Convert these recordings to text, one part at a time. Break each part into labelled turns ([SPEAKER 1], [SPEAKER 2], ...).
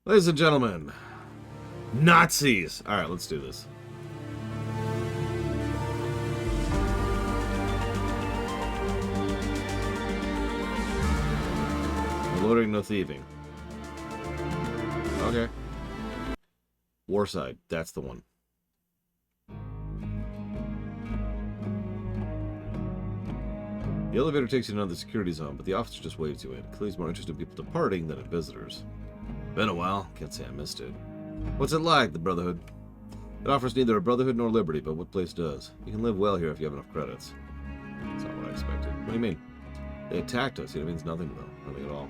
[SPEAKER 1] Ladies and gentlemen, Nazis! Alright, let's do this. No loitering, no thieving. Okay. Warside, that's the one. The elevator takes you to another security zone, but the officer just waves you in. Clearly he's more interested in people departing than in visitors. Been a while. Can't say I missed it. What's it like, the Brotherhood? It offers neither a Brotherhood nor liberty, but what place does? You can live well here if you have enough credits. That's not what I expected. What do you mean? They attacked us. It means nothing to them. Nothing at all.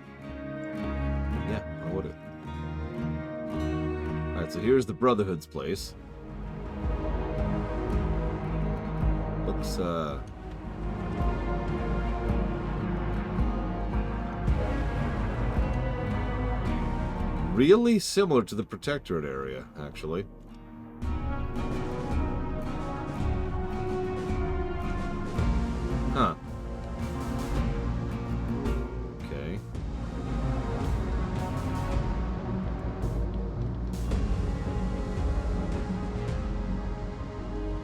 [SPEAKER 1] Yeah, why would it? Alright, so here's the Brotherhood's place. Looks, really similar to the Protectorate area, actually. Huh. Okay.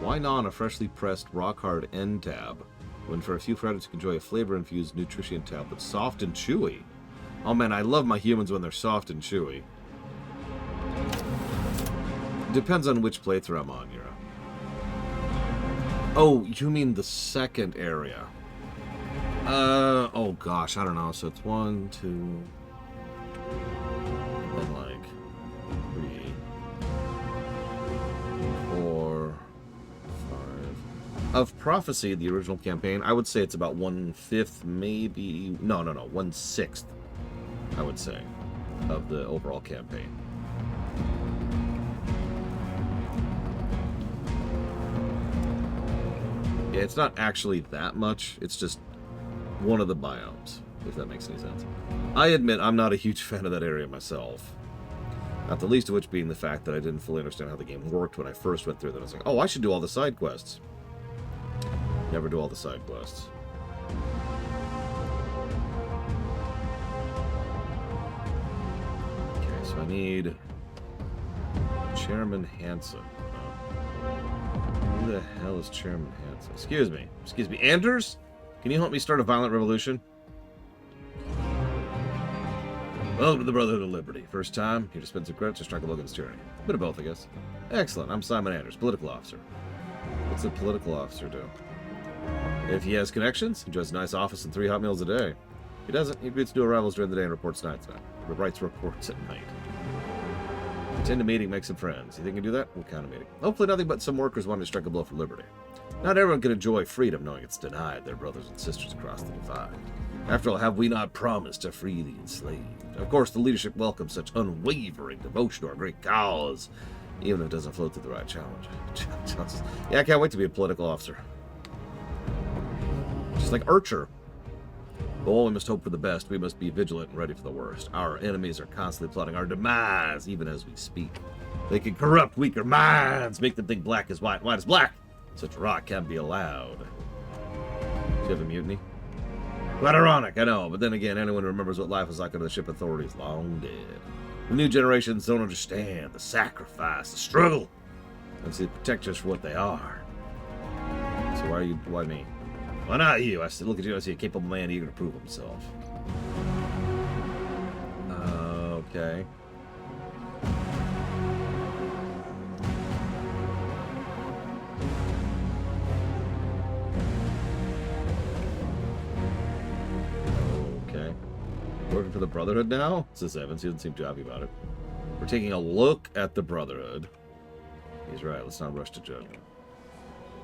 [SPEAKER 1] Why not on a freshly pressed rock-hard end tab, when for a few credits you can enjoy a flavor-infused nutrition tablet, soft and chewy? Oh man, I love my humans when they're soft and chewy. Depends on which playthrough I'm on, Yura. Oh, you mean the second area. Oh gosh, I don't know. So it's 1, 2, and like 3, 4, 5. Of Prophecy, the original campaign, I would say it's about 1/5, maybe. No, 1/6. I would say, of the overall campaign. Yeah, it's not actually that much. It's just one of the biomes, if that makes any sense. I admit I'm not a huge fan of that area myself. Not the least of which being the fact that I didn't fully understand how the game worked when I first went through it. I was like, oh, I should do all the side quests. Never do all the side quests. So I need Chairman Hanson. Who the hell is Chairman Hanson? Excuse me. Anders? Can you help me start a violent revolution? Welcome to the Brotherhood of Liberty. First time, here to spend some credits or strike a blow against tyranny. A bit of both, I guess. Excellent. I'm Simon Anders, political officer. What's a political officer do? If he has connections, he enjoys a nice office and 3 hot meals a day. If he doesn't, he greets new arrivals during the day and reports nights. Writes reports at night. Attend a meeting, make some friends. You think you can do that? What kind of meeting? Hopefully nothing but some workers wanting to strike a blow for liberty. Not everyone can enjoy freedom knowing it's denied their brothers and sisters across the divide. After all, have we not promised to free the enslaved? Of course, the leadership welcomes such unwavering devotion to our great cause, even if it doesn't flow through the right challenge. Yeah, I can't wait to be a political officer. Just like Archer. But while we must hope for the best, we must be vigilant and ready for the worst. Our enemies are constantly plotting our demise, even as we speak. They can corrupt weaker minds, make them think black is white, white is black. Such rot can't be allowed. Do you have a mutiny? Quite ironic, I know, but then again, anyone who remembers what life was like under the ship authority is long dead. The new generations don't understand the sacrifice, the struggle, and see the protectors for what they are. So why me? Why not you? I said, look at you, I see a capable man eager to prove himself. Okay. Okay. Working for the Brotherhood now? Says Evans. He doesn't seem too happy about it. We're taking a look at the Brotherhood. He's right. Let's not rush to judgment.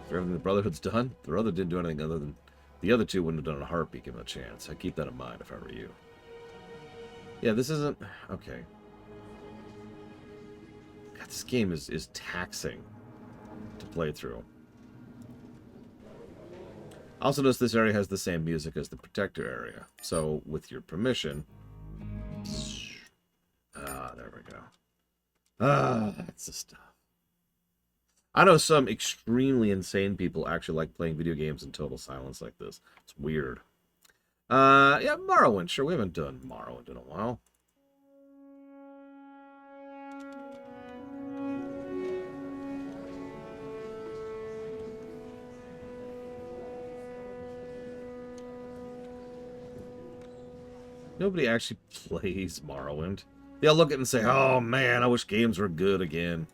[SPEAKER 1] For everything the Brotherhood's done, the Brotherhood didn't do anything other than the other two wouldn't have done a heartbeat given a chance. I'd keep that in mind if I were you. Yeah, this isn't... Okay. God, this game is taxing to play through. Also notice this area has the same music as the Protector area. So, with your permission... there we go. That's the stuff. I know some extremely insane people actually like playing video games in total silence like this. It's weird. Yeah, Marowind. Sure, we haven't done Marowind in a while. Nobody actually plays Morrowind. They'll look at it and say, oh man, I wish games were good again.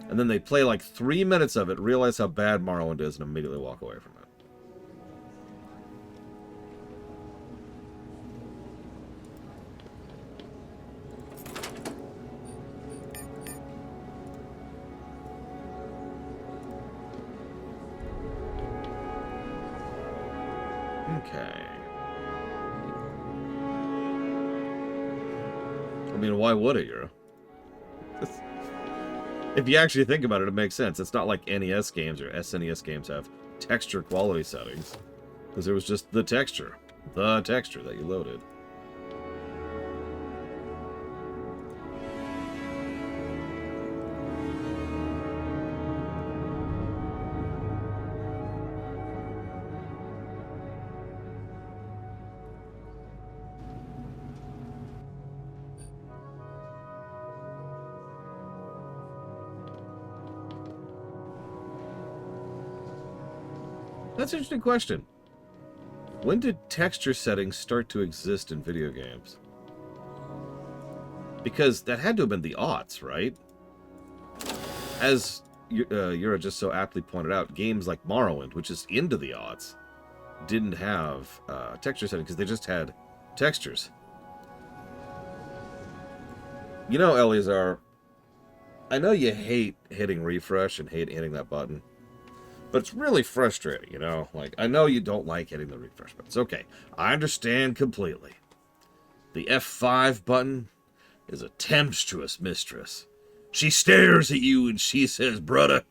[SPEAKER 1] And then they play like 3 minutes of it, realize how bad Morrowind is, and immediately walk away from it. Okay. I mean, why would it, Euro? If you actually think about it, it makes sense. It's not like NES games or SNES games have texture quality settings. Because there was just the texture that you loaded. That's an interesting question. When did texture settings start to exist in video games? Because that had to have been the aughts, right? As Yura just so aptly pointed out, games like Morrowind, which is into the aughts, didn't have texture settings because they just had textures. You know, Eleazar, I know you hate hitting refresh and hate hitting that button. But it's really frustrating, you know? Like, I know you don't like hitting the refresh button. It's okay. I understand completely. The F5 button is a tempestuous mistress. She stares at you and she says, brother,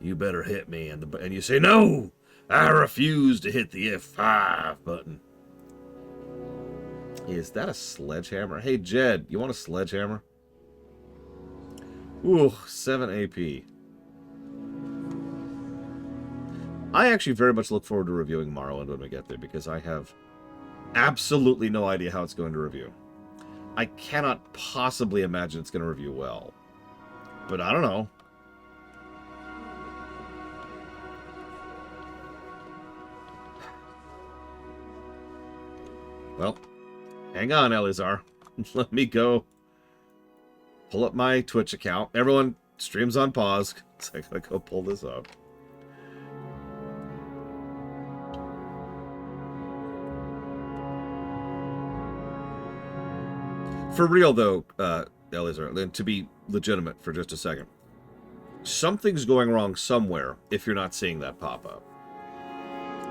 [SPEAKER 1] you better hit me. And you say, no, I refuse to hit the F5 button. Is that a sledgehammer? Hey, Jed, you want a sledgehammer? Ooh, 7 AP. I actually very much look forward to reviewing Morrowind when we get there, because I have absolutely no idea how it's going to review. I cannot possibly imagine it's going to review well. But I don't know. Well, hang on, Eleazar. Let me go pull up my Twitch account. Everyone, stream's on pause. So I gotta go pull this up. For real, though, Eleazar, and to be legitimate for just a second, something's going wrong somewhere if you're not seeing that pop up.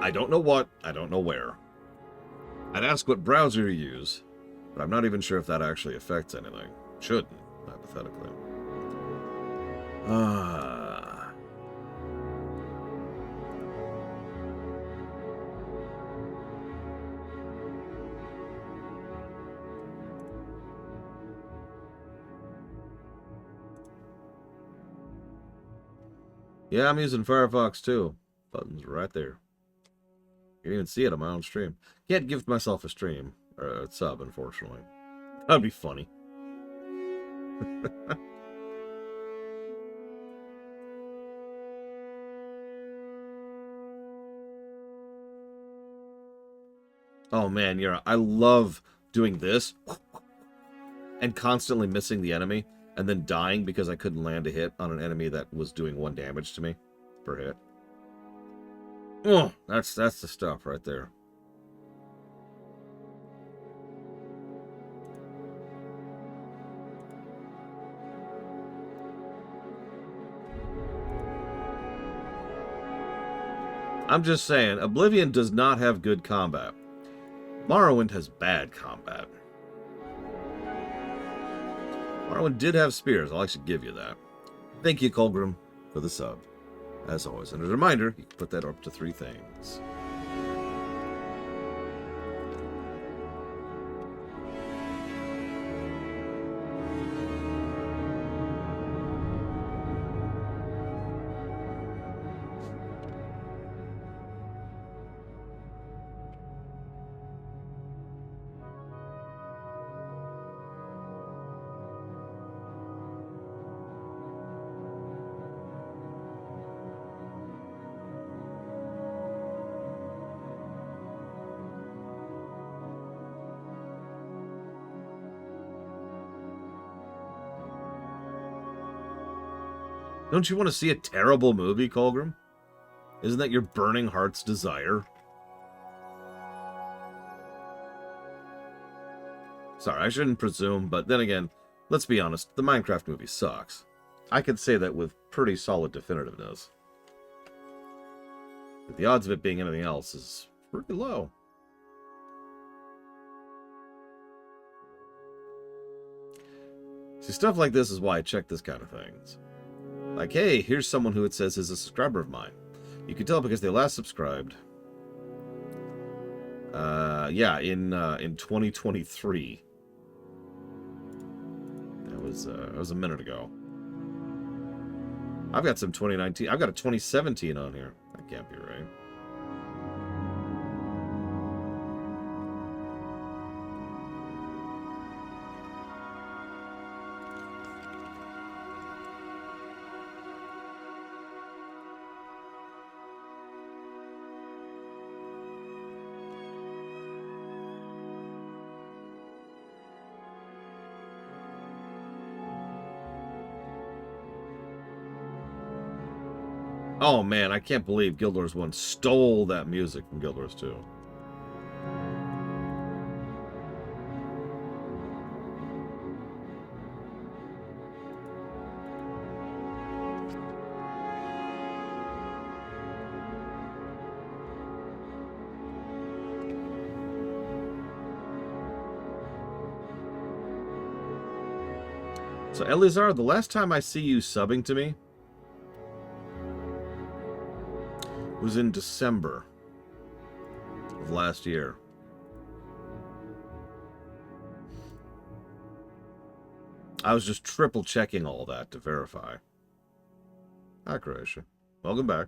[SPEAKER 1] I don't know what, I don't know where. I'd ask what browser you use, but I'm not even sure if that actually affects anything. Shouldn't, hypothetically. Yeah, I'm using Firefox too. Button's right there. You can even see it on my own stream. Can't gift myself a stream, or a sub, unfortunately. That'd be funny. Oh man, I love doing this and constantly missing the enemy and then dying because I couldn't land a hit on an enemy that was doing 1 damage to me per hit. Oh, that's the stuff right there. I'm just saying, Oblivion does not have good combat. Morrowind has bad combat. Morrowind did have spears, I'll actually give you that. Thank you, Colgrim, for the sub. As always, and as a reminder, you can put that up to 3 things. Don't you want to see a terrible movie, Colgrim? Isn't that your burning heart's desire? Sorry, I shouldn't presume, but then again, let's be honest, the Minecraft movie sucks. I could say that with pretty solid definitiveness. But the odds of it being anything else is pretty low. See, stuff like this is why I check this kind of things. Like, hey, here's someone who it says is a subscriber of mine. You can tell because they last subscribed. Yeah, in 2023. That was a minute ago. I've got some 2019. I've got a 2017 on here. That can't be right. Oh man, I can't believe Guild Wars 1 stole that music from Guild Wars 2. So Eleazar, the last time I see you subbing to me was in December of last year. I was just triple checking all that to verify. Hi, Croatia. Welcome back.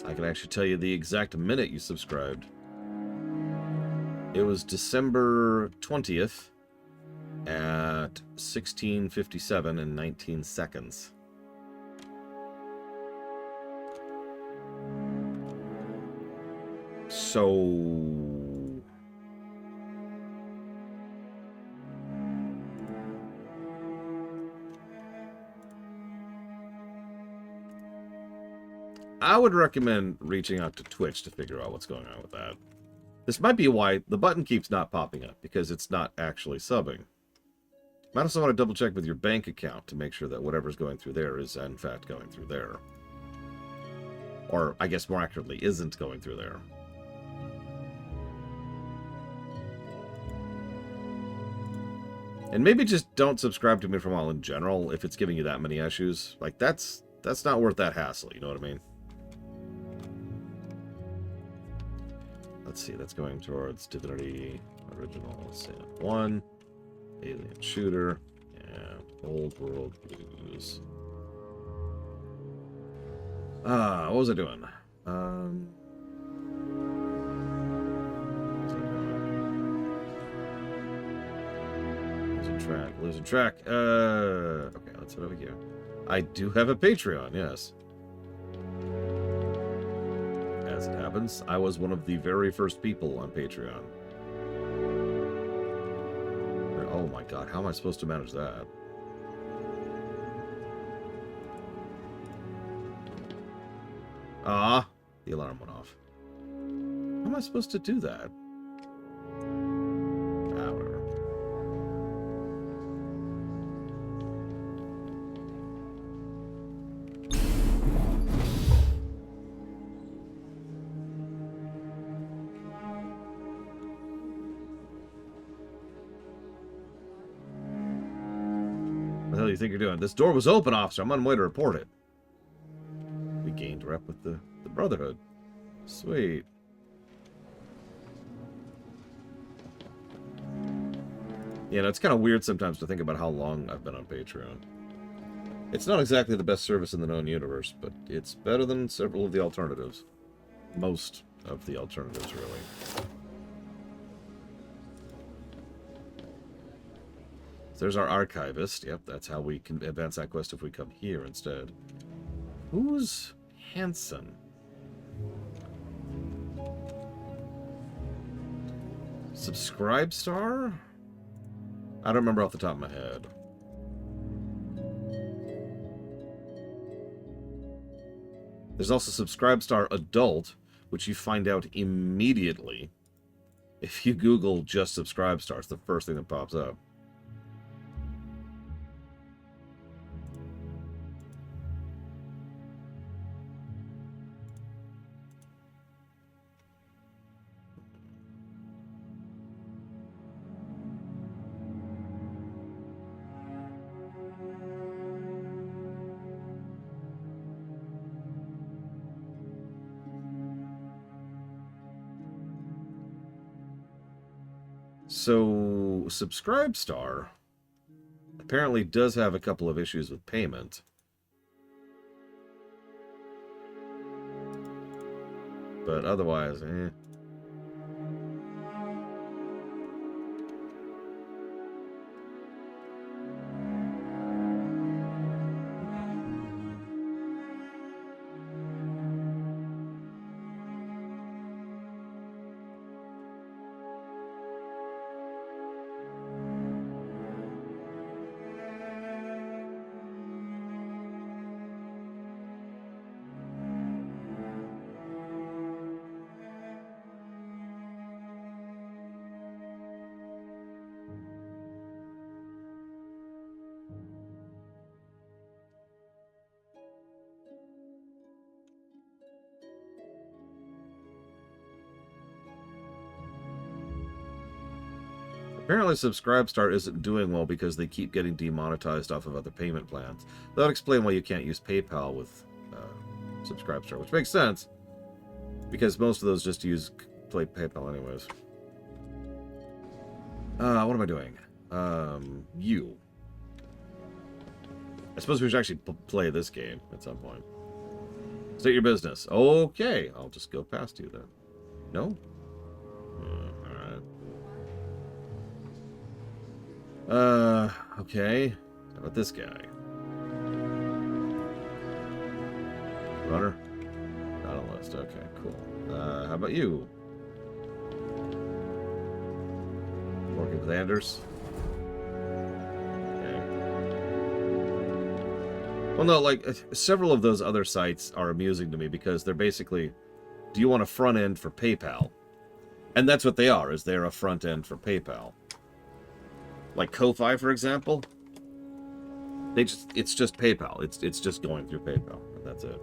[SPEAKER 1] I can actually tell you the exact minute you subscribed. It was December 20th at 16:57 and 19 seconds. So I would recommend reaching out to Twitch to figure out what's going on with that. This might be why the button keeps not popping up, because it's not actually subbing. Might also want to double check with your bank account to make sure that whatever's going through there is in fact going through there. Or, I guess more accurately, isn't going through there. And maybe just don't subscribe to me for a while in general if it's giving you that many issues. Like, that's not worth that hassle, you know what I mean? Let's see, that's going towards Divinity Original Sin 1, Alien Shooter, and Old World Blues. What was I doing? Losing track. Okay, let's head over here. I do have a Patreon, yes. As it happens, I was one of the very first people on Patreon. Oh my god, how am I supposed to manage that? Ah, the alarm went off. How am I supposed to do that? What the hell do you think you're doing? This door was open, officer. I'm on my way to report it. We gained rep with the Brotherhood. Sweet. You know, it's kind of weird sometimes to think about how long I've been on Patreon. It's not exactly the best service in the known universe, but it's better than several of the alternatives. Most of the alternatives, really. So there's our archivist. Yep, that's how we can advance that quest if we come here instead. Who's Hanson? Subscribe Star? I don't remember off the top of my head. There's also Subscribe Star Adult, which you find out immediately. If you Google just Subscribe Star, it's the first thing that pops up. So, Subscribe Star apparently does have a couple of issues with payment. But otherwise, eh. Apparently Subscribe Star isn't doing well because they keep getting demonetized off of other payment plans. That'll explain why you can't use PayPal with Subscribe Star, which makes sense, because most of those just use PayPal anyways. What am I doing? You. I suppose we should actually play this game at some point. State your business. Okay, I'll just go past you then. No? Okay. How about this guy? Runner? Not on the list. Okay, cool. How about you? Working with Anders? Okay. Well, no, like, several of those other sites are amusing to me because they're basically, do you want a front end for PayPal? And that's what they are, is they're a front end for PayPal. Like Ko-Fi, for example, it's just PayPal. It's just going through PayPal. And that's it.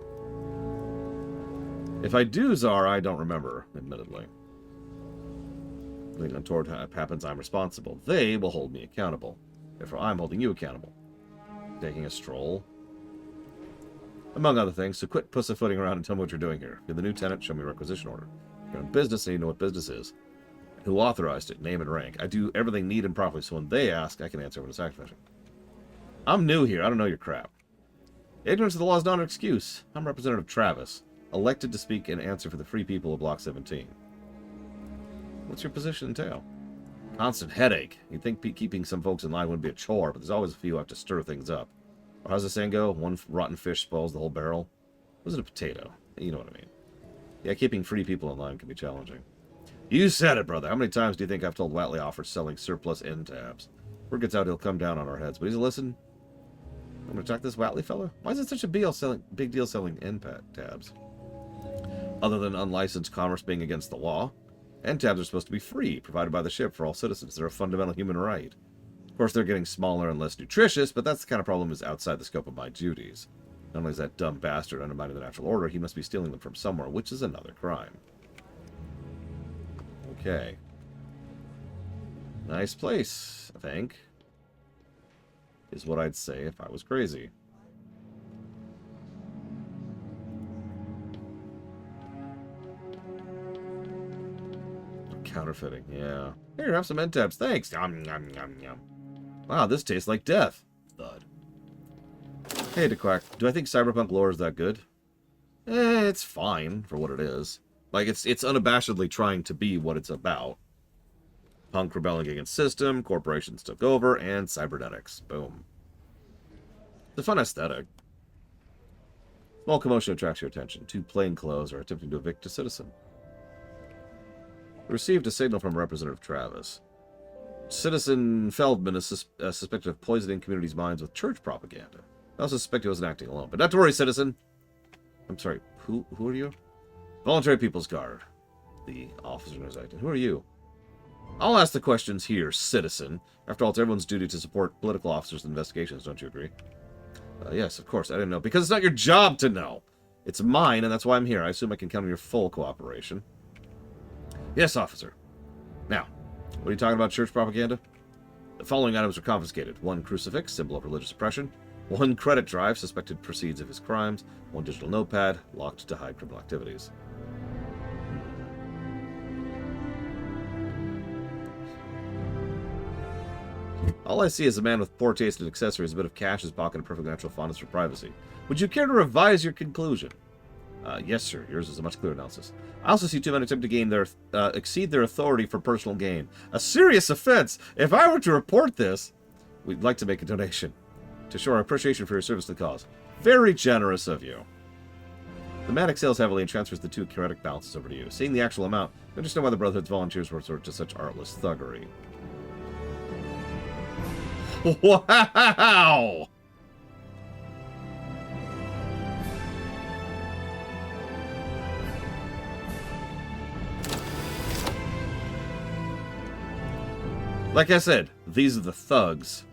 [SPEAKER 1] If I do Czar, I don't remember, admittedly. I think untoward happens, I'm responsible. They will hold me accountable. Therefore, I'm holding you accountable. Taking a stroll. Among other things, so quit pussyfooting around and tell me what you're doing here. You're the new tenant, show me a requisition order. You're in business and you know what business is. Who authorized it, name and rank. I do everything neat and properly, so when they ask, I can answer with a sacrifice. I'm new here, I don't know your crap. Ignorance of the law is not an excuse. I'm Representative Travis, elected to speak and answer for the free people of Block 17. What's your position entail? Constant headache. You'd think keeping some folks in line wouldn't be a chore, but there's always a few who have to stir things up. Or how's the saying go? One rotten fish spoils the whole barrel. Was it a potato? You know what I mean. Yeah, keeping free people in line can be challenging. You said it, brother. How many times do you think I've told Watley offers selling surplus end tabs? Word gets out, he'll come down on our heads. But he's a listen. I'm going to check this Watley fella. Why is it such a big deal selling end tabs? Other than unlicensed commerce being against the law, end tabs are supposed to be free, provided by the ship for all citizens. They're a fundamental human right. Of course, they're getting smaller and less nutritious, but that's the kind of problem that's outside the scope of my duties. Not only is that dumb bastard undermining the natural order, he must be stealing them from somewhere, which is another crime. Okay. Nice place, I think. Is what I'd say if I was crazy. Counterfeiting, yeah. Here, have some end tabs. Thanks. Yum, yum, yum, yum. Wow, this tastes like death. Thud. Hey, DeQuack, do I think cyberpunk lore is that good? It's fine for what it is. Like, it's unabashedly trying to be what it's about. Punk rebelling against system, corporations took over, and cybernetics. Boom. It's a fun aesthetic. Small commotion attracts your attention. Two plainclothes are attempting to evict a citizen. Received a signal from Representative Travis. Citizen Feldman is suspected of poisoning communities' minds with church propaganda. I also suspect he wasn't acting alone. But not to worry, citizen. I'm sorry, who are you? Voluntary People's Guard. The officer is acting. Who are you? I'll ask the questions here, citizen. After all, it's everyone's duty to support political officers in investigations, don't you agree? Yes, of course. I didn't know. Because it's not your job to know. It's mine, and that's why I'm here. I assume I can count on your full cooperation. Yes, officer. Now, what are you talking about, church propaganda? The following items were confiscated. 1 crucifix, symbol of religious oppression. 1 credit drive, suspected proceeds of his crimes. 1 digital notepad, locked to hide criminal activities. All I see is a man with poor taste in accessories, a bit of cash in his pocket, and a perfect natural fondness for privacy. Would you care to revise your conclusion? Yes, sir. Yours is a much clearer analysis. I also see 2 men attempt to gain exceed their authority for personal gain. A serious offense! If I were to report this, we'd like to make a donation to show our appreciation for your service to the cause. Very generous of you. The man exhales heavily and transfers the 2 kinetic balances over to you. Seeing the actual amount, I understand why the Brotherhood's volunteers were resort to such artless thuggery. Wow! Like I said, these are the thugs.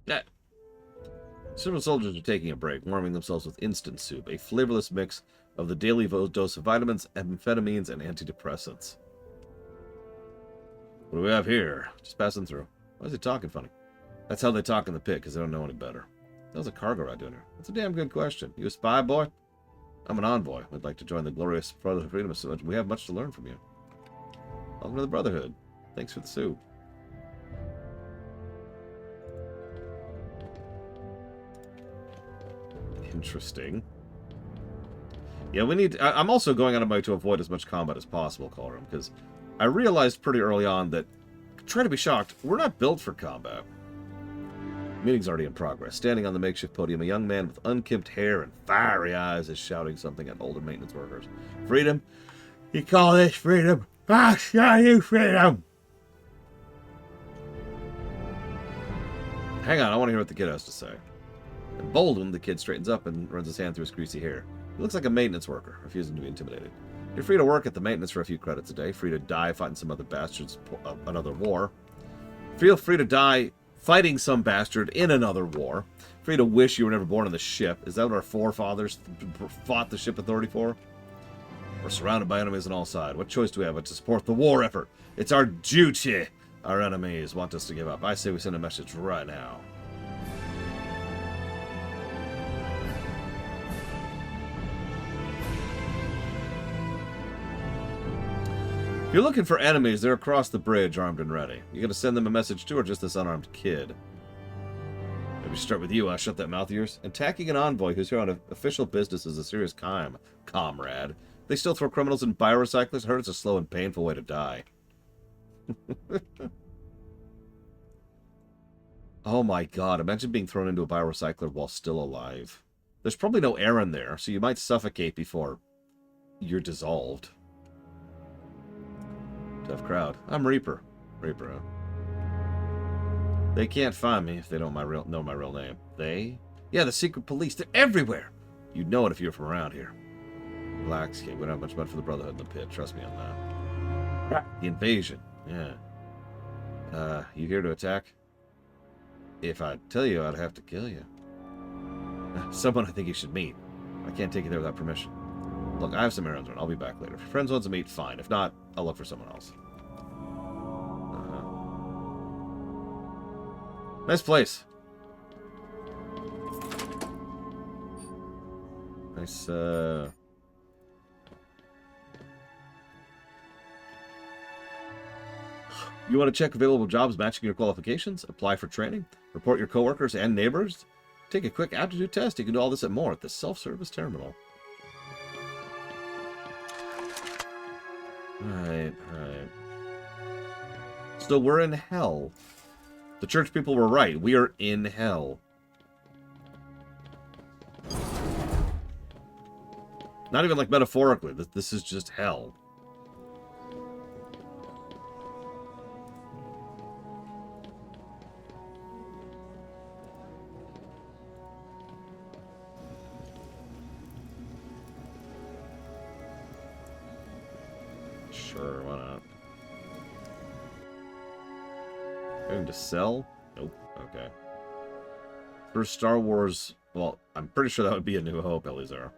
[SPEAKER 1] Yeah. Several soldiers are taking a break, warming themselves with instant soup, a flavorless mix of the daily dose of vitamins, amphetamines, and antidepressants. What do we have here? Just passing through. Why is he talking funny? That's how they talk in the pit, because they don't know any better. How's a cargo ride doing here? That's a damn good question. You a spy, boy? I'm an envoy. We'd like to join the glorious Brotherhood of Freedom so much. We have much to learn from you. Welcome to the Brotherhood. Thanks for the soup. Interesting. Yeah, we need... I'm also going out of my way to avoid as much combat as possible, Colrum, because I realized pretty early on that, try to be shocked, we're not built for combat. Meeting's already in progress. Standing on the makeshift podium, a young man with unkempt hair and fiery eyes is shouting something at older maintenance workers. Freedom? You call this freedom? I'll show you freedom! Hang on, I want to hear what the kid has to say. Emboldened, the kid straightens up and runs his hand through his greasy hair. He looks like a maintenance worker, refusing to be intimidated. You're free to work at the maintenance for a few credits a day, free to die fighting some other bastards, another war. Feel free to die fighting some bastard in another war. Free to wish you were never born on the ship. Is that what our forefathers fought the ship authority for? We're surrounded by enemies on all sides. What choice do we have but to support the war effort? It's our duty. Our enemies want us to give up. I say we send a message right now. If you're looking for enemies, they're across the bridge, armed and ready. You gonna send them a message too, or just this unarmed kid? Maybe start with you, shut that mouth of yours. Attacking an envoy who's here on official business is a serious crime, comrade. They still throw criminals in biorecyclers. I heard it's a slow and painful way to die. Oh my god, imagine being thrown into a biorecycler while still alive. There's probably no air in there, so you might suffocate before you're dissolved. Tough crowd. I'm Reaper. Reaper, huh? They can't find me if they don't know my real name. They? Yeah, the secret police. They're everywhere. You'd know it if you were from around here. Relax, kid. We don't have much money for the Brotherhood in the pit. Trust me on that. The invasion. Yeah. You here to attack? If I tell you, I'd have to kill you. Someone I think you should meet. I can't take you there without permission. Look, I have some errands run. I'll be back later. If your friends want to meet, fine. If not, I'll look for someone else. Nice place. Nice, You want to check available jobs matching your qualifications? Apply for training? Report your coworkers and neighbors? Take a quick aptitude test. You can do all this and more at the self-service terminal. Right. So we're in hell. The church people were right. We are in hell. Not even like metaphorically. This is just hell. Sure, why not? Going to sell? Nope. Okay. First Star Wars... Well, I'm pretty sure that would be A New Hope, Elizar.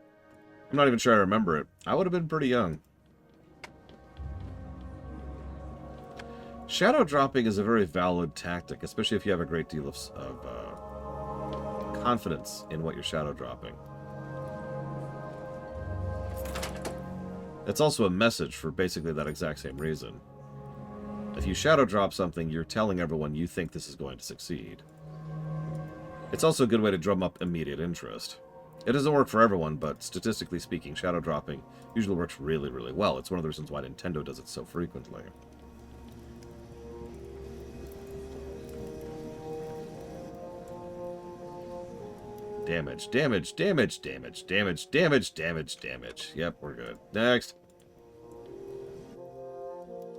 [SPEAKER 1] I'm not even sure I remember it. I would have been pretty young. Shadow dropping is a very valid tactic, especially if you have a great deal of confidence in what you're shadow dropping. It's also a message for basically that exact same reason. If you shadow drop something, you're telling everyone you think this is going to succeed. It's also a good way to drum up immediate interest. It doesn't work for everyone, but statistically speaking, shadow dropping usually works really, really well. It's one of the reasons why Nintendo does it so frequently. Damage, damage, damage, damage, damage, damage, damage, damage. Yep, we're good. Next.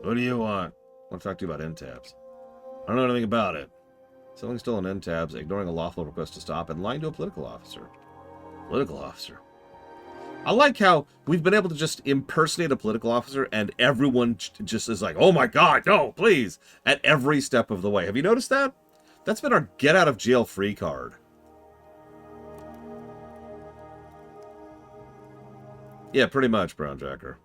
[SPEAKER 1] What do you want? I want to talk to you about end tabs. I don't know anything about it. Selling stolen end tabs, ignoring a lawful request to stop, and lying to a political officer. Political officer. I like how we've been able to just impersonate a political officer and everyone just is like, oh my god, no, please, at every step of the way. Have you noticed that? That's been our get out of jail free card. Yeah, pretty much, Brownjacker.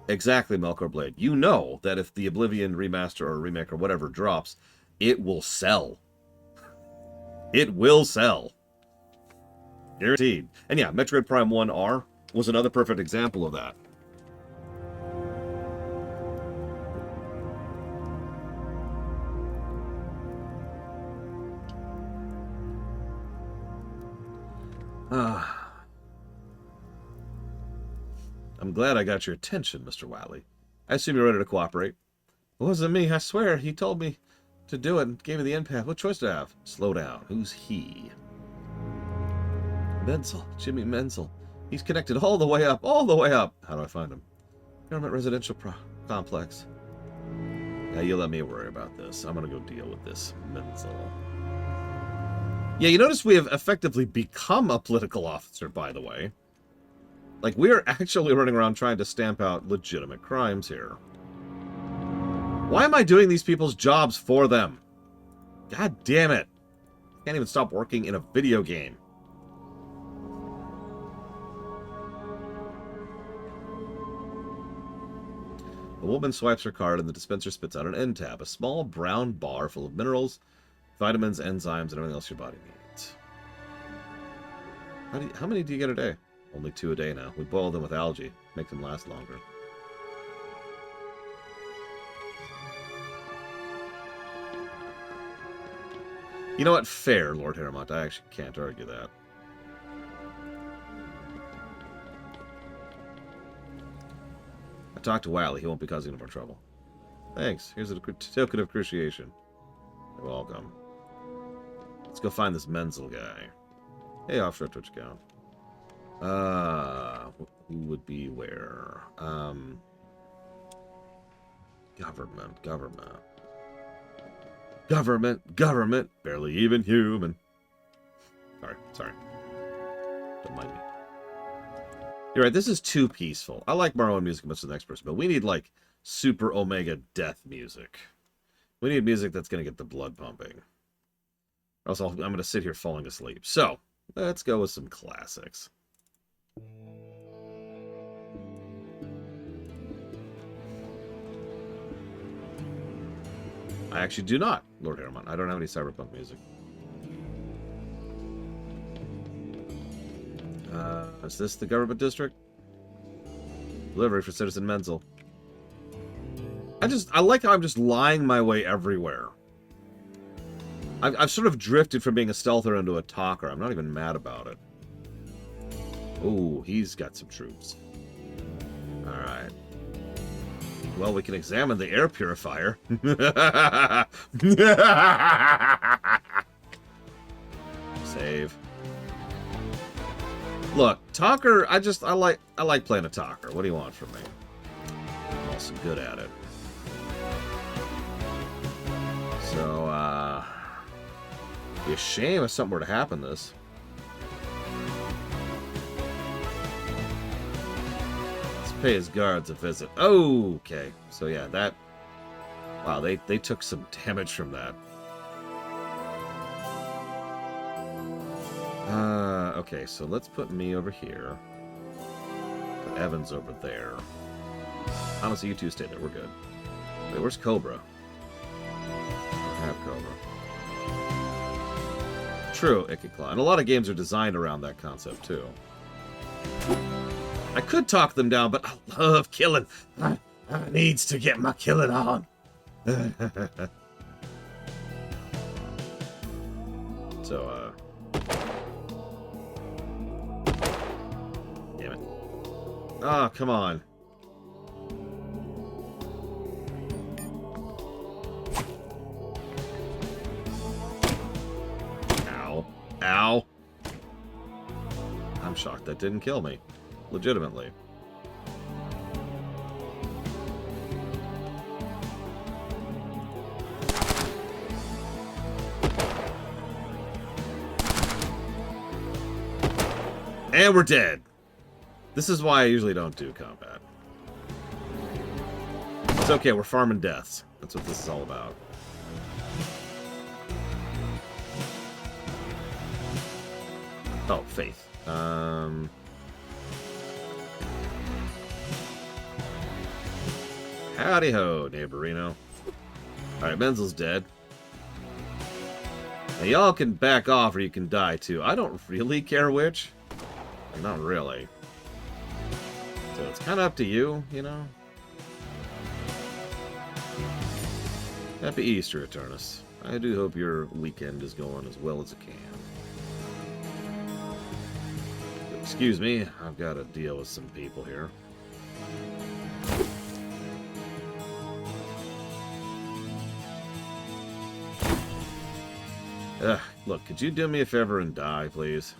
[SPEAKER 1] Exactly, Melkor Blade. You know that if the Oblivion remaster or remake or whatever drops, it will sell. It will sell. Guaranteed. And yeah, Metroid Prime 1R was another perfect example of that. I'm glad I got your attention, Mr. Wily. I assume you're ready to cooperate. It wasn't me, I swear. He told me to do it and gave me the end path. What choice do I have? Slow down. Who's he? Menzel. Jimmy Menzel. He's connected all the way up. All the way up. How do I find him? Government residential complex. Yeah, you let me worry about this. I'm going to go deal with this Menzel. Yeah, you notice we have effectively become a political officer, by the way. Like, we are actually running around trying to stamp out legitimate crimes here. Why am I doing these people's jobs for them? God damn it. Can't even stop working in a video game. A woman swipes her card and the dispenser spits out an end tab, a small brown bar full of minerals, vitamins, enzymes, and everything else your body needs. How many do you get a day? Only 2 a day now. We boil them with algae. Make them last longer. You know what? Fair, Lord Harrowmont. I actually can't argue that. I talked to Wily. He won't be causing any more trouble. Thanks. Here's a token of appreciation. You're welcome. Let's go find this Menzel guy. Hey, offshore Twitch account. Who would be where? Government, barely even human. Sorry. Don't mind me. You're right, this is too peaceful. I like Marowind music much to the next person, but we need, like, super Omega death music. We need music that's going to get the blood pumping. Or else I'm going to sit here falling asleep. So, let's go with some classics. I actually do not, Lord Harrowmont. I don't have any cyberpunk music. Is this the government district? Delivery for Citizen Menzel. I like how I'm just lying my way everywhere. I've sort of drifted from being a stealther into a talker. I'm not even mad about it. Oh, he's got some troops. Alright. Well, we can examine the air purifier. Save. Look, talker, I like playing a talker. What do you want from me? I'm also good at it. So, it'd be a shame if something were to happen to this. Let's pay his guards a visit. Oh, okay. So yeah, that... Wow, they took some damage from that. Okay, so let's put me over here. Put Evans over there. Honestly, you two stay there. We're good. Wait, where's Cobra? I have Cobra. True, Ikiclaw. And a lot of games are designed around that concept, too. I could talk them down, but I love killing. I needs to get my killing on. So, damn it. Oh, come on. Ow. Ow. I'm shocked that didn't kill me. Legitimately. And we're dead. This is why I usually don't do combat. It's okay, we're farming deaths. That's what this is all about. Oh, faith. Howdy ho, neighborino. Alright, Menzel's dead. Now, y'all can back off or you can die too. I don't really care which. Not really. So it's kind of up to you, you know? Happy Easter, Eternus. I do hope your weekend is going as well as it can. Excuse me, I've got to deal with some people here. Look, could you do me a favor and die, please?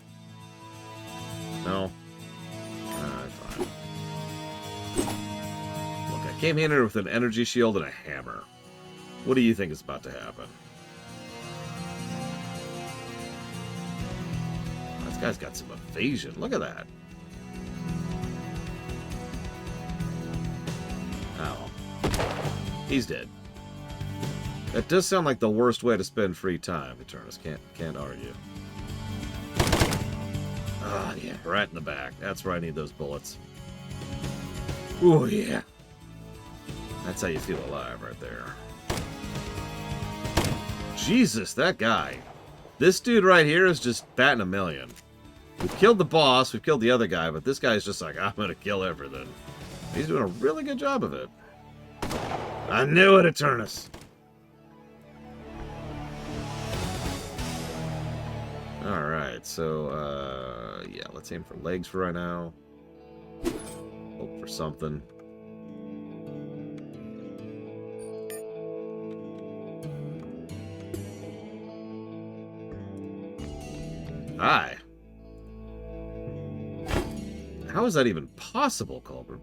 [SPEAKER 1] No? Alright, fine. Look, I came in here with an energy shield and a hammer. What do you think is about to happen? This guy's got some evasion. Look at that. Oh. He's dead. That does sound like the worst way to spend free time, Eternus. Can't argue. Ah, yeah, right in the back. That's where I need those bullets. Ooh, yeah. That's how you feel alive right there. Jesus, that guy. This dude right here is just batting a million. We've killed the boss, we've killed the other guy, but this guy's just like, I'm gonna kill everything. He's doing a really good job of it. I knew it, Eternus. Alright, so, yeah, let's aim for legs for right now. Hope for something. Hi. How is that even possible, Culver?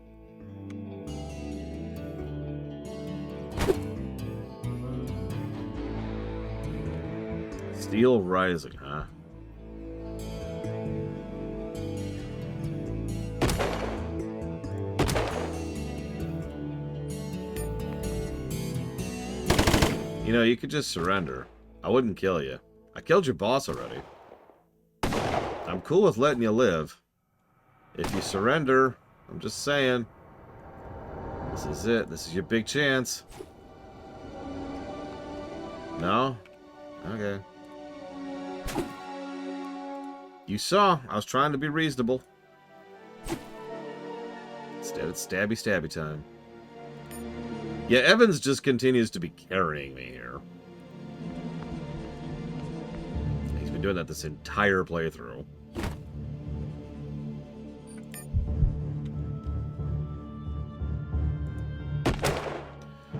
[SPEAKER 1] Steel Rising, huh? You know, you could just surrender. I wouldn't kill you. I killed your boss already. I'm cool with letting you live. If you surrender, I'm just saying. This is it. This is your big chance. No? Okay. You saw. I was trying to be reasonable. Instead, it's stabby time. Yeah, Evans just continues to be carrying me here. He's been doing that this entire playthrough.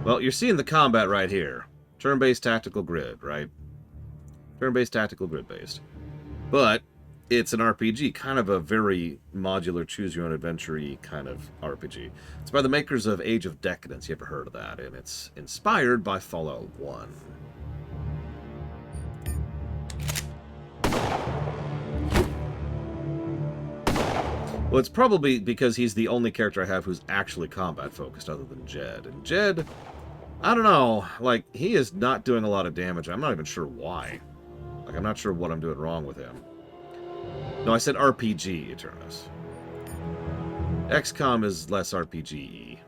[SPEAKER 1] Well, you're seeing the combat right here. Turn-based tactical grid, right? Turn-based tactical grid-based. But it's an RPG, kind of a very modular, choose-your-own-adventure-y kind of RPG. It's by the makers of Age of Decadence. You ever heard of that? And it's inspired by Fallout 1. Well, it's probably because he's the only character I have who's actually combat-focused other than Jed. And Jed, I don't know, like, he is not doing a lot of damage. I'm not even sure why. Like, I'm not sure what I'm doing wrong with him. No, I said RPG, Eternus. XCOM is less RPG-y.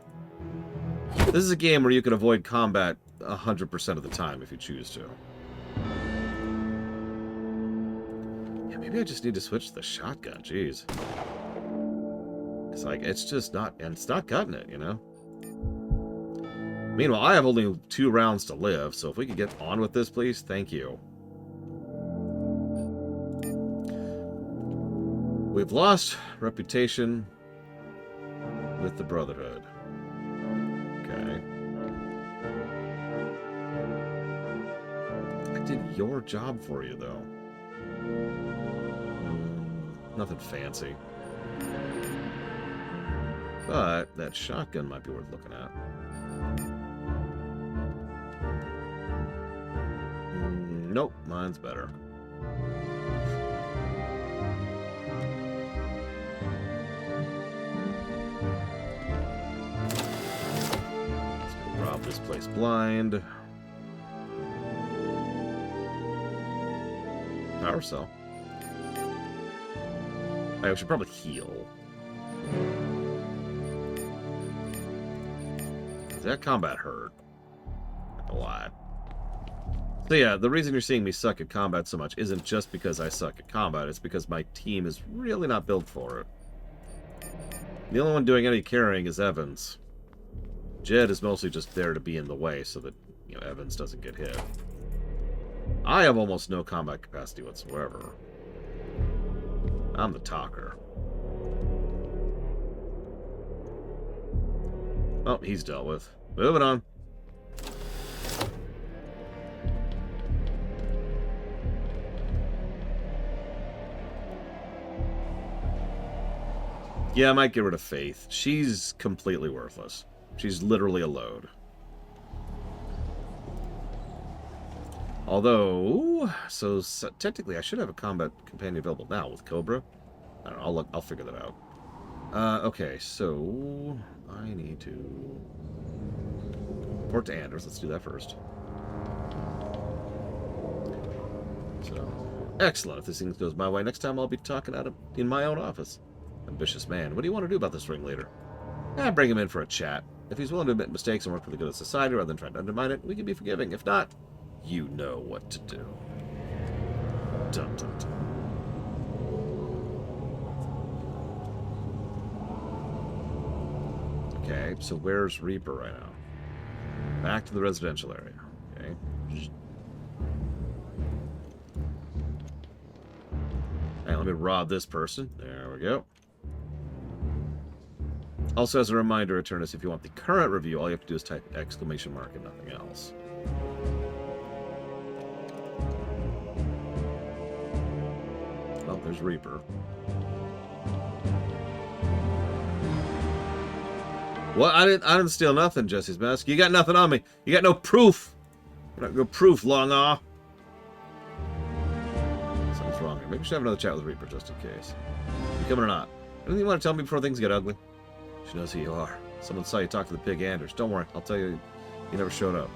[SPEAKER 1] This is a game where you can avoid combat 100% of the time if you choose to. Yeah, maybe I just need to switch to the shotgun, jeez. It's like, it's just not, and it's not cutting it, you know? Meanwhile, I have only 2 rounds to live, so if we could get on with this, please, thank you. We've lost reputation with the Brotherhood. Okay. I did your job for you, though. Nothing fancy. But that shotgun might be worth looking at. Nope, mine's better. Rob this place blind. Power cell. I should probably heal. That combat hurt a lot. So yeah, the reason you're seeing me suck at combat so much isn't just because I suck at combat, it's because my team is really not built for it. The only one doing any carrying is Evans. Jed is mostly just there to be in the way so that, you know, Evans doesn't get hit. I have almost no combat capacity whatsoever. I'm the talker. Oh, he's dealt with. Moving on. Yeah, I might get rid of Faith. She's completely worthless. She's literally a load. Although, so technically I should have a combat companion available now with Cobra. I don't know, I'll figure that out. Okay, so I need to report to Anders. Let's do that first. So, excellent. If this thing goes my way, next time I'll be talking at him in my own office. Ambitious man. What do you want to do about this Ringleader? Bring him in for a chat. If he's willing to admit mistakes and work for the good of society rather than trying to undermine it, we can be forgiving. If not, you know what to do. Dun, dun, dun. Okay, so where's Reaper right now? Back to the residential area. Okay. Hey, let me rob this person. There we go. Also, as a reminder, Eternus, if you want the current review, all you have to do is type exclamation mark and nothing else. Well, there's Reaper. What? I didn't steal nothing, Jesse's mask. You got nothing on me. You got no proof. You got no proof, long aw. Something's wrong here. Maybe we should have another chat with Reaper just in case. You coming or not? Anything you want to tell me before things get ugly? She knows who you are. Someone saw you talk to the pig Anders. Don't worry, I'll tell you, you never showed up.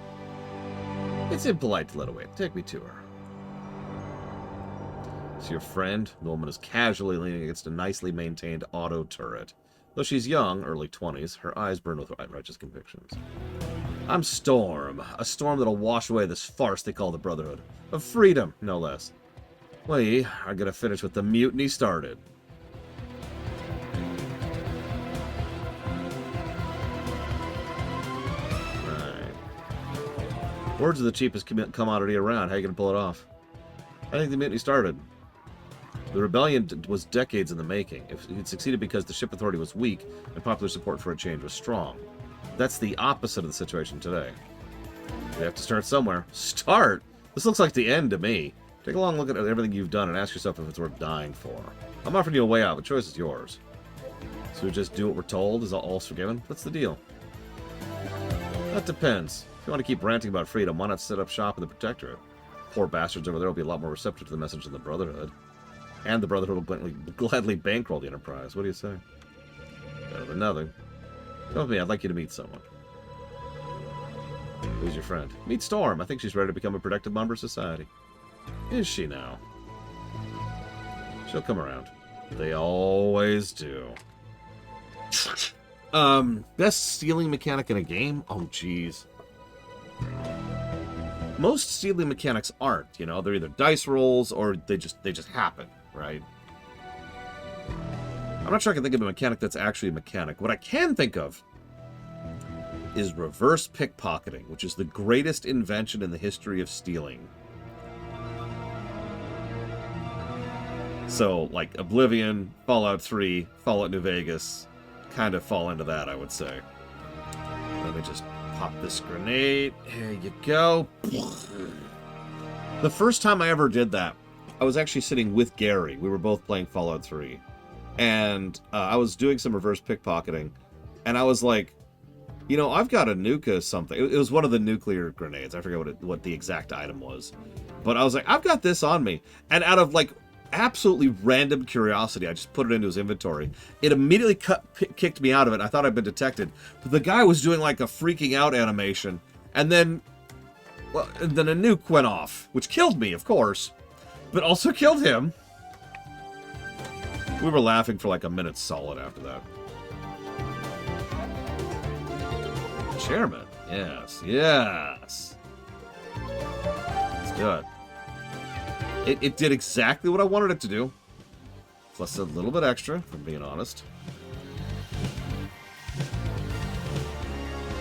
[SPEAKER 1] It's impolite to let her wait. Take me to her. So your friend, the woman is casually leaning against a nicely maintained auto turret. Though she's young, early 20s, her eyes burn with righteous convictions. I'm Storm, a storm that'll wash away this farce they call the Brotherhood. Of freedom, no less. We are gonna finish what the mutiny started. Words are the cheapest commodity around. How are you going to pull it off? I think the mutiny started. The rebellion was decades in the making. It succeeded because the ship authority was weak and popular support for a change was strong. That's the opposite of the situation today. We have to start somewhere. Start? This looks like the end to me. Take a long look at everything you've done and ask yourself if it's worth dying for. I'm offering you a way out. The choice is yours. So we just do what we're told? Is all's forgiven? What's the deal? That depends. If you want to keep ranting about freedom, why not set up shop in the Protectorate? Poor bastards over there will be a lot more receptive to the message than the Brotherhood. And the Brotherhood will gladly bankroll the Enterprise. What do you say? Better than nothing. Come with me. I'd like you to meet someone. Who's your friend? Meet Storm. I think she's ready to become a productive member of society. Is she now? She'll come around. They always do. Best stealing mechanic in a game? Oh, jeez. Most stealing mechanics aren't, you know. They're either dice rolls or they just happen, right? I'm not sure I can think of a mechanic that's actually a mechanic. What I can think of is reverse pickpocketing, which is the greatest invention in the history of stealing. So, like, Oblivion, Fallout 3, Fallout New Vegas, kind of fall into that, I would say. Let me just pop this grenade. There you go. The first time I ever did that, I was actually sitting with Gary. We were both playing Fallout 3. And I was doing some reverse pickpocketing. And I was like, you know, I've got a nuka something. It was one of the nuclear grenades. I forget what the exact item was. But I was like, I've got this on me. And out of, like, absolutely random curiosity, I just put it into his inventory. It immediately kicked me out of it. I thought I'd been detected. But the guy was doing, like, a freaking out animation. And then, well, and then a nuke went off. Which killed me, of course. But also killed him. We were laughing for, like, a minute solid after that. Chairman. Yes, yes. Let's do it. It did exactly what I wanted it to do. Plus a little bit extra, if I'm being honest.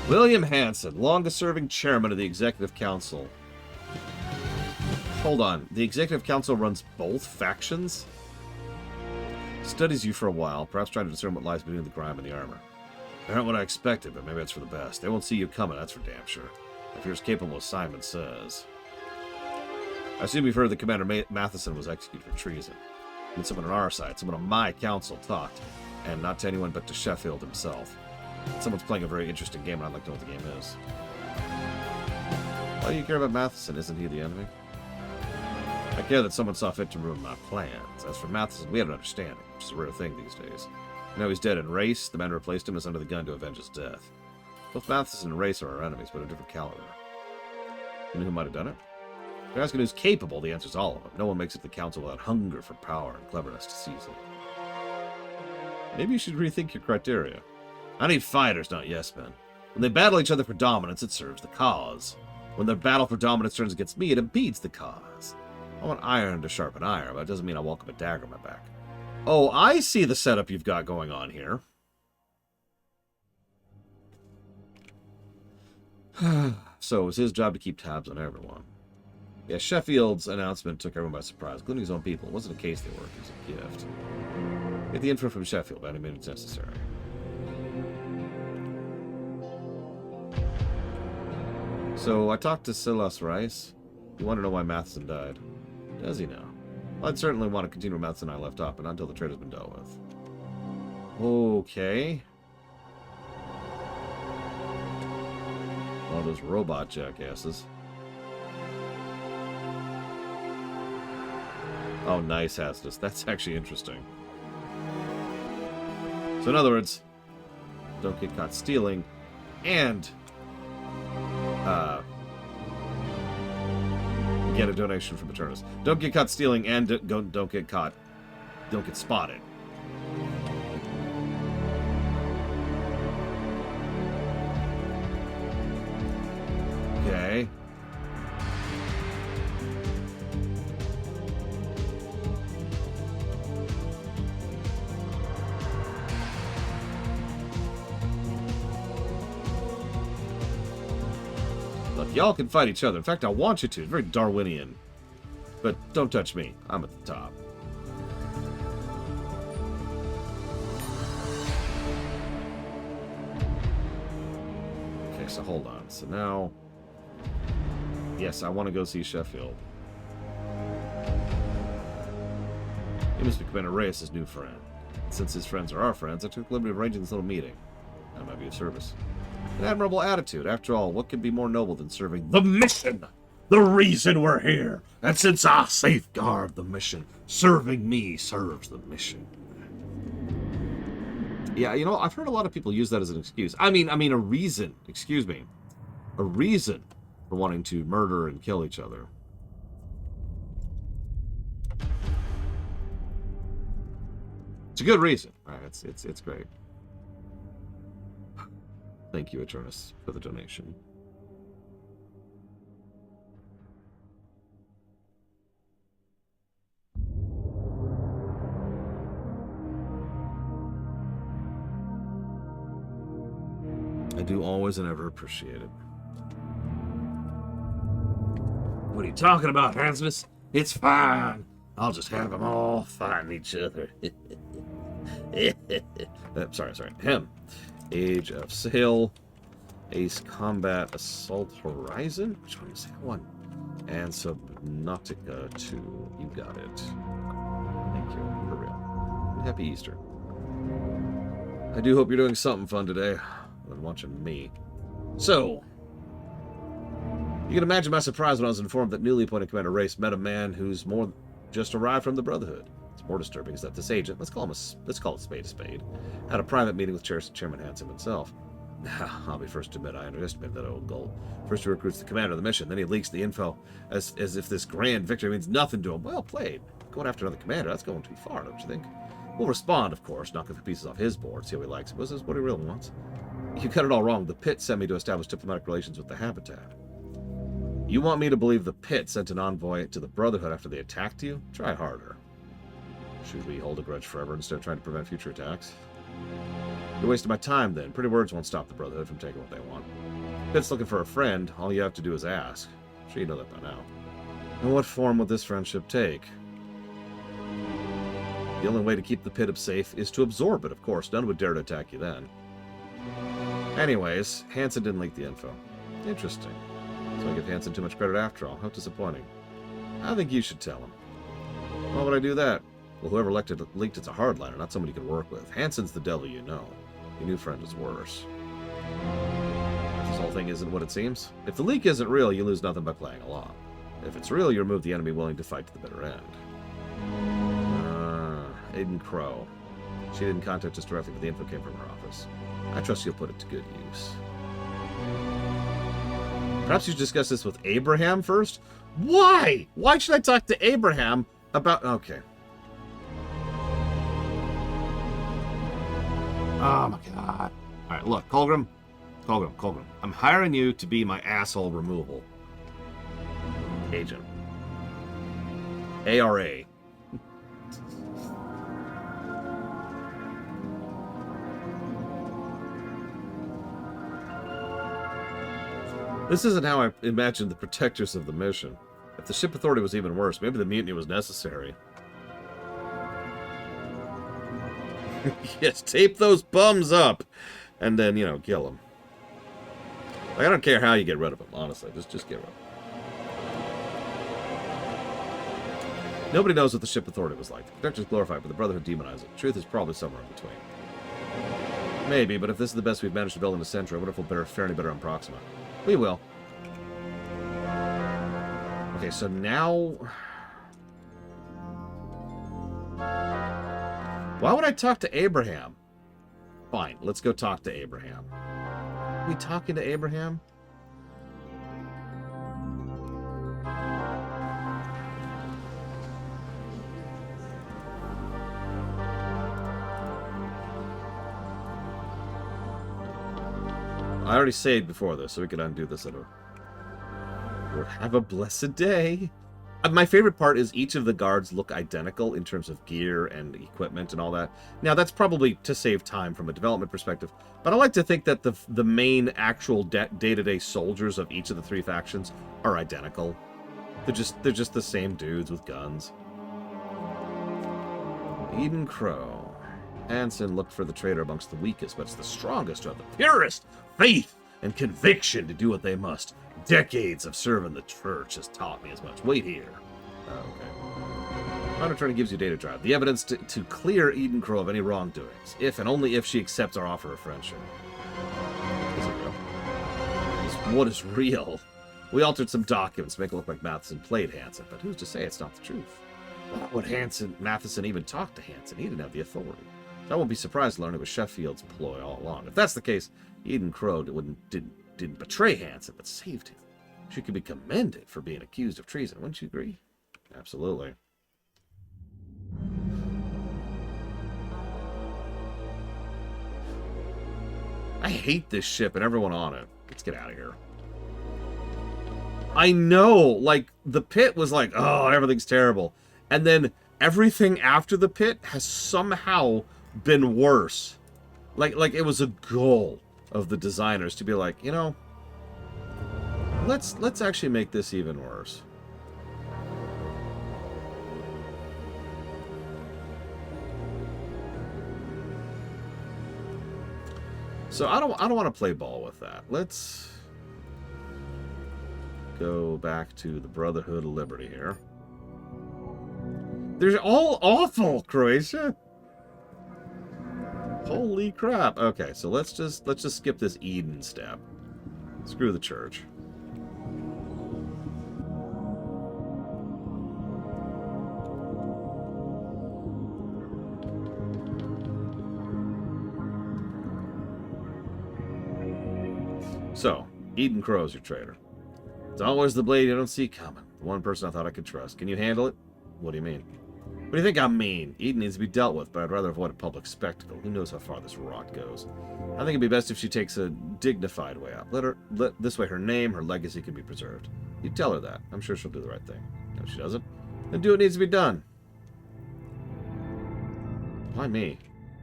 [SPEAKER 1] William Hanson, longest-serving chairman of the Executive Council. Hold on. The Executive Council runs both factions? Studies you for a while, perhaps trying to discern what lies between the grime and the armor. They aren't what I expected, but maybe it's for the best. They won't see you coming, that's for damn sure. If you're as capable as Simon says. I assume you've heard that Commander Matheson was executed for treason. I mean, someone on our side, someone on my council talked, and not to anyone but to Sheffield himself. Someone's playing a very interesting game, and I'd like to know what the game is. Why do you care about Matheson? Isn't he the enemy? I care that someone saw fit to ruin my plans. As for Matheson, we had an understanding, which is a rare thing these days. Now he's dead, and Race, the man who replaced him, is under the gun to avenge his death. Both Matheson and Race are our enemies, but of different caliber. You know who might have done it? If you're asking who's capable, the answer's all of them. No one makes it to the council without hunger for power and cleverness to seize it. Maybe you should rethink your criteria. I need fighters, not yes-men. When they battle each other for dominance, it serves the cause. When their battle for dominance turns against me, it impedes the cause. I want iron to sharpen iron, but it doesn't mean I welcome a dagger on my back. Oh, I see the setup you've got going on here. So it was his job to keep tabs on everyone. Yeah, Sheffield's announcement took everyone by surprise, including his own people. It wasn't a case they worked, it was a gift. Get the info from Sheffield by any means necessary. So I talked to Silas Rice. You want to know why Matheson died? Does he now? Well, I'd certainly want to continue where Matheson and I left off, but not until the trade has been dealt with. Okay. All those robot jackasses. Oh, nice, Hastus. That's actually interesting. So in other words, don't get caught stealing, and get a donation from Eternus. Don't get caught stealing, and don't get caught. Don't get spotted. Okay. Y'all can fight each other. In fact, I want you to. It's very Darwinian. But don't touch me. I'm at the top. Okay, so hold on. So now... Yes, I want to go see Sheffield. He must be Commander Reyes' new friend. Since his friends are our friends, I took the liberty of arranging this little meeting. That might be of service. An admirable attitude. After all, what could be more noble than serving the mission? The reason we're here. And since I safeguard the mission, serving me serves the mission. Yeah, you know, I've heard a lot of people use that as an excuse. I mean, a reason. Excuse me. A reason for wanting to murder and kill each other. It's a good reason. Right, it's great. Thank you, Eternus, for the donation. I do always and ever appreciate it. What are you talking about, Hanson? It's fine. I'll just have them all find each other. Sorry. Him. Age of Sail. Ace Combat Assault Horizon? Which one is that one? And Subnautica 2. You got it. Thank you. For real. Happy Easter. I do hope you're doing something fun today. Than watching me. So, you can imagine my surprise when I was informed that newly appointed Commander Reyes met a man who's just arrived from the Brotherhood. What's more disturbing is that this agent, let's call it spade a spade, had a private meeting with Chairman Hanson himself. I'll be first to admit I underestimated that old gull. First he recruits the commander of the mission, then he leaks the info as if this grand victory means nothing to him. Well played. Going after another commander, that's going too far, don't you think? We'll respond, of course, knock a few pieces off his board, see how he likes it. This is what he really wants. You got it all wrong. The Pit sent me to establish diplomatic relations with the Habitat. You want me to believe the Pit sent an envoy to the Brotherhood after they attacked you? Try harder. Should we hold a grudge forever instead of trying to prevent future attacks? You're wasting my time then. Pretty words won't stop the Brotherhood from taking what they want. Pit's looking for a friend. All you have to do is ask. I'm sure you know that by now. And what form would this friendship take? The only way to keep the Pit safe is to absorb it, of course. None would dare to attack you then. Anyways, Hanson didn't leak the info. Interesting. So I give Hanson too much credit after all. How disappointing. I think you should tell him. Why would I do that? Well, whoever leaked it's a hardliner, not someone you can work with. Hanson's the devil you know. Your new friend is worse. This whole thing isn't what it seems. If the leak isn't real, you lose nothing by playing along. If it's real, you remove the enemy willing to fight to the bitter end. Crowe. She didn't contact us directly, but the info came from her office. I trust you'll put it to good use. Perhaps you should discuss this with Abraham first? Why? Why should I talk to Abraham about... Okay. Oh my god. Alright, look, Colgrim. I'm hiring you to be my asshole removal agent. ARA. This isn't how I imagined the protectors of the mission. If the ship authority was even worse, maybe the mutiny was necessary. Yes, tape those bums up! And then, you know, kill them. Like, I don't care how you get rid of them, honestly. Just get rid of them. Nobody knows what the ship authority was like. The protectors glorify it, but the Brotherhood demonize it. Truth is probably somewhere in between. Maybe, but if this is the best we've managed to build in a century, I wonder if we'll fare any better on Proxima. We will. Okay, so now... Why would I talk to Abraham? Fine, let's go talk to Abraham. Are we talking to Abraham? I already saved before this, so we could undo this at a... Have a blessed day. My favorite part is each of the guards look identical in terms of gear and equipment and all that. Now, that's probably to save time from a development perspective, but I like to think that the main actual day-to-day soldiers of each of the three factions are identical. They're just the same dudes with guns. Eden Crowe. Hanson looked for the traitor amongst the weakest, but it's the strongest who have the purest faith and conviction to do what they must. Decades of serving the church has taught me as much. Wait here. Okay. Our attorney gives you data drive. The evidence to clear Eden Crowe of any wrongdoings, if and only if she accepts our offer of friendship. Is it real? What is real? We altered some documents to make it look like Matheson played Hanson, but who's to say it's not the truth? Why would Matheson even talk to Hanson? He didn't have the authority. So I won't be surprised to learn it was Sheffield's ploy all along. If that's the case, Eden Crowe didn't betray Hanson, but saved him. She could be commended for being accused of treason. Wouldn't you agree? Absolutely. I hate this ship and everyone on it. Let's get out of here. I know, like, the pit was like, oh, everything's terrible. And then everything after the pit has somehow been worse. Like it was a goal of the designers to be like, you know, let's actually make this even worse. So I don't want to play ball with that. Let's go back to the Brotherhood of Liberty here. They're all awful, Croatia. Holy crap. Okay, so let's just skip this Eden step. Screw the church. So, Eden Crowe's your traitor. It's always the blade you don't see coming. The one person I thought I could trust. Can you handle it? What do you mean? What do you think I mean? Eden needs to be dealt with, but I'd rather avoid a public spectacle. Who knows how far this rot goes? I think it'd be best if she takes a dignified way out. This way her name, her legacy can be preserved. You tell her that. I'm sure she'll do the right thing. If she doesn't, then do what needs to be done. Why me?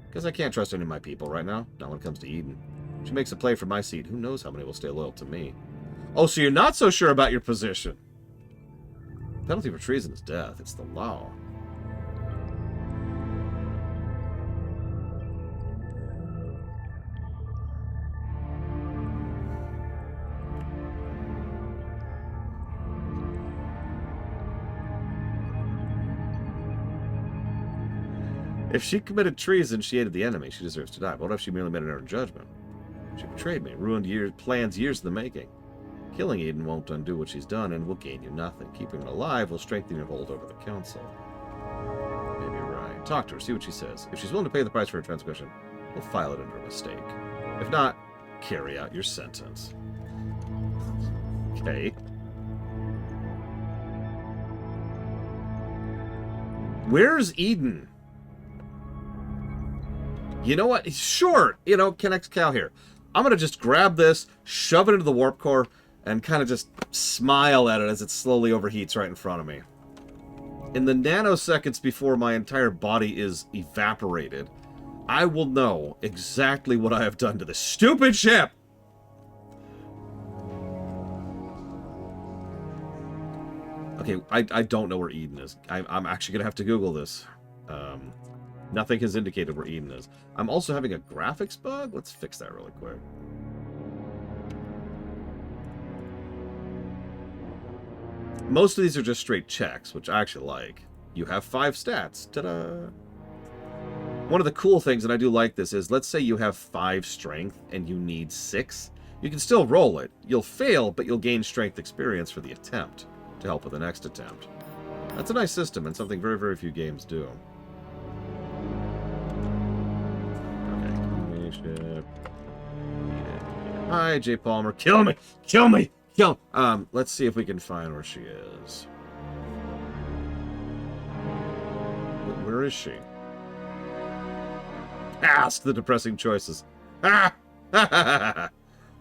[SPEAKER 1] Because I can't trust any of my people right now. Not when it comes to Eden. If she makes a play for my seat, who knows how many will stay loyal to me. Oh, so you're not so sure about your position. The penalty for treason is death. It's the law. If she committed treason, she aided the enemy. She deserves to die. But what if she merely made an error in judgment? She betrayed me, ruined plans years in the making. Killing Eden won't undo what she's done and will gain you nothing. Keeping her alive will strengthen your hold over the council. Maybe you're right. Talk to her, see what she says. If she's willing to pay the price for her transgression, we'll file it under a mistake. If not, carry out your sentence. Okay. Where's Eden? You know what? Sure, you know, Kennex Cow here. I'm going to just grab this, shove it into the warp core, and kind of just smile at it as it slowly overheats right in front of me. In the nanoseconds before my entire body is evaporated, I will know exactly what I have done to this stupid ship! Okay, I don't know where Eden is. I'm actually going to have to Google this. Nothing has indicated where Eden is. I'm also having a graphics bug. Let's fix that really quick. Most of these are just straight checks, which I actually like. You have 5 stats. Ta-da! One of the cool things, and I do like this, is let's say you have 5 strength and you need 6. You can still roll it. You'll fail, but you'll gain strength experience for the attempt to help with the next attempt. That's a nice system and something very, very few games do. Hi, J. Palmer. Kill me! Kill me! Kill! Let's see if we can find where she is. Where is she? Ask the depressing choices. Ah!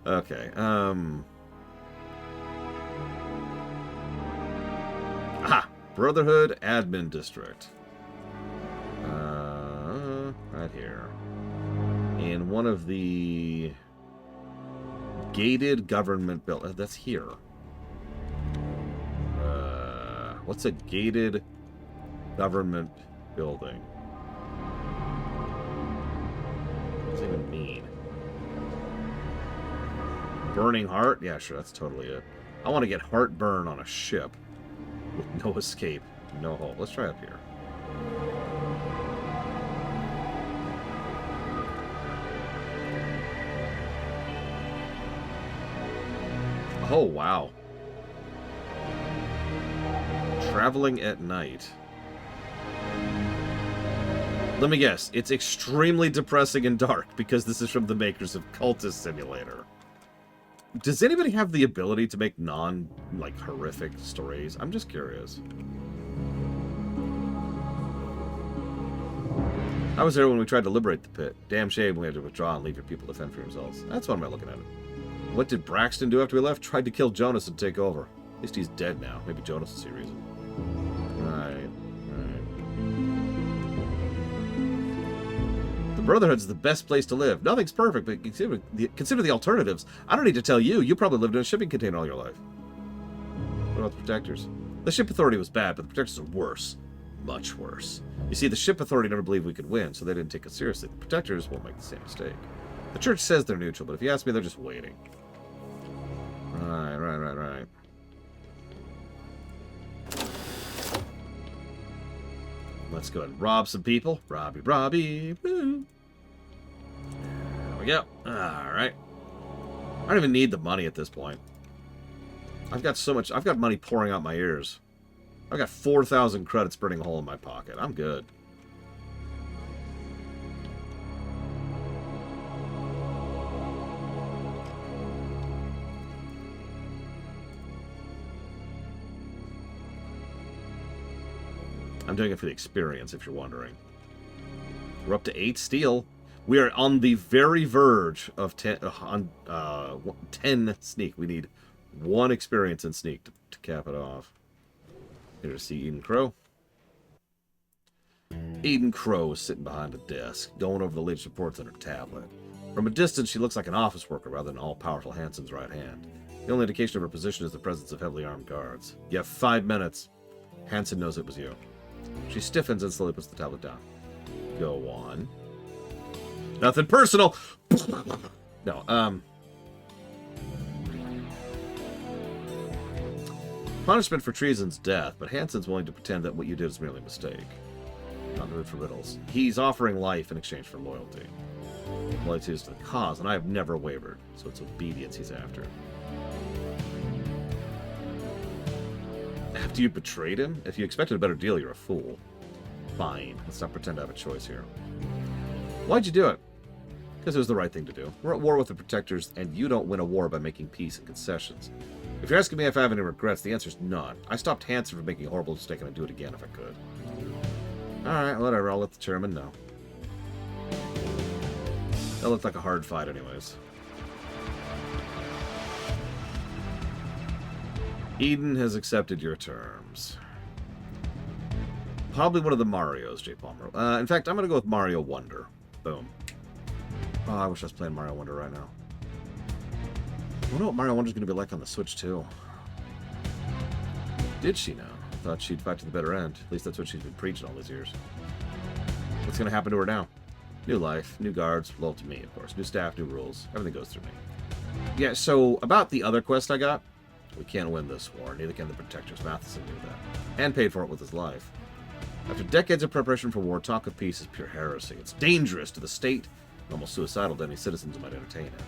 [SPEAKER 1] Okay, Aha! Brotherhood Admin District. Right here. In one of the gated government buildings. That's here. What's a gated government building? What does it even mean? Burning heart? Yeah, sure, that's totally it. I want to get heartburn on a ship with no escape, no hole. Let's try up here. Oh, wow. Traveling at night. Let me guess. It's extremely depressing and dark because this is from the makers of Cultist Simulator. Does anybody have the ability to make horrific stories? I'm just curious. I was there when we tried to liberate the pit. Damn shame we had to withdraw and leave your people to fend for themselves. That's one way of looking at it. What did Braxton do after we left? Tried to kill Jonas and take over. At least he's dead now. Maybe Jonas will see reason. Right. The Brotherhood's the best place to live. Nothing's perfect, but consider the alternatives. I don't need to tell you. You probably lived in a shipping container all your life. What about the Protectors? The Ship Authority was bad, but the Protectors are worse. Much worse. You see, the Ship Authority never believed we could win, so they didn't take us seriously. The Protectors won't make the same mistake. The Church says they're neutral, but if you ask me, they're just waiting. Right. Let's go ahead and rob some people. Robbie. Woo. There we go. Alright. I don't even need the money at this point. I've got so much. I've got money pouring out my ears. I've got 4,000 credits burning a hole in my pocket. I'm good. I'm doing it for the experience, if you're wondering. We're up to 8 steel. We are on the very verge of 10 sneak. We need 1 experience in sneak to cap it off. Here to see Eden Crowe. Eden Crowe is sitting behind a desk, going over the latest reports on her tablet. From a distance, she looks like an office worker rather than all-powerful Hanson's right hand. The only indication of her position is the presence of heavily armed guards. You have 5 minutes. Hanson knows it was you. She stiffens and slowly puts the tablet down. Go on. Nothing personal! No, punishment for treason's death, but Hanson's willing to pretend that what you did is merely a mistake. Not in the mood for riddles. He's offering life in exchange for loyalty. Loyalty is to the cause, and I have never wavered, so it's obedience he's after. After you betrayed him? If you expected a better deal, you're a fool. Fine. Let's not pretend to have a choice here. Why'd you do it? Because it was the right thing to do. We're at war with the Protectors, and you don't win a war by making peace and concessions. If you're asking me if I have any regrets, the answer's none. I stopped Hanson from making a horrible mistake, and I'd do it again if I could. Alright, whatever. I'll let the chairman know. That looked like a hard fight anyways. Eden has accepted your terms. Probably one of the Marios, J. Palmer. In fact, I'm going to go with Mario Wonder. Boom. Oh, I wish I was playing Mario Wonder right now. I wonder what Mario Wonder's going to be like on the Switch, too. Did she know? I thought she'd fight to the better end. At least that's what she's been preaching all these years. What's going to happen to her now? New life, new guards, loyal to me, of course. New staff, new rules. Everything goes through me. Yeah, so about the other quest I got, we can't win this war, neither can the Protectors. Matheson knew that. And paid for it with his life. After decades of preparation for war, talk of peace is pure heresy. It's dangerous to the state and almost suicidal to any citizens who might entertain it.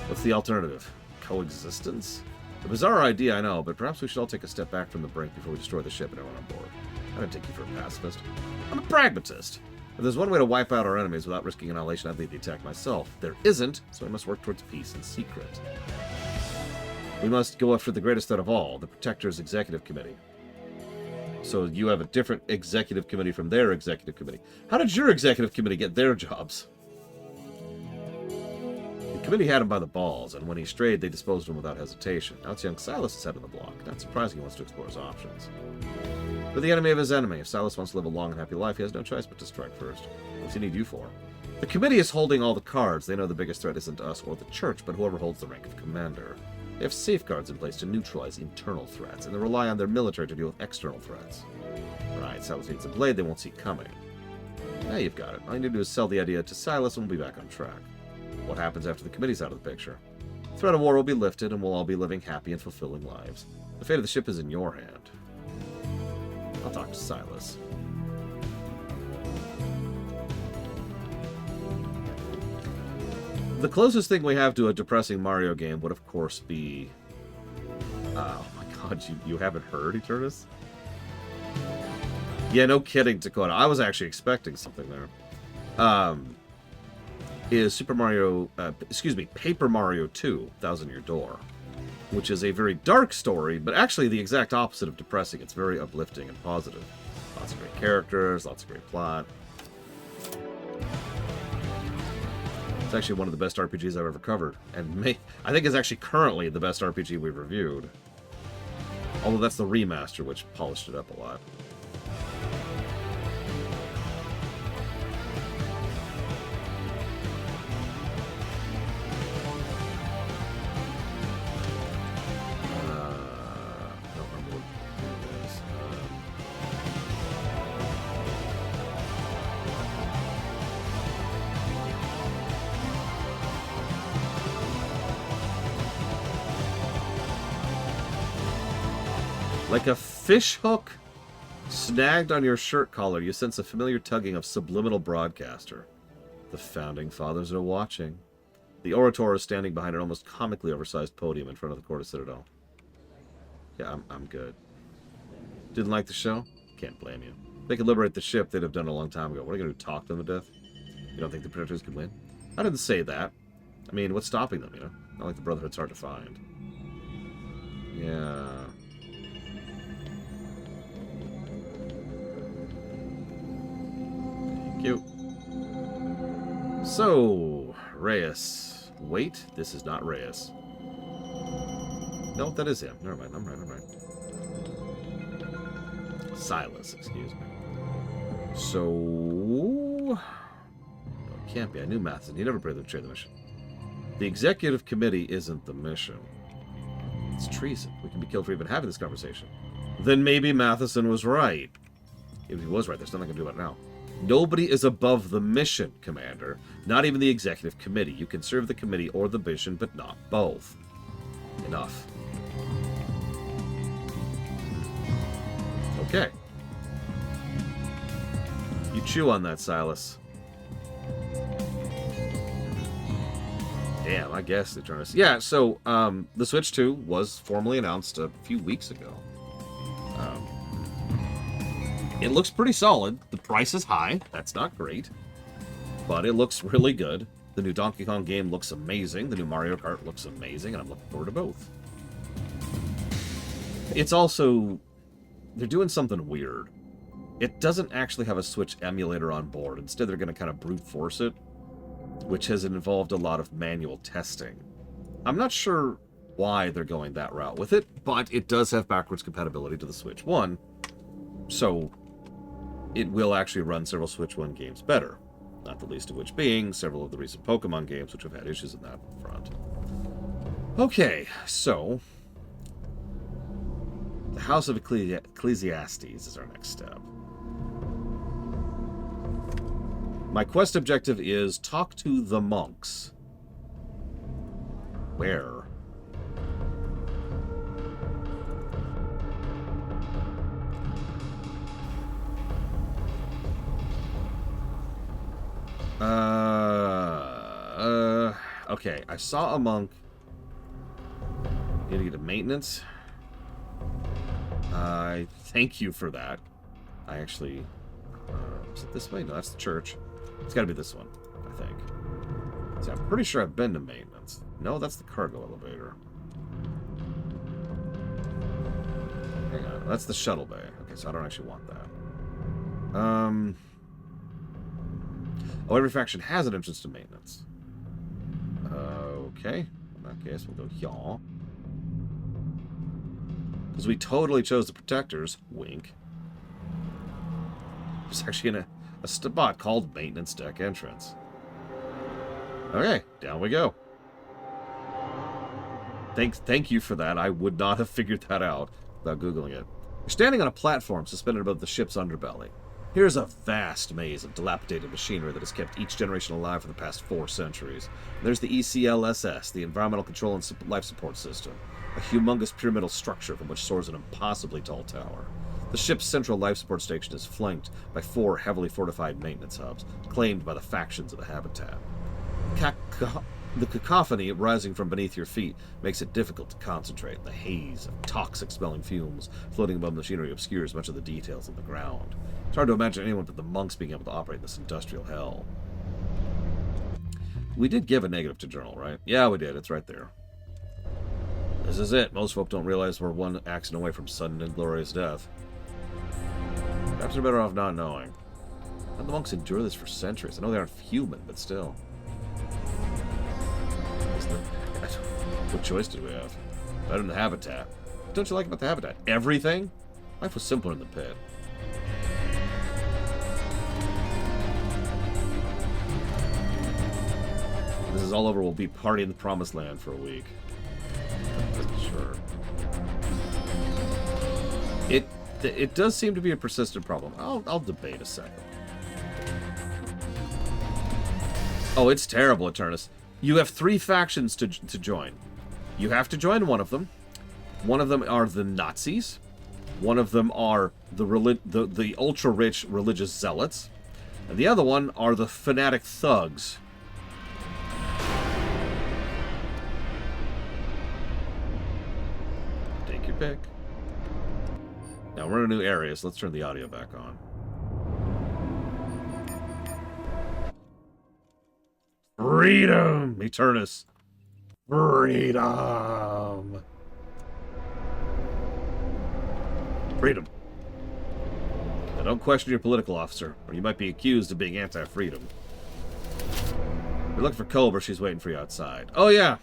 [SPEAKER 1] What's the alternative? Coexistence? A bizarre idea, I know, but perhaps we should all take a step back from the brink before we destroy the ship and everyone on board. I don't take you for a pacifist. I'm a pragmatist. If there's one way to wipe out our enemies without risking annihilation, I'd lead the attack myself. There isn't, so we must work towards peace in secret. We must go after the greatest threat of all, the Protectors' Executive Committee. So you have a different executive committee from their executive committee. How did your executive committee get their jobs? The committee had him by the balls, and when he strayed, they disposed of him without hesitation. Now it's young Silas' head of the block. Not surprising he wants to explore his options. But the enemy of his enemy. If Silas wants to live a long and happy life, he has no choice but to strike first. What's he need you for? The committee is holding all the cards. They know the biggest threat isn't us or the church, but whoever holds the rank of commander. They have safeguards in place to neutralize internal threats, and they rely on their military to deal with external threats. Right, Silas needs a blade they won't see coming. Now you've got it. All you need to do is sell the idea to Silas and we'll be back on track. What happens after the committee's out of the picture? The threat of war will be lifted and we'll all be living happy and fulfilling lives. The fate of the ship is in your hand. I'll talk to Silas. The closest thing we have to a depressing Mario game would, of course, be... oh my god, you haven't heard, Eternus? Yeah, no kidding, Dakota. I was actually expecting something there. Is Super Mario... Paper Mario 2, Thousand Year Door. Which is a very dark story, but actually the exact opposite of depressing. It's very uplifting and positive. Lots of great characters, lots of great plot. It's actually one of the best RPGs I've ever covered. And I think it's actually currently the best RPG we've reviewed. Although that's the remaster, which polished it up a lot. Like a fish hook snagged on your shirt collar, you sense a familiar tugging of subliminal broadcaster. The founding fathers are watching. The orator is standing behind an almost comically oversized podium in front of the Court of Citadel. Yeah, I'm good. Didn't like the show? Can't blame you. If they could liberate the ship, they'd have done it a long time ago. What are you going to do, talk them to death? You don't think the Predators could win? I didn't say that. I mean, what's stopping them, you know? Not like the Brotherhood's hard to find. Yeah... Cute. So, Reyes. Wait, this is not Reyes. No, that is him. Never mind, I'm right. Silas, excuse me. So... No, it can't be. I knew Matheson. He never betrayed the mission. The executive committee isn't the mission. It's treason. We can be killed for even having this conversation. Then maybe Matheson was right. If he was right, there's nothing I can do about it now. Nobody is above the mission, Commander. Not even the executive committee. You can serve the committee or the mission, but not both. Enough. Okay. You chew on that, Silas. Damn, I guess they turned us. Yeah, so the Switch 2 was formally announced a few weeks ago. It looks pretty solid. The price is high. That's not great. But it looks really good. The new Donkey Kong game looks amazing. The new Mario Kart looks amazing, and I'm looking forward to both. It's also... they're doing something weird. It doesn't actually have a Switch emulator on board. Instead, they're going to kind of brute force it, which has involved a lot of manual testing. I'm not sure why they're going that route with it, but it does have backwards compatibility to the Switch 1, so it will actually run several Switch 1 games better, not the least of which being several of the recent Pokemon games, which have had issues in that front. Okay, so the House of Ecclesiastes is our next step. My quest objective is talk to the monks. Where? Okay, I saw a monk. Need to get a maintenance. Thank you for that. I actually... is it this way? No, that's the church. It's gotta be this one, I think. See, I'm pretty sure I've been to maintenance. No, that's the cargo elevator. Hang on, that's the shuttle bay. Okay, so I don't actually want that. Oh, every faction has an entrance to maintenance. Okay. In that case, we'll go here. Because we totally chose the protectors. Wink. There's actually a spot called Maintenance Deck Entrance. Okay, down we go. Thank you for that. I would not have figured that out without Googling it. You're standing on a platform suspended above the ship's underbelly. Here's a vast maze of dilapidated machinery that has kept each generation alive for the past 4 centuries. There's the ECLSS, the Environmental Control and Life Support System, a humongous pyramidal structure from which soars an impossibly tall tower. The ship's central life support station is flanked by 4 heavily fortified maintenance hubs, claimed by the factions of the habitat. The cacophony rising from beneath your feet makes it difficult to concentrate. The haze of toxic-smelling fumes floating above the machinery obscures much of the details of the ground. It's hard to imagine anyone but the monks being able to operate this industrial hell. We did give a negative to journal, right? Yeah, we did. It's right there. This is it. Most folk don't realize we're one accident away from sudden and glorious death. Perhaps they're better off not knowing. How the monks endure this for centuries? I know they aren't human, but still. What choice did we have? Better than the habitat. What don't you like about the habitat? Everything? Life was simpler in the pit. When this is all over, we'll be partying the promised land for a week. Sure. It does seem to be a persistent problem. I'll debate a second. Oh, it's terrible, Eternus. You have 3 factions to join. You have to join one of them. One of them are the Nazis. One of them are the ultra-rich religious zealots. And the other one are the fanatic thugs. Take your pick. Now, we're in a new area, so let's turn the audio back on. Freedom! Eternus. Freedom! Freedom. Now, don't question your political officer, or you might be accused of being anti-freedom. You're looking for Cobra, she's waiting for you outside. Oh, yeah!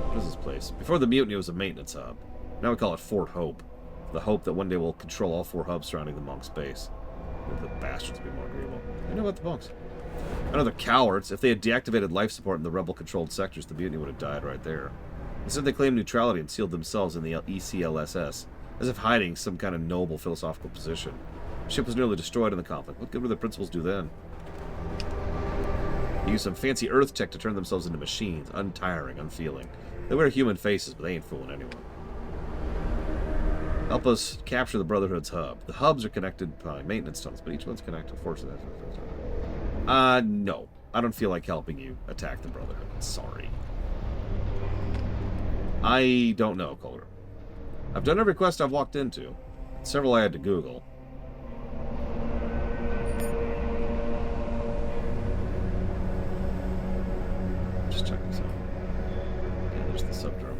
[SPEAKER 1] What is this place? Before the mutiny, it was a maintenance hub. Now we call it Fort Hope. The hope that one day we'll control all 4 hubs surrounding the monk's base. The bastards will be more agreeable. You know about the monks? I know they're cowards. If they had deactivated life support in the rebel-controlled sectors, the mutiny would have died right there. Instead, they claimed neutrality and sealed themselves in the ECLSS, as if hiding some kind of noble philosophical position. The ship was nearly destroyed in the conflict. What good would the principals do then? They use some fancy Earth tech to turn themselves into machines, untiring, unfeeling. They wear human faces, but they ain't fooling anyone. Help us capture the Brotherhood's hub. The hubs are connected by maintenance tunnels, but each one's connected. Fortunately, no. I don't feel like helping you attack the Brotherhood. Sorry. I don't know, Colder. I've done every quest I've walked into. Several I had to Google. Just check this out. Yeah, there's the subdrum.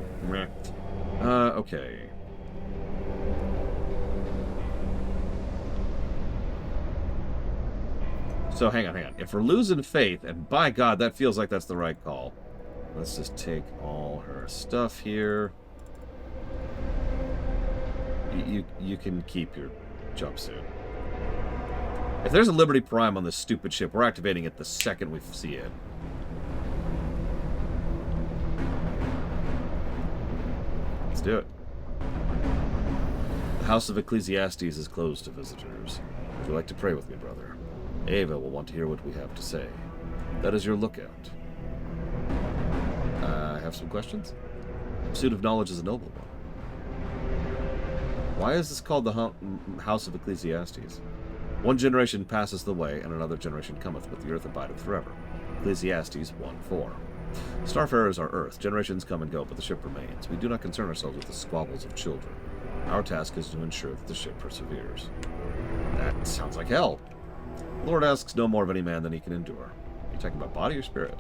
[SPEAKER 1] Okay. So, hang on. If we're losing faith, and by God, that feels like that's the right call. Let's just take all her stuff here. You can keep your jumpsuit. If there's a Liberty Prime on this stupid ship, we're activating it the second we see it. Let's do it. The House of Ecclesiastes is closed to visitors. Would you like to pray with me, brother? Ava will want to hear what we have to say. That is your lookout. I have some questions. Pursuit of knowledge is a noble one. Why is this called the House of Ecclesiastes? One generation passes the way, and another generation cometh, but the earth abideth forever. Ecclesiastes 1:4. Starfarers are earth. Generations come and go, but the ship remains. We do not concern ourselves with the squabbles of children. Our task is to ensure that the ship perseveres. That sounds like hell. The Lord asks no more of any man than he can endure. Are you talking about body or spirit?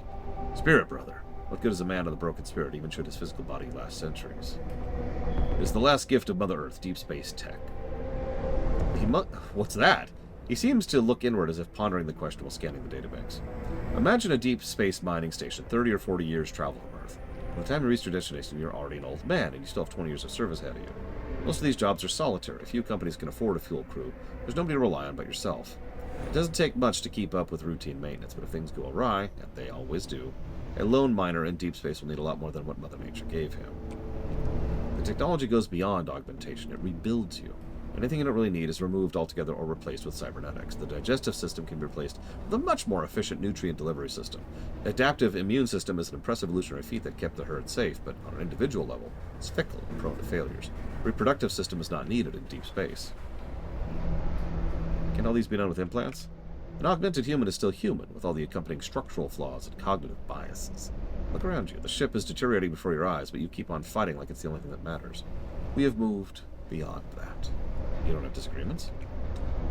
[SPEAKER 1] Spirit, brother. What good is a man with a broken spirit, even should his physical body last centuries? It is the last gift of Mother Earth, deep space tech. What's that? He seems to look inward as if pondering the question while scanning the databanks. Imagine a deep space mining station, 30 or 40 years travel from Earth. By the time you reach your destination, you're already an old man, and you still have 20 years of service ahead of you. Most of these jobs are solitary. Few companies can afford a fuel crew. There's nobody to rely on but yourself. It doesn't take much to keep up with routine maintenance, but if things go awry, and they always do, a lone miner in deep space will need a lot more than what Mother Nature gave him. The technology goes beyond augmentation. It rebuilds you. Anything you don't really need is removed altogether or replaced with cybernetics. The digestive system can be replaced with a much more efficient nutrient delivery system. Adaptive immune system is an impressive evolutionary feat that kept the herd safe, but on an individual level, it's fickle and prone to failures. Reproductive system is not needed in deep space. Can all these be done with implants? An augmented human is still human, with all the accompanying structural flaws and cognitive biases. Look around you. The ship is deteriorating before your eyes, but you keep on fighting like it's the only thing that matters. We have moved beyond that. You don't have disagreements?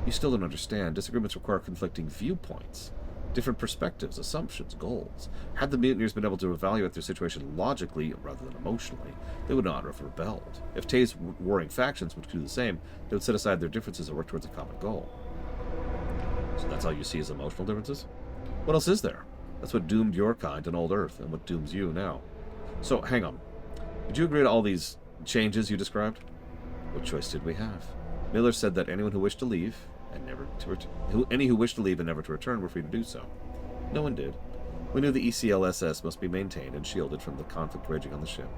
[SPEAKER 1] You still don't understand. Disagreements require conflicting viewpoints, different perspectives, assumptions, goals. Had the mutineers been able to evaluate their situation logically rather than emotionally, they would not have rebelled. If Tay's warring factions would do the same, they would set aside their differences and work towards a common goal. So that's all you see as emotional differences? What else is there? That's what doomed your kind on old Earth, and what dooms you now. So, hang on. Did you agree to all these changes you described? What choice did we have? Miller said that anyone who wished to leave and never to any who wished to leave and never to return were free to do so. No one did. We knew the ECLSS must be maintained and shielded from the conflict raging on the ship.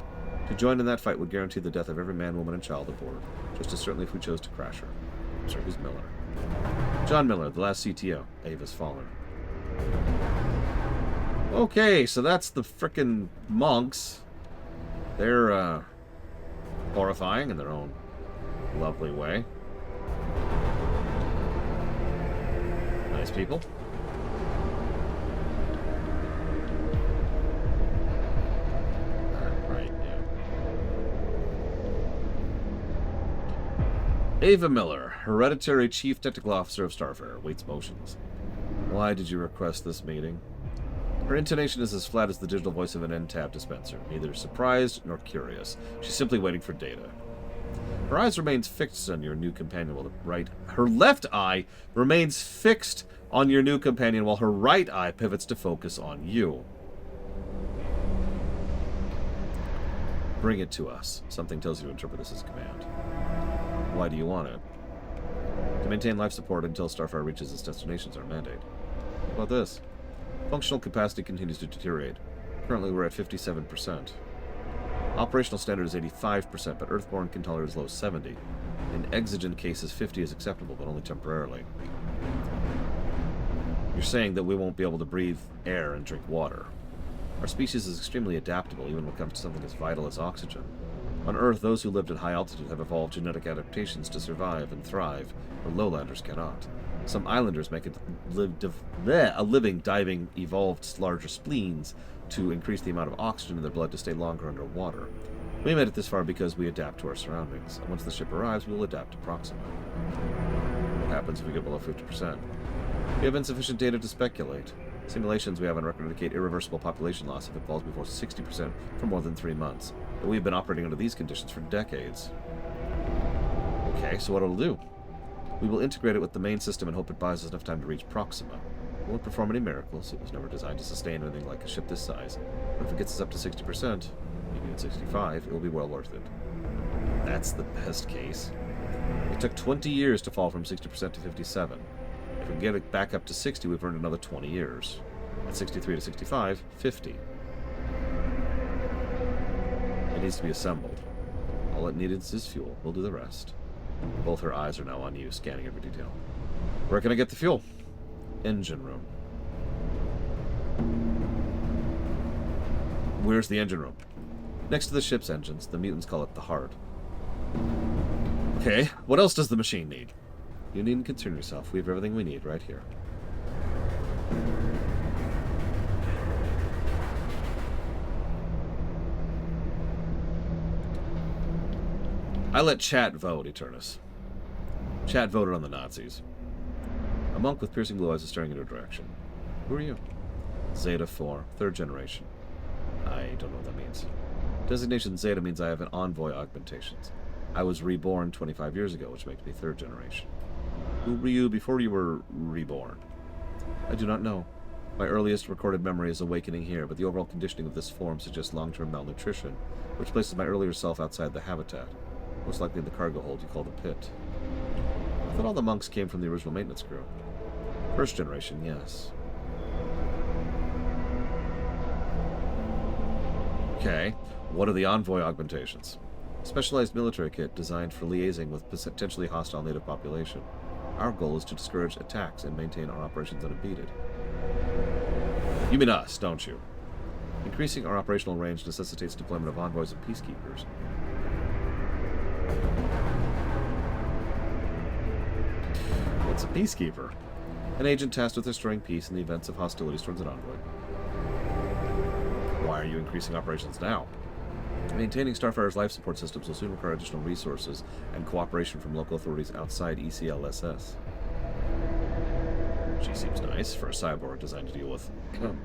[SPEAKER 1] To join in that fight would guarantee the death of every man, woman, and child aboard, just as certainly if we chose to crash her. Sir, who's Miller? John Miller, the last CTO, Ava's father. Okay, so that's the frickin' monks. They're, horrifying in their own lovely way. Nice people. Right, yeah. Ava Miller, Hereditary Chief Technical Officer of Starfarer, waits motions. Why did you request this meeting? Her intonation is as flat as the digital voice of an end-tab dispenser, neither surprised nor curious. She's simply waiting for data. Her eyes remains fixed on your new companion while her left eye remains fixed on your new companion while her right eye pivots to focus on you. Bring it to us. Something tells you to interpret this as a command. Why do you want it? To maintain life support until Starfire reaches its destination is our mandate. What about this? Functional capacity continues to deteriorate. Currently we're at 57%. Operational standard is 85%, but Earthborn can tolerate as low as 70. In exigent cases, 50 is acceptable, but only temporarily. You're saying that we won't be able to breathe air and drink water. Our species is extremely adaptable, even when it comes to something as vital as oxygen. On Earth, those who lived at high altitude have evolved genetic adaptations to survive and thrive, where lowlanders cannot. Some islanders make a living diving evolved larger spleens to increase the amount of oxygen in their blood to stay longer underwater. We made it this far because we adapt to our surroundings, and once the ship arrives, we will adapt to Proxima. What happens if we get below 50%? We have insufficient data to speculate. Simulations we have on record indicate irreversible population loss if it falls before 60% for more than 3 months. But we have been operating under these conditions for decades. Okay, so what it'll do? We will integrate it with the main system and hope it buys us enough time to reach Proxima. It won't perform any miracles. It was never designed to sustain anything like a ship this size. But if it gets us up to 60%, maybe at 65, it will be well worth it. That's the best case. It took 20 years to fall from 60% to 57. If we can get it back up to 60, we've earned another 20 years. At 63 to 65, 50. It needs to be assembled. All it needs is fuel. We'll do the rest. Both her eyes are now on you, scanning every detail. Where can I get the fuel? Engine room. Where's the engine room? Next to the ship's engines. The mutants call it the heart. Okay, what else does the machine need? You needn't concern yourself. We have everything we need right here. I let chat vote, Eternus. Chat voted on the Nazis. A monk with piercing blue eyes is staring in her direction. Who are you? Zeta 4, 3rd generation. I don't know what that means. Designation Zeta means I have an envoy augmentations. I was reborn 25 years ago, which makes me 3rd generation. Who were you before you were reborn? I do not know. My earliest recorded memory is awakening here, but the overall conditioning of this form suggests long-term malnutrition, which places my earlier self outside the habitat, most likely in the cargo hold you call the pit. I thought all the monks came from the original maintenance crew. First generation, yes. Okay, what are the envoy augmentations? Specialized military kit designed for liaising with potentially hostile native population. Our goal is to discourage attacks and maintain our operations unimpeded. You mean us, don't you? Increasing our operational range necessitates deployment of envoys and peacekeepers. What's a peacekeeper? An agent tasked with restoring peace in the events of hostilities towards an envoy. Why are you increasing operations now? Maintaining Starfire's life support systems will soon require additional resources and cooperation from local authorities outside ECLSS. She seems nice for a cyborg designed to deal with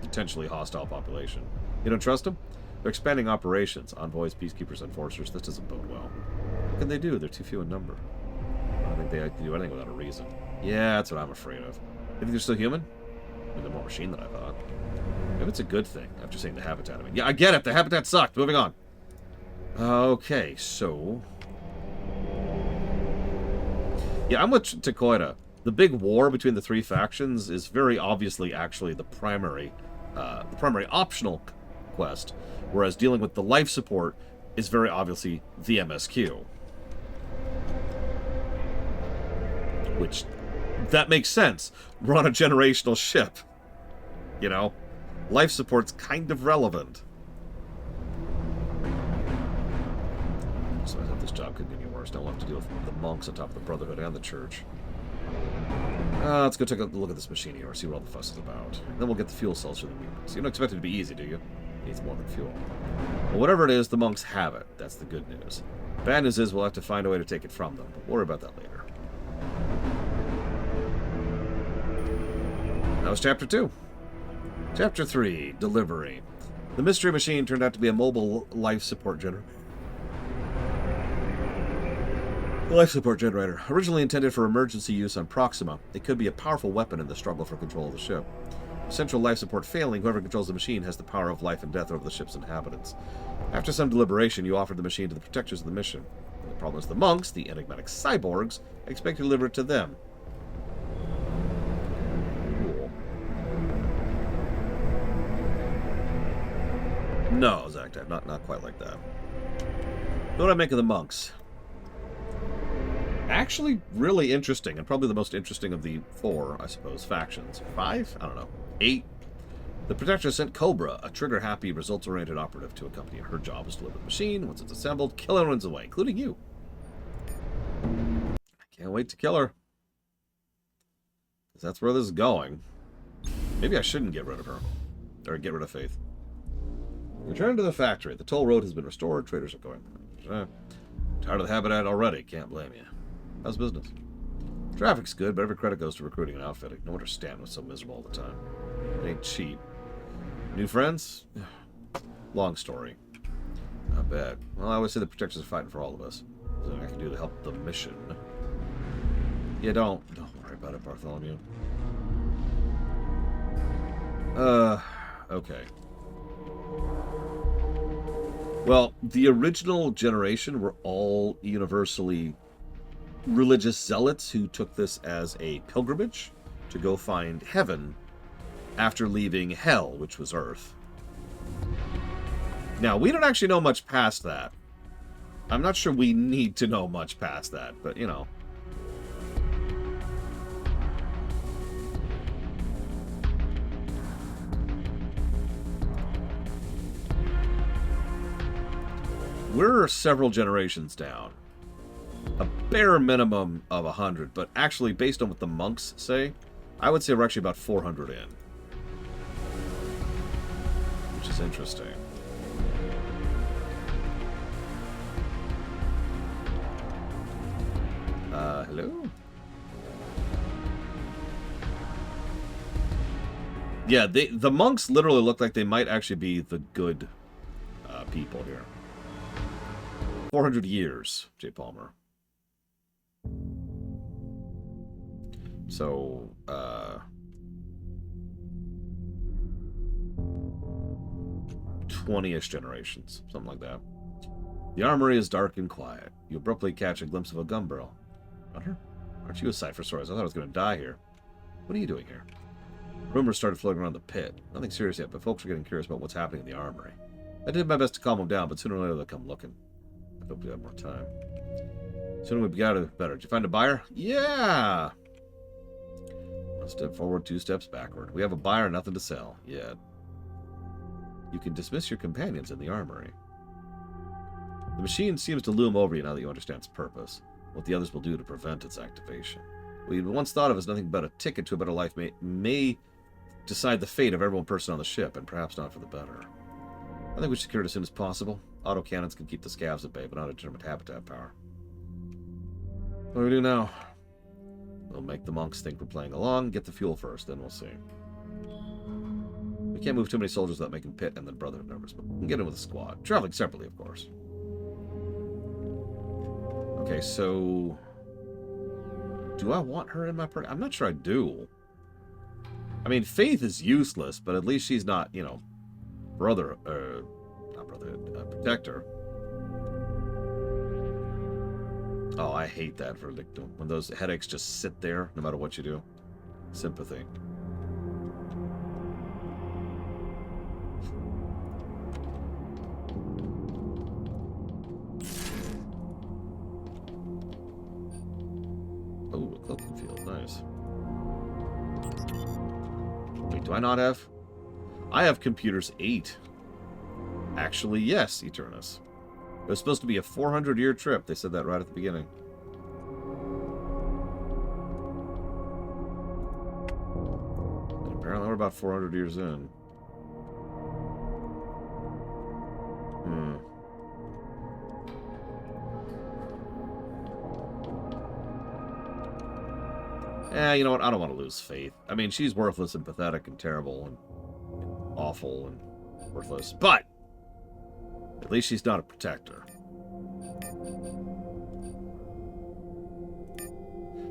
[SPEAKER 1] potentially hostile population. You don't trust them? They're expanding operations. Envoys, peacekeepers, enforcers. This doesn't bode well. What can they do? They're too few in number. I don't think they can do anything without a reason. Yeah, that's what I'm afraid of. You think they're still human? I mean, they're more machine than I thought. Maybe it's a good thing, after seeing the habitat. I mean, yeah, I get it. The habitat sucked. Moving on. Okay, so... yeah, I'm with Takoida. The big war between the three factions is very obviously actually the primary optional quest, whereas dealing with the life support is very obviously the MSQ. Which, that makes sense. We're on a generational ship. You know? Life support's kind of relevant. So I thought this job couldn't get any worse. Now we'll have to deal with the monks on top of the Brotherhood and the Church. Let's go take a look at this machine here, see what all the fuss is about. Then we'll get the fuel cells for the mutants. You don't expect it to be easy, do you? It needs more than fuel. Well, whatever it is, the monks have it. That's the good news. Bad news is we'll have to find a way to take it from them, but we'll worry about that later. That was Chapter 2. Chapter 3, Delivery. The mystery machine turned out to be a mobile life support generator. Life support generator. Originally intended for emergency use on Proxima, it could be a powerful weapon in the struggle for control of the ship. Central life support failing, whoever controls the machine has the power of life and death over the ship's inhabitants. After some deliberation, you offered the machine to the protectors of the mission. The problem is the monks, the enigmatic cyborgs, expect you to deliver it to them. Cool. No, Zactad, not quite like that. What do I make of the monks? Actually, really interesting, and probably the most interesting of the 4, I suppose, factions. 5? I don't know. 8? The Protector sent Cobra, a trigger-happy, results-oriented operative, to accompany her. Her job is to deliver the machine. Once it's assembled, kill everyone's away, including you. I can't wait to kill her. Because that's where this is going. Maybe I shouldn't get rid of her. Or get rid of Faith. Return to the factory. The toll road has been restored. Traders are going. Tired of the habitat already. Can't blame you. How's business? Traffic's good, but every credit goes to recruiting and outfitting. No wonder Stan was so miserable all the time. It ain't cheap. New friends? Long story. Not bad. Well, I always say the Protectors are fighting for all of us. There's nothing I can do to help the mission. Yeah, don't worry about it, Bartholomew. Okay. Well, the original generation were all universally religious zealots who took this as a pilgrimage to go find heaven after leaving hell, which was Earth. Now, we don't actually know much past that. I'm not sure we need to know much past that, but, you know. We're several generations down. A bare minimum of 100, but actually, based on what the monks say, I would say we're actually about 400 in. Which is interesting. Hello? Yeah, the monks literally look like they might actually be the good people here. 400 years, J. Palmer. So, 20-ish generations. Something like that. The armory is dark and quiet. You abruptly catch a glimpse of a gun barrel. Runner? Aren't you a Cypher Source? I thought I was going to die here. What are you doing here? Rumors started floating around the pit. Nothing serious yet, but folks are getting curious about what's happening in the armory. I did my best to calm them down, but sooner or later they'll come looking. I hope we have more time. Sooner we got it, better. Did you find a buyer? Yeah! 1 step forward, 2 steps backward. We have a buyer, nothing to sell. Yet. You can dismiss your companions in the armory. The machine seems to loom over you now that you understand its purpose. What the others will do to prevent its activation. What you once thought of as nothing but a ticket to a better life may decide the fate of every one person on the ship, and perhaps not for the better. I think we should secure it as soon as possible. Autocannons can keep the scavs at bay, but not determine habitat power. What do we do now? We'll make the monks think we're playing along, get the fuel first, then we'll see. We can't move too many soldiers without making Pit and the Brotherhood numbers, but we can get in with a squad. Traveling separately, of course. Okay, so... do I want her in my party? I'm not sure I do. I mean, Faith is useless, but at least she's not, you know, Protector. Oh, I hate that for like, when those headaches just sit there, no matter what you do. Sympathy. Oh, a cloaking field. Nice. Wait, do I not have? I have computers 8. Actually, yes, Eternus. It was supposed to be a 400-year trip. They said that right at the beginning. And apparently we're about 400 years in. You know what? I don't want to lose Faith. I mean, she's worthless and pathetic and terrible and awful and worthless. But at least she's not a protector.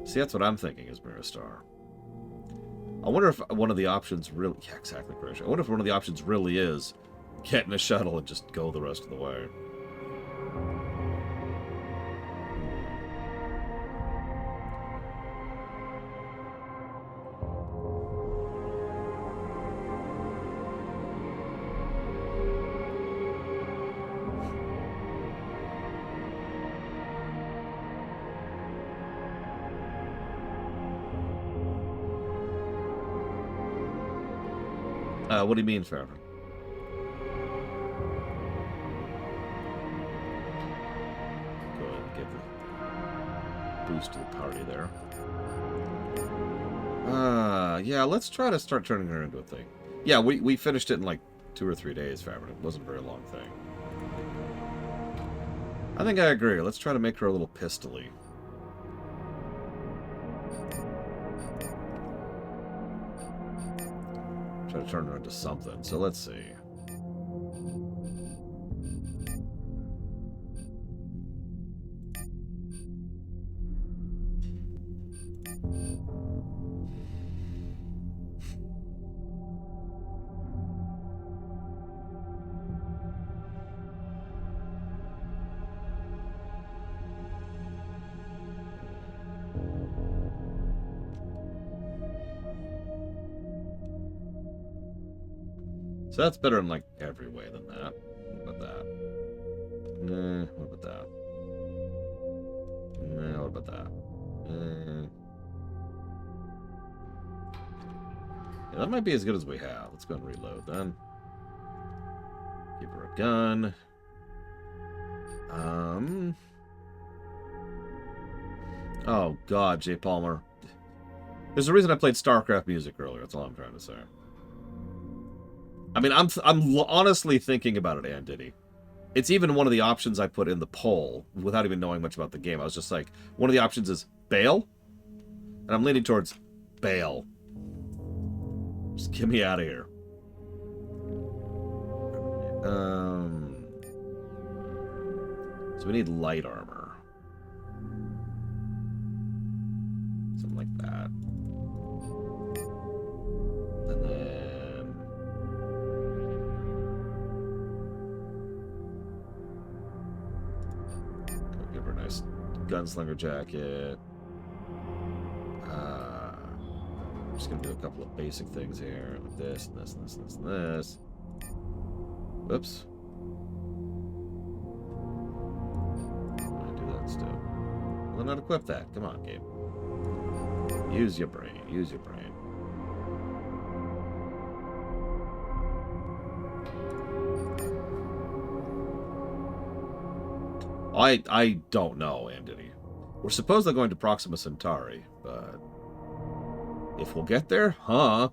[SPEAKER 1] See, that's what I'm thinking is Miristar. I wonder if one of the options really... yeah, exactly, Krish. I wonder if one of the options really is get in a shuttle and just go the rest of the way. What do you mean, Farron? Go ahead and give the boost to the party there. Yeah, let's try to start turning her into a thing. Yeah, we finished it in like 2 or 3 days, Farron. It wasn't a very long thing. I think I agree. Let's try to make her a little pistol-y. Try to turn her into something. So let's see. So that's better in, like, every way than that. What about that? Nah, what about that? Nah, what about that? Yeah, that might be as good as we have. Let's go and reload then. Give her a gun. Oh, God, Jay Palmer. There's a reason I played StarCraft music earlier. That's all I'm trying to say. I mean, I'm honestly thinking about it, Anditty. It's even one of the options I put in the poll without even knowing much about the game. I was just like, one of the options is bail, and I'm leaning towards bail. Just get me out of here. So we need light armor. Something like that. And then... Gunslinger jacket. I'm just going to do a couple of basic things here. Like this, and this, and this, and this, and this. Whoops. I do that still. Well, not equip that. Come on, game. Use your brain. Use your brain. I don't know, Anthony. We're supposedly going to Proxima Centauri, but if we'll get there, huh?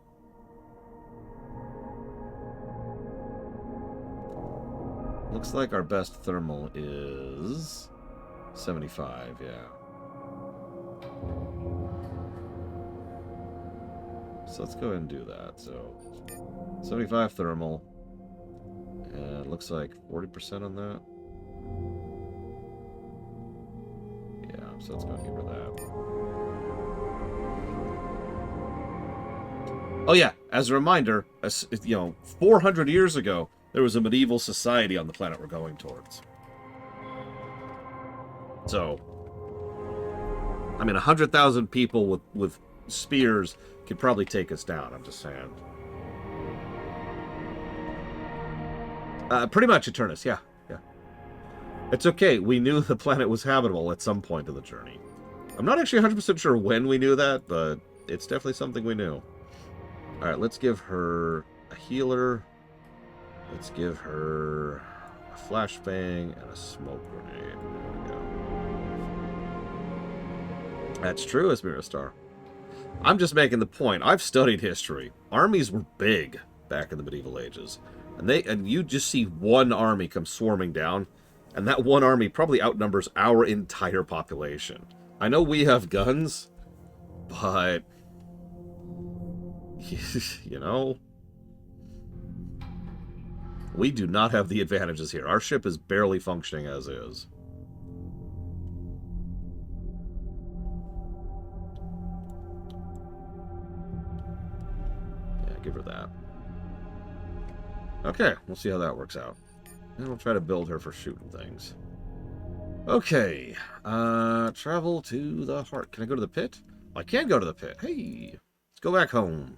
[SPEAKER 1] Looks like our best thermal is 75, yeah. So let's go ahead and do that. So 75 thermal. And it looks like 40% on that. Yeah, so let's go give her that. Oh yeah, as a reminder, 400 years ago, there was a medieval society on the planet we're going towards. So, I mean, 100,000 people with spears could probably take us down, I'm just saying. Pretty much Eternus, yeah. It's okay, we knew the planet was habitable at some point in the journey. I'm not actually 100% sure when we knew that, but it's definitely something we knew. Alright, let's give her a healer. Let's give her a flashbang and a smoke grenade. There we go. That's true, Asmira Star. I'm just making the point. I've studied history. Armies were big back in the medieval ages. And you just see one army come swarming down, and that one army probably outnumbers our entire population. I know we have guns, but you know, we do not have the advantages here. Our ship is barely functioning as is. Yeah, give her that. Okay, we'll see how that works out. And we'll try to build her for shooting things. Okay, travel to the heart. Can I go to the pit? I can go to the pit. Hey, let's go back home.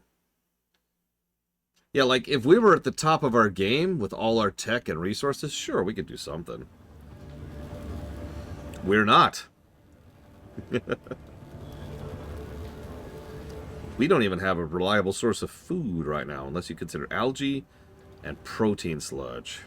[SPEAKER 1] Yeah, like, if we were at the top of our game with all our tech and resources, sure, we could do something. We're not. We don't even have a reliable source of food right now, unless you consider algae and protein sludge.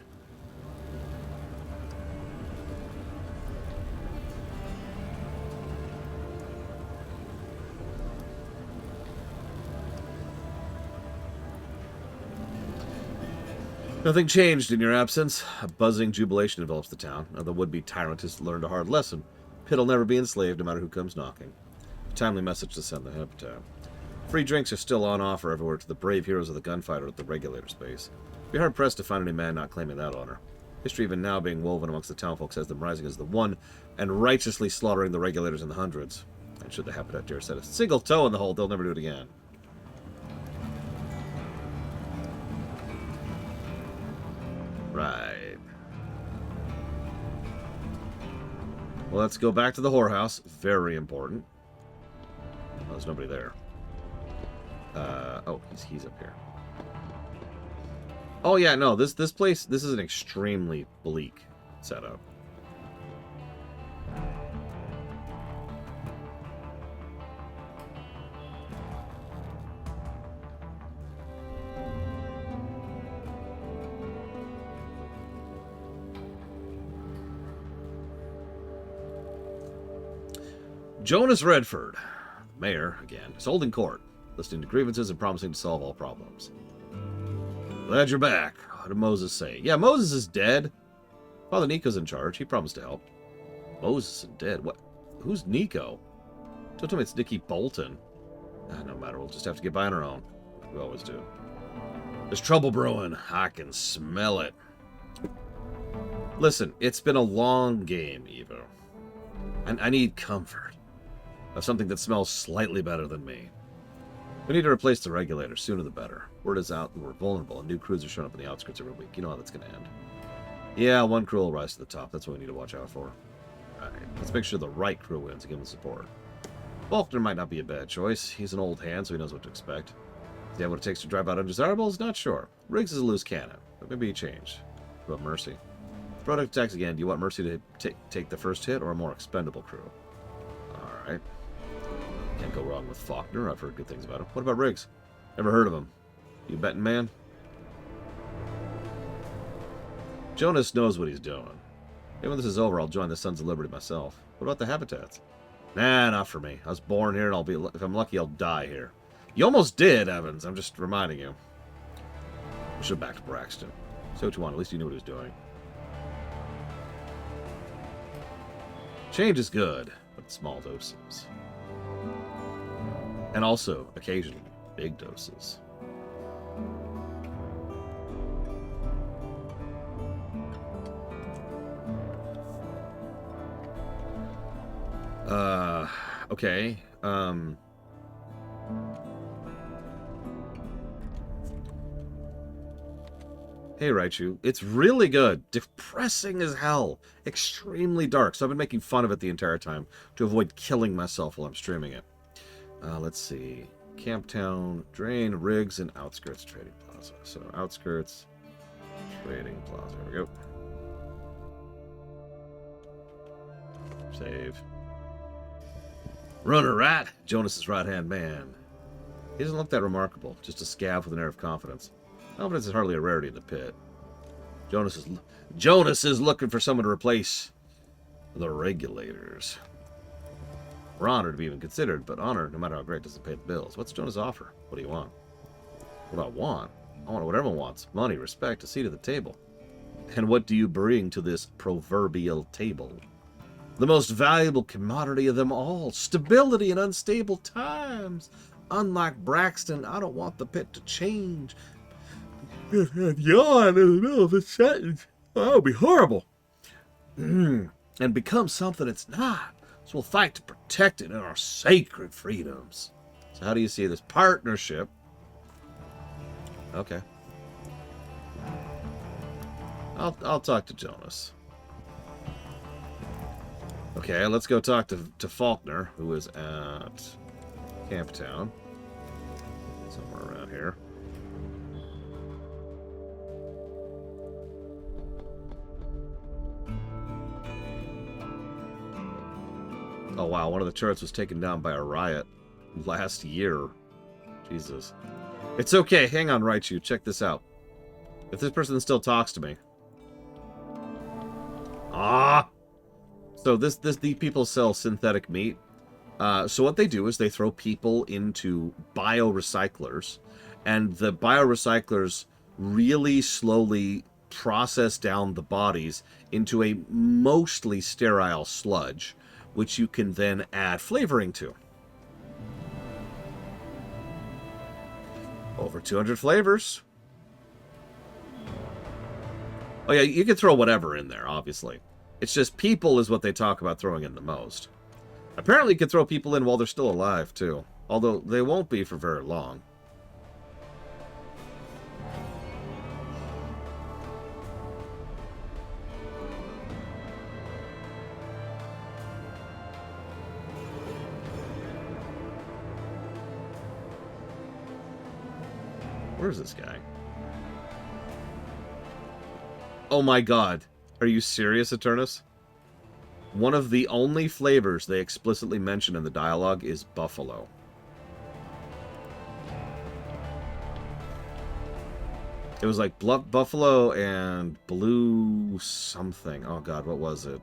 [SPEAKER 1] Nothing changed in your absence. A buzzing jubilation envelops the town. Now the would-be tyrant has learned a hard lesson. Pit'll never be enslaved, no matter who comes knocking. A timely message to send the epitaph. Free drinks are still on offer everywhere to the brave heroes of the gunfighter at the Regulator space. Be hard-pressed to find any man not claiming that honor. History even now being woven amongst the townfolk has them rising as the one and righteously slaughtering the Regulators in the hundreds. And should the habitat dare set a single toe in the hole, they'll never do it again. Right. Well, let's go back to the whorehouse. Very important. Oh, there's nobody there. Oh, he's up here. Oh yeah, no, this place, this is an extremely bleak setup. Jonas Redford, the mayor, again, is holding court, listening to grievances and promising to solve all problems. Glad you're back. What did Moses say? Yeah, Moses is dead. Father Nico's in charge. He promised to help. Moses is dead. What? Who's Nico? Don't tell me it's Nikki Bolton. No matter, we'll just have to get by on our own. Like we always do. There's trouble brewing. I can smell it. Listen, it's been a long game, Evo. And I need comfort. Of something that smells slightly better than me. We need to replace the Regulators, sooner the better. Word is out that we're vulnerable, and new crews are showing up in the outskirts every week. You know how that's going to end. Yeah, one crew will rise to the top. That's what we need to watch out for. Alright, let's make sure the right crew wins and give them support. Faulkner might not be a bad choice. He's an old hand, so he knows what to expect. Does he have what it takes to drive out undesirables? Not sure. Riggs is a loose cannon, but maybe he changed. What about Mercy? Product attacks again. Do you want Mercy to take the first hit or a more expendable crew? Alright. Can't go wrong with Faulkner. I've heard good things about him. What about Riggs? Never heard of him. You betting man? Jonas knows what he's doing. Maybe when this is over, I'll join the Sons of Liberty myself. What about the habitats? Nah, not for me. I was born here, and if I'm lucky, I'll die here. You almost did, Evans. I'm just reminding you. We should have backed Braxton. Say what you want. At least you knew what he was doing. Change is good, but in small doses. And also, occasionally, big doses. Okay. Hey, Raichu. It's really good. Depressing as hell. Extremely dark. So I've been making fun of it the entire time to avoid killing myself while I'm streaming it. Let's see. Camptown, Drain, Riggs, and Outskirts Trading Plaza. So Outskirts Trading Plaza. There we go. Save. Runner Rat, Jonas's right-hand man. He doesn't look that remarkable, just a scav with an air of confidence. Confidence is hardly a rarity in the pit. Jonas is looking for someone to replace the Regulators. We're honored to be even considered, but honor, no matter how great, doesn't pay the bills. What's Jonas' offer? What do you want? What do I want? I want what everyone wants. Money, respect, a seat at the table. And what do you bring to this proverbial table? The most valuable commodity of them all. Stability in unstable times. Unlike Braxton, I don't want the pit to change. Yawn in the middle of a sentence. Oh, that would be horrible. And become something it's not. So we'll fight to protect it in our sacred freedoms. So how do you see this partnership? Okay. I'll talk to Jonas. Okay, let's go talk to Faulkner, who is at Camptown. Somewhere around here. Oh wow, one of the turrets was taken down by a riot last year. Jesus. It's okay, hang on, Raichu, check this out. If this person still talks to me. Ah! So these people sell synthetic meat. So what they do is they throw people into biorecyclers, and the biorecyclers really slowly process down the bodies into a mostly sterile sludge, which you can then add flavoring to. Over 200 flavors. Oh yeah, you can throw whatever in there, obviously. It's just people is what they talk about throwing in the most. Apparently you can throw people in while they're still alive, too. Although they won't be for very long. Where's this guy? Oh my god. Are you serious, Eternus? One of the only flavors they explicitly mention in the dialogue is buffalo. It was like buffalo and blue something. Oh god, what was it?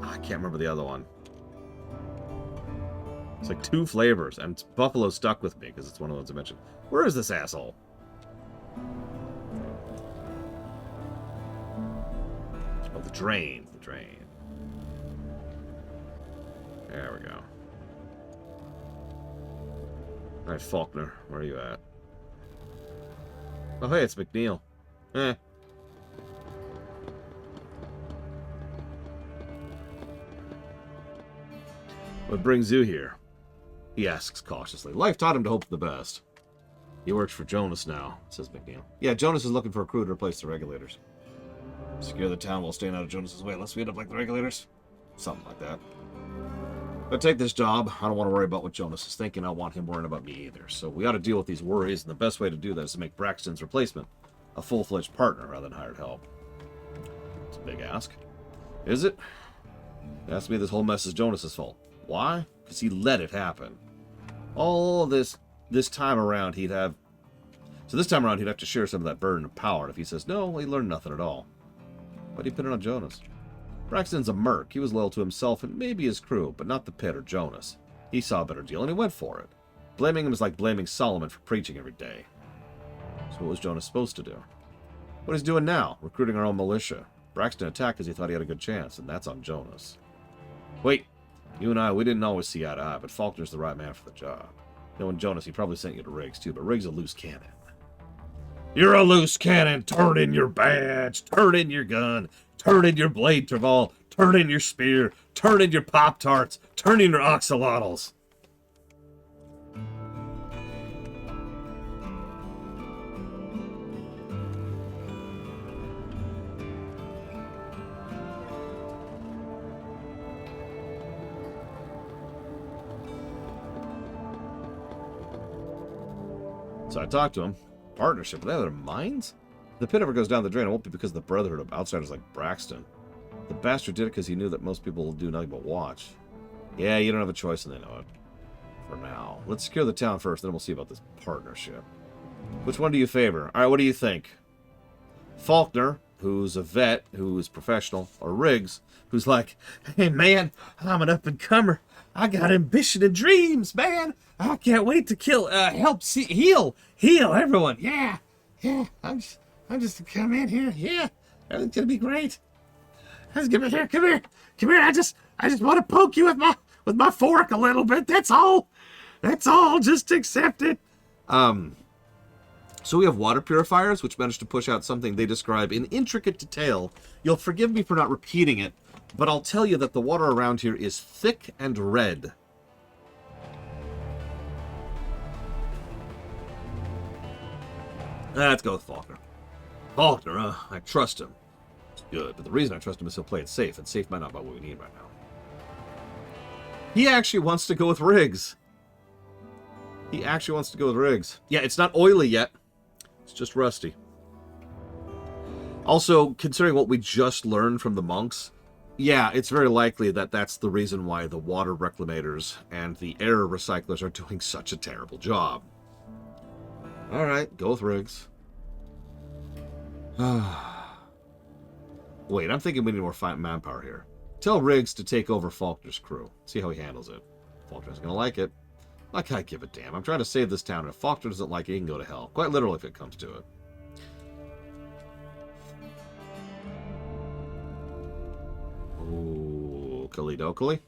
[SPEAKER 1] I can't remember the other one. It's like 2 flavors, and buffalo stuck with me because it's one of the ones I mentioned. Where is this asshole? Oh, the drain. The drain. There we go. Alright, Faulkner, where are you at? Oh, hey, it's McNeil. Eh. What brings you here? He asks cautiously. Life taught him to hope for the best. He works for Jonas now, says McNeil. Yeah, Jonas is looking for a crew to replace the Regulators. Secure the town while staying out of Jonas's way, unless we end up like the Ringleaders. Something like that. If I take this job, I don't want to worry about what Jonas is thinking. I don't want him worrying about me either. So we ought to deal with these worries, and the best way to do that is to make Braxton's replacement a full-fledged partner rather than hired help. It's a big ask. Is it? It has to be this whole mess is Jonas's fault. Why? Because he let it happen. All this time around, he'd have... So this time around, he'd have to share some of that burden of power. And if he says no, well, he learned nothing at all. Why'd he put it on Jonas? Braxton's a merc. He was loyal to himself and maybe his crew, but not the pit or Jonas. He saw a better deal, and he went for it. Blaming him is like blaming Solomon for preaching every day. So what was Jonas supposed to do? What he's doing now, recruiting our own militia. Braxton attacked because he thought he had a good chance, and that's on Jonas. Wait, you and I, we didn't always see eye to eye, but Faulkner's the right man for the job. Knowing Jonas, he probably sent you to Riggs, too, but Riggs a loose cannon. You're a loose cannon! Turn in your badge! Turn in your gun! Turn in your blade trevall! Turn in your spear! Turn in your Pop-Tarts! Turn in your oxalotls! So I talked to him. Partnership, are they out of minds? If the pit ever goes down the drain, it won't be because of the brotherhood of outsiders like Braxton. The bastard did it because he knew that most people will do nothing but watch. Yeah, you don't have a choice and they know it. For now. Let's secure the town first, then we'll see about this partnership. Which one do you favor? Alright, what do you think? Faulkner, who's a vet, who's professional, or Riggs, who's like, hey man, I'm an up-and-comer. I got ambition and dreams, man. I can't wait to heal everyone. Yeah. I'm just come in here. Yeah, everything's gonna be great. Come here. I just want to poke you with my fork a little bit. That's all. Just accept it. So we have water purifiers, which managed to push out something they describe in intricate detail. You'll forgive me for not repeating it, but I'll tell you that the water around here is thick and red. Let's go with Faulkner. Faulkner, I trust him. It's good, but the reason I trust him is he'll play it safe, and safe might not be what we need right now. He actually wants to go with Riggs. Yeah, it's not oily yet. It's just rusty. Also, considering what we just learned from the monks, yeah, it's very likely that that's the reason why the water reclamators and the air recyclers are doing such a terrible job. Alright, go with Riggs. Wait, I'm thinking we need more manpower here. Tell Riggs to take over Faulkner's crew. See how he handles it. Faulkner's gonna like it. Like I give a damn. I'm trying to save this town, and if Faulkner doesn't like it, he can go to hell. Quite literally if it comes to it. Ooh, Kalidokali.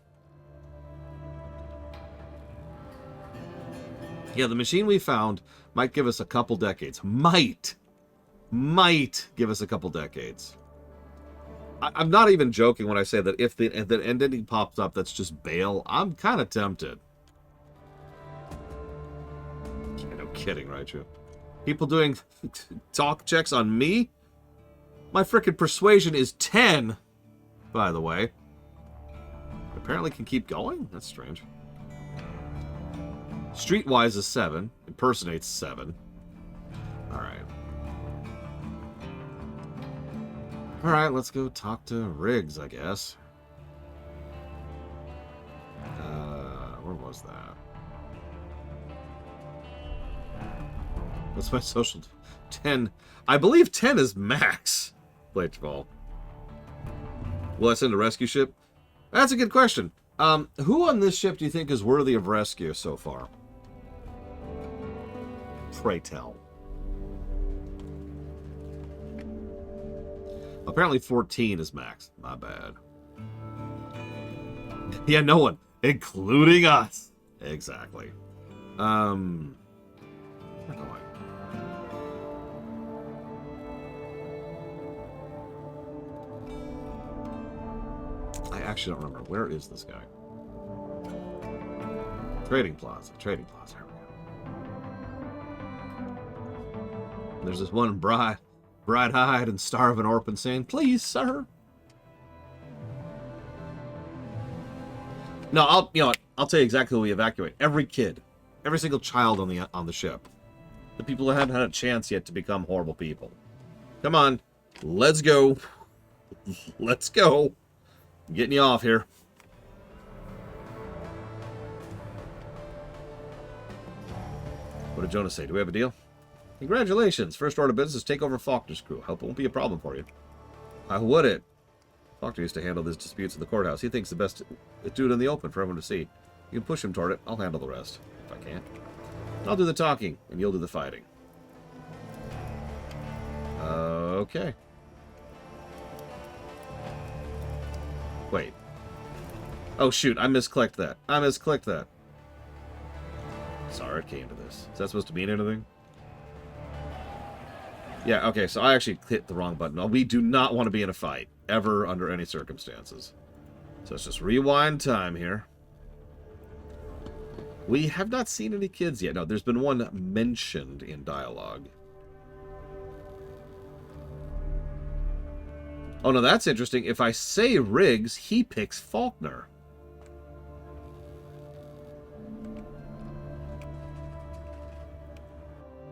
[SPEAKER 1] Yeah, the machine we found might give us a couple decades. Might give us a couple decades. I'm not even joking when I say that if the ending pops up that's just bail, I'm kind of tempted. Yeah, no kidding, right, you? People doing talk checks on me? My frickin' persuasion is 10, by the way. Apparently can keep going? That's strange. Streetwise is 7. Impersonates 7. Alright. Alright, let's go talk to Riggs, I guess. Where was that? What's my social... 10. I believe 10 is max. Blade ball. Will I send a rescue ship? That's a good question. Who on this ship do you think is worthy of rescue so far? Pray tell. Apparently 14 is max. My bad. Yeah, no one. Including us. Exactly. Where am I? I actually don't remember. Where is this guy? Trading Plaza. There we go. There's this one bride. bright-eyed and starving orphan saying, "Please, sir." No, you know what? I'll tell you exactly who we evacuate. Every kid, every single child on the ship. The people who haven't had a chance yet to become horrible people. Come on, let's go. Let's go. I'm getting you off here. What did Jonas say? Do we have a deal? Congratulations. First order of business, take over Faulkner's crew. Hope it won't be a problem for you. How would it? Faulkner used to handle these disputes in the courthouse. He thinks the best is do it in the open for everyone to see. You can push him toward it. I'll handle the rest, if I can. I'll do the talking, and you'll do the fighting. Okay. Wait. Oh, shoot. I misclicked that. Sorry it came to this. Is that supposed to mean anything? Yeah, okay, so I actually hit the wrong button. We do not want to be in a fight, ever, under any circumstances. So let's just rewind time here. We have not seen any kids yet. No, there's been one mentioned in dialogue. Oh, no, that's interesting. If I say Riggs, he picks Faulkner.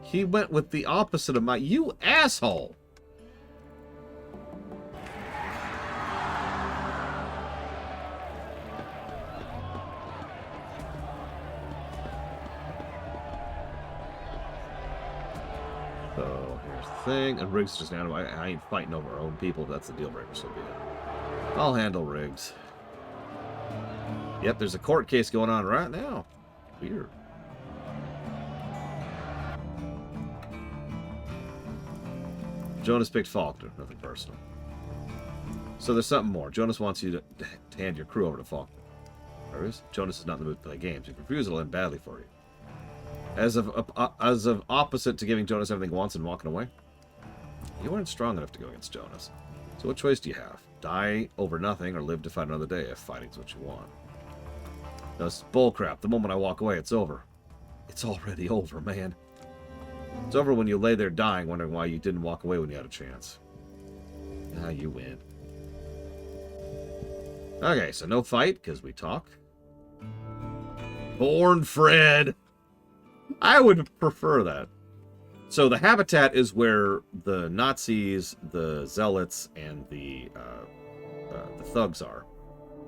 [SPEAKER 1] He went with the opposite of my... You asshole! So, here's the thing. And Riggs is just an animal. I ain't fighting over our own people. That's the deal breaker, so be it. I'll handle Riggs. Yep, there's a court case going on right now. Weird. Jonas picked Faulkner. Nothing personal. So there's something more. Jonas wants you to hand your crew over to Faulkner. Jonas is not in the mood to play games. If you refuse, it'll end badly for you. As of opposite to giving Jonas everything he wants and walking away, you weren't strong enough to go against Jonas. So what choice do you have? Die over nothing or live to fight another day if fighting's what you want? No, it's bullcrap. The moment I walk away, it's over. It's already over, man. It's over when you lay there dying, wondering why you didn't walk away when you had a chance. Ah, you win. Okay, so no fight, because we talk. Born Fred! I would prefer that. So the habitat is where the Nazis, the Zealots, and the thugs are.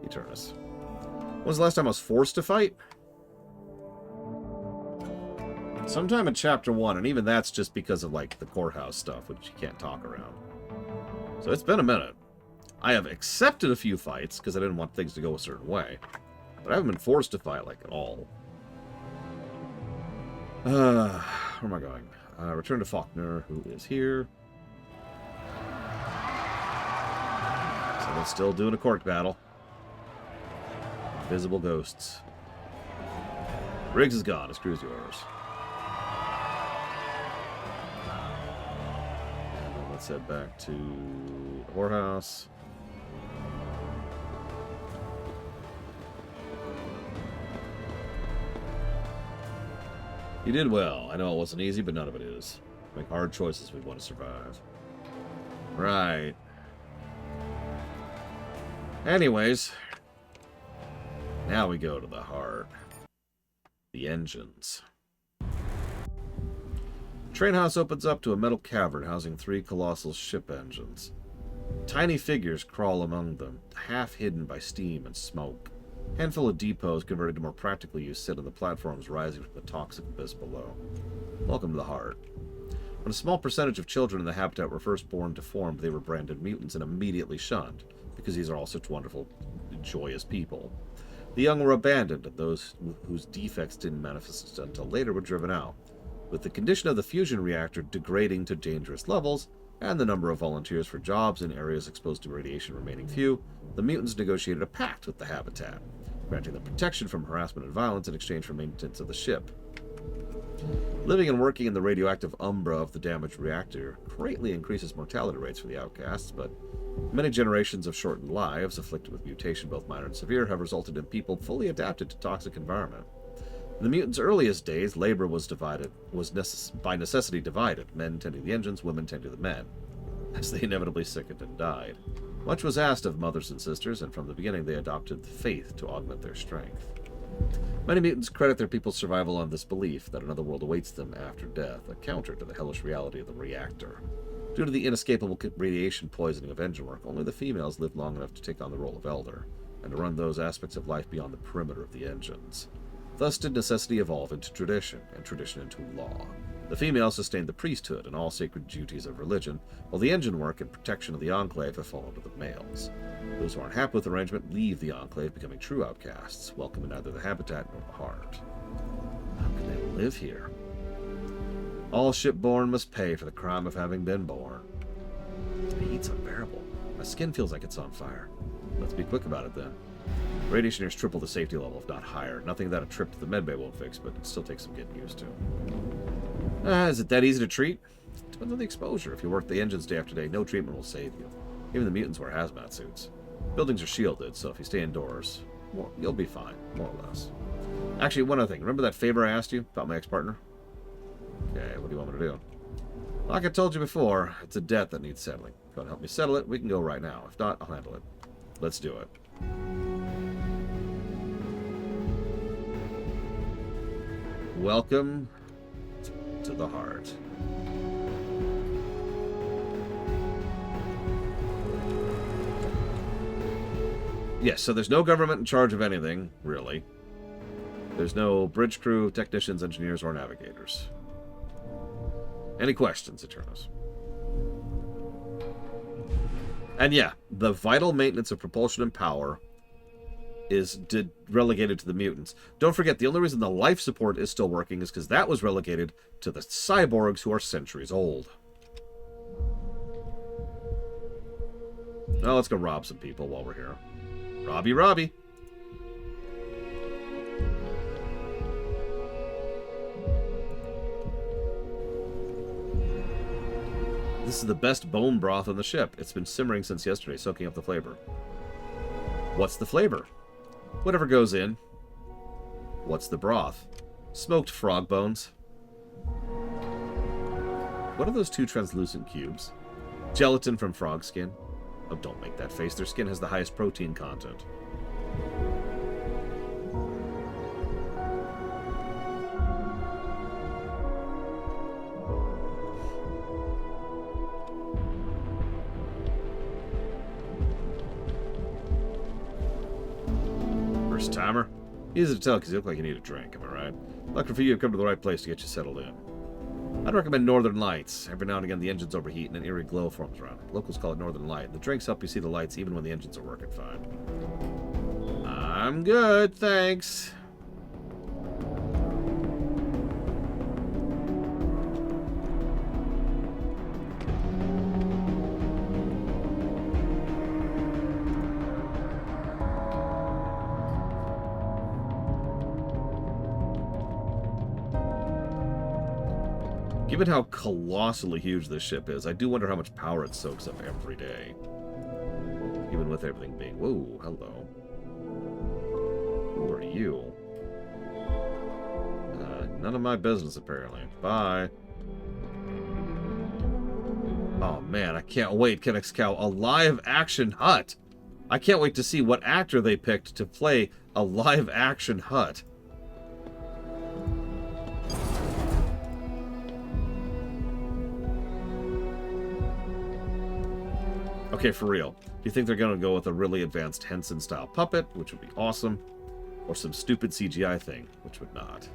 [SPEAKER 1] Eternus. When was the last time I was forced to fight? Sometime in Chapter 1, and even that's just because of, like, the courthouse stuff, which you can't talk around. So it's been a minute. I have accepted a few fights, because I didn't want things to go a certain way. But I haven't been forced to fight, like, at all. Where am I going? Return to Faulkner, who is here. Someone's still doing a court battle. Invisible ghosts. Riggs is gone. His crew's yours. Let's head back to the whorehouse. You did well. I know it wasn't easy, but none of it is. Make hard choices if we want to survive. Right. Anyways. Now we go to the heart. The engines. Train house opens up to a metal cavern housing 3 colossal ship engines. Tiny figures crawl among them, half hidden by steam and smoke. A handful of depots converted to more practical use sit on the platforms rising from the toxic abyss below. Welcome to the heart. When a small percentage of children in the habitat were first born deformed, they were branded mutants and immediately shunned, because these are all such wonderful, joyous people. The young were abandoned, and those whose defects didn't manifest until later were driven out. With the condition of the fusion reactor degrading to dangerous levels, and the number of volunteers for jobs in areas exposed to radiation remaining few, the mutants negotiated a pact with the habitat, granting them protection from harassment and violence in exchange for maintenance of the ship. Living and working in the radioactive umbra of the damaged reactor greatly increases mortality rates for the outcasts, but many generations of shortened lives, afflicted with mutation both minor and severe, have resulted in people fully adapted to toxic environment. In the mutants' earliest days, labor was by necessity divided. Men tending the engines, women tending the men. as they inevitably sickened and died. Much was asked of mothers and sisters, and from the beginning they adopted faith to augment their strength. Many mutants credit their people's survival on this belief that another world awaits them after death, a counter to the hellish reality of the Reactor. Due to the inescapable radiation poisoning of engine work, only the females live long enough to take on the role of elder, and to run those aspects of life beyond the perimeter of the engines. Thus did necessity evolve into tradition, and tradition into law. The females sustained the priesthood and all sacred duties of religion, while the engine work and protection of the Enclave have fallen to the males. Those who aren't happy with the arrangement leave the Enclave, becoming true outcasts, welcome in neither the habitat nor the heart. How can they live here? All shipborn must pay for the crime of having been born. The heat's unbearable. My skin feels like it's on fire. Let's be quick about it then. Radiation here's triple the safety level, if not higher. Nothing that a trip to the medbay won't fix, but it still takes some getting used to. Is it that easy to treat? Depends on the exposure. If you work the engines day after day, no treatment will save you. Even the mutants wear hazmat suits. Buildings are shielded, so if you stay indoors, well, you'll be fine, more or less. Actually, one other thing. Remember that favor I asked you about my ex-partner? Okay, what do you want me to do? Like I told you before, it's a debt that needs settling. If you want to help me settle it, we can go right now. If not, I'll handle it. Let's do it. Welcome to the heart. Yes, so there's no government in charge of anything, really. There's no bridge crew, technicians, engineers, or navigators. Any questions, Eternos? And yeah, the vital maintenance of propulsion and power is relegated to the mutants. Don't forget, the only reason the life support is still working is because that was relegated to the cyborgs who are centuries old. Now let's go rob some people while we're here. Robbie. This is the best bone broth on the ship. It's been simmering since yesterday, soaking up the flavor. What's the flavor? Whatever goes in. What's the broth? Smoked frog bones. What are those two translucent cubes? Gelatin from frog skin. Oh, don't make that face. Their skin has the highest protein content. First timer? Easy to tell because you look like you need a drink, am I right? Lucky for you, you've come to the right place to get you settled in. I'd recommend Northern Lights. Every now and again, the engines overheat and an eerie glow forms around it. Locals call it Northern Light. The drinks help you see the lights even when the engines are working fine. I'm good, thanks. Given how colossally huge this ship is, I do wonder how much power it soaks up every day. Even with everything being... Whoa, hello. Who are you? None of my business, apparently. Bye. Oh, man, I can't wait. Kennex Cow, a live-action Hut. I can't wait to see what actor they picked to play a live-action Hut. Okay, for real. Do you think they're going to go with a really advanced Hanson-style puppet, which would be awesome, or some stupid CGI thing, which would not?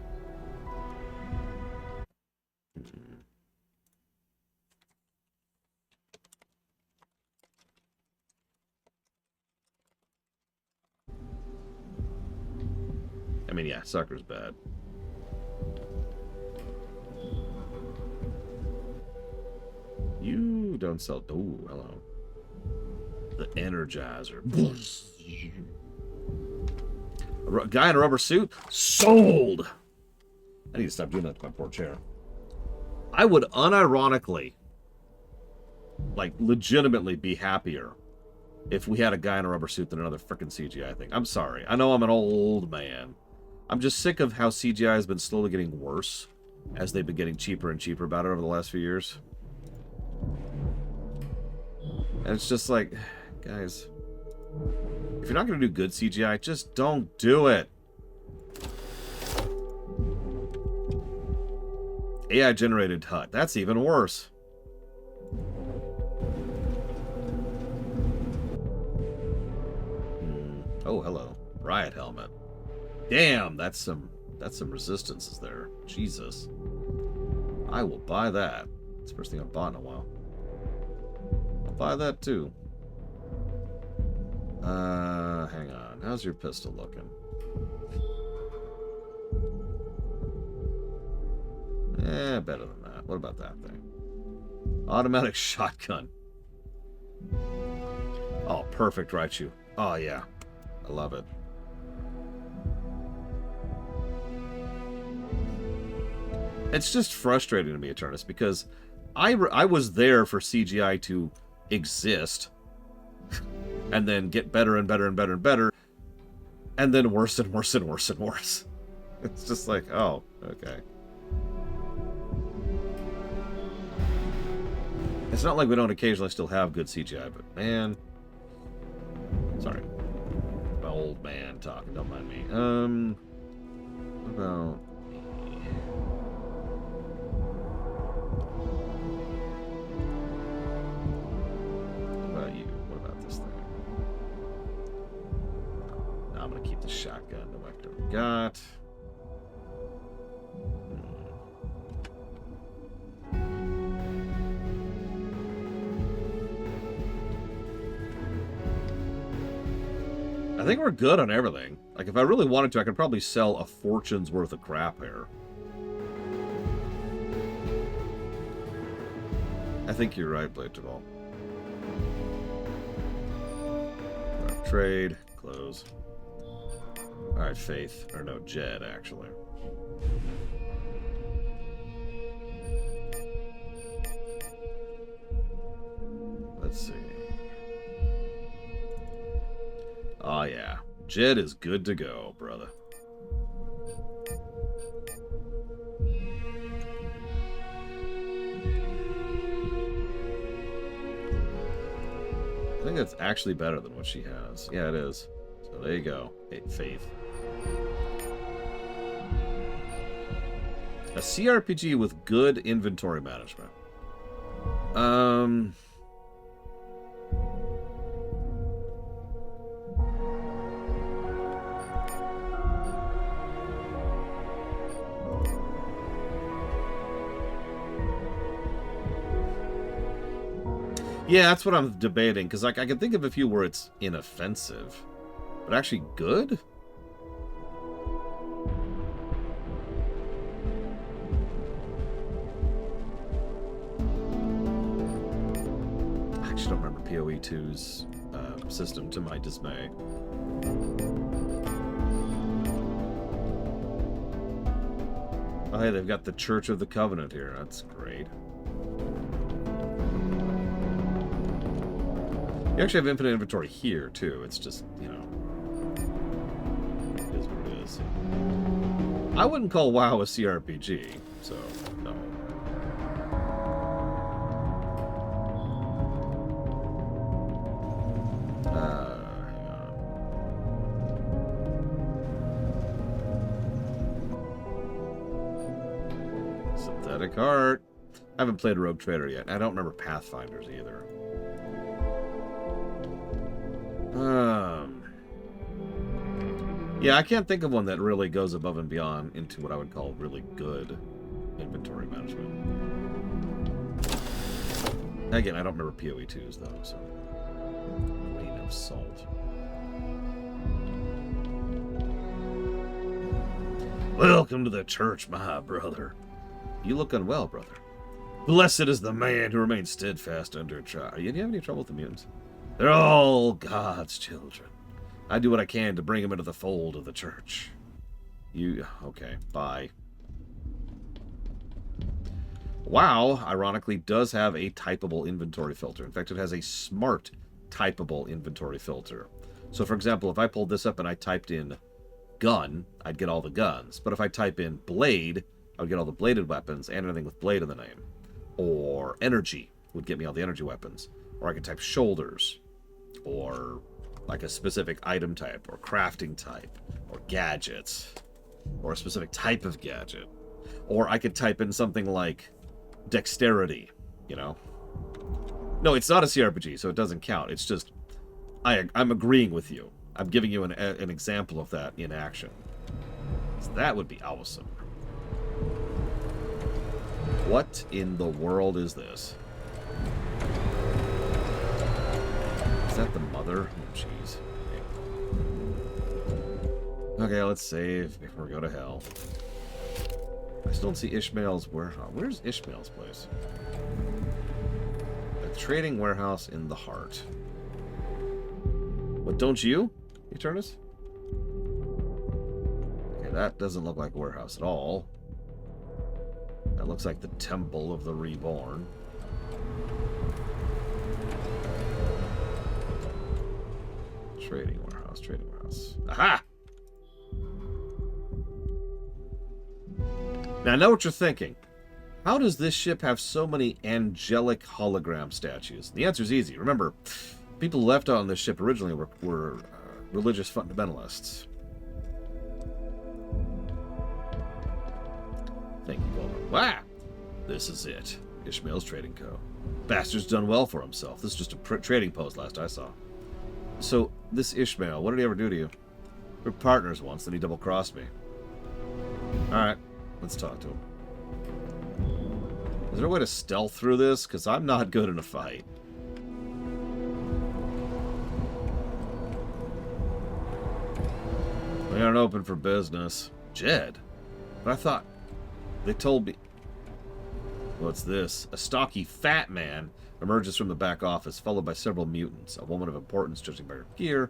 [SPEAKER 1] I mean, yeah, sucker's bad. You don't sell... Ooh, hello. The Energizer. A guy in a rubber suit? Sold! I need to stop doing that to my poor chair. I would unironically, like, legitimately be happier if we had a guy in a rubber suit than another frickin' CGI thing. I'm sorry. I know I'm an old man. I'm just sick of how CGI has been slowly getting worse as they've been getting cheaper and cheaper about it over the last few years. And it's just like, guys, if you're not going to do good CGI, just don't do it. AI-generated HUD. That's even worse. Oh, hello. Riot helmet. Damn, that's some resistances there. Jesus. I will buy that. It's the first thing I've bought in a while. I'll buy that too. Hang on. How's your pistol looking? Better than that. What about that thing? Automatic shotgun. Oh, perfect, Raichu. Oh, yeah. I love it. It's just frustrating to me, Eternus, because I was there for CGI to exist and then get better and better and better and better, and then worse and worse and worse and worse. It's just like, oh, okay. It's not like we don't occasionally still have good CGI, but man... Sorry. My old man talking, don't mind me. What about... What about you? What about this thing? No, I'm gonna keep the shotgun that I've got. I think we're good on everything. Like, if I really wanted to, I could probably sell a fortune's worth of crap here. I think you're right, Blade Duval. Trade, close. Alright, Faith. Or no, Jed, actually. Let's see. Oh, yeah. Jed is good to go, brother. I think that's actually better than what she has. Yeah, it is. So there you go. Hey, Faith. A CRPG with good inventory management. Yeah, that's what I'm debating, because like I can think of a few where it's inoffensive, but actually good? I actually don't remember PoE 2's system, to my dismay. Oh, hey, they've got the Church of the Covenant here. That's great. You actually have infinite inventory here, too. It's just, you know, it is what it is. I wouldn't call WoW a CRPG, so, no. Hang on. Synthetic Heart. I haven't played Rogue Trader yet. I don't remember Pathfinders either. Yeah, I can't think of one that really goes above and beyond into what I would call really good inventory management. Again, I don't remember PoE 2's though, so... Grain of salt. Welcome to the church, my brother. You look unwell, brother. Blessed is the man who remains steadfast under trial. Do you have any trouble with the mutants? They're all God's children. I do what I can to bring them into the fold of the church. You... Okay, bye. WoW, ironically, does have a typable inventory filter. In fact, it has a smart typable inventory filter. So, for example, if I pulled this up and I typed in gun, I'd get all the guns. But if I type in blade, I would get all the bladed weapons and anything with blade in the name. Or energy would get me all the energy weapons. Or I could type shoulders. Or like a specific item type, or crafting type, or gadgets, or a specific type of gadget. Or I could type in something like dexterity, you know? No, it's not a CRPG, so it doesn't count. It's just, I'm agreeing with you. I'm giving you an example of that in action. So that would be awesome. What in the world is this? Is that the mother? Oh, jeez. Okay, let's save before we go to hell. I still don't see Ishmael's warehouse. Where's Ishmael's place? A trading warehouse in the heart. What, don't you, Eternus? Okay, that doesn't look like a warehouse at all. That looks like the Temple of the Reborn. Trading warehouse, trading warehouse. Aha! Now I know what you're thinking. How does this ship have so many angelic hologram statues? The answer's easy. Remember, people who left on this ship originally were religious fundamentalists. Thank you, Goldberg. Wow! This is it. Ishmael's Trading Co. Bastard's done well for himself. This is just a trading post last I saw. So, this Ishmael, what did he ever do to you? We were partners once, then he double-crossed me. Alright, let's talk to him. Is there a way to stealth through this? Because I'm not good in a fight. We aren't open for business. Jed? But I thought... They told me... What's this? A stocky fat man emerges from the back office, followed by several mutants, a woman of importance judging by her gear,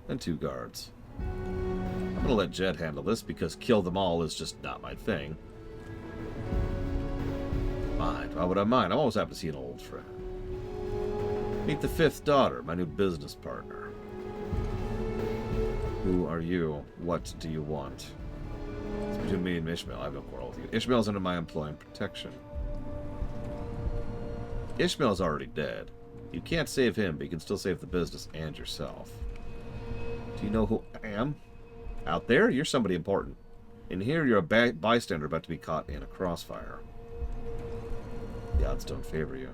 [SPEAKER 1] and 2 guards. I'm gonna let Jed handle this, because kill them all is just not my thing. Mind. Why would I mind? I'm always happy to see an old friend. Meet the 5th daughter, my new business partner. Who are you? What do you want? It's between me and Ishmael. I have no quarrel with you. Ishmael's under my employ and protection. Ishmael's already dead. You can't save him, but you can still save the business and yourself. Do you know who I am? Out there, you're somebody important. In here, you're a bystander about to be caught in a crossfire. The odds don't favor you.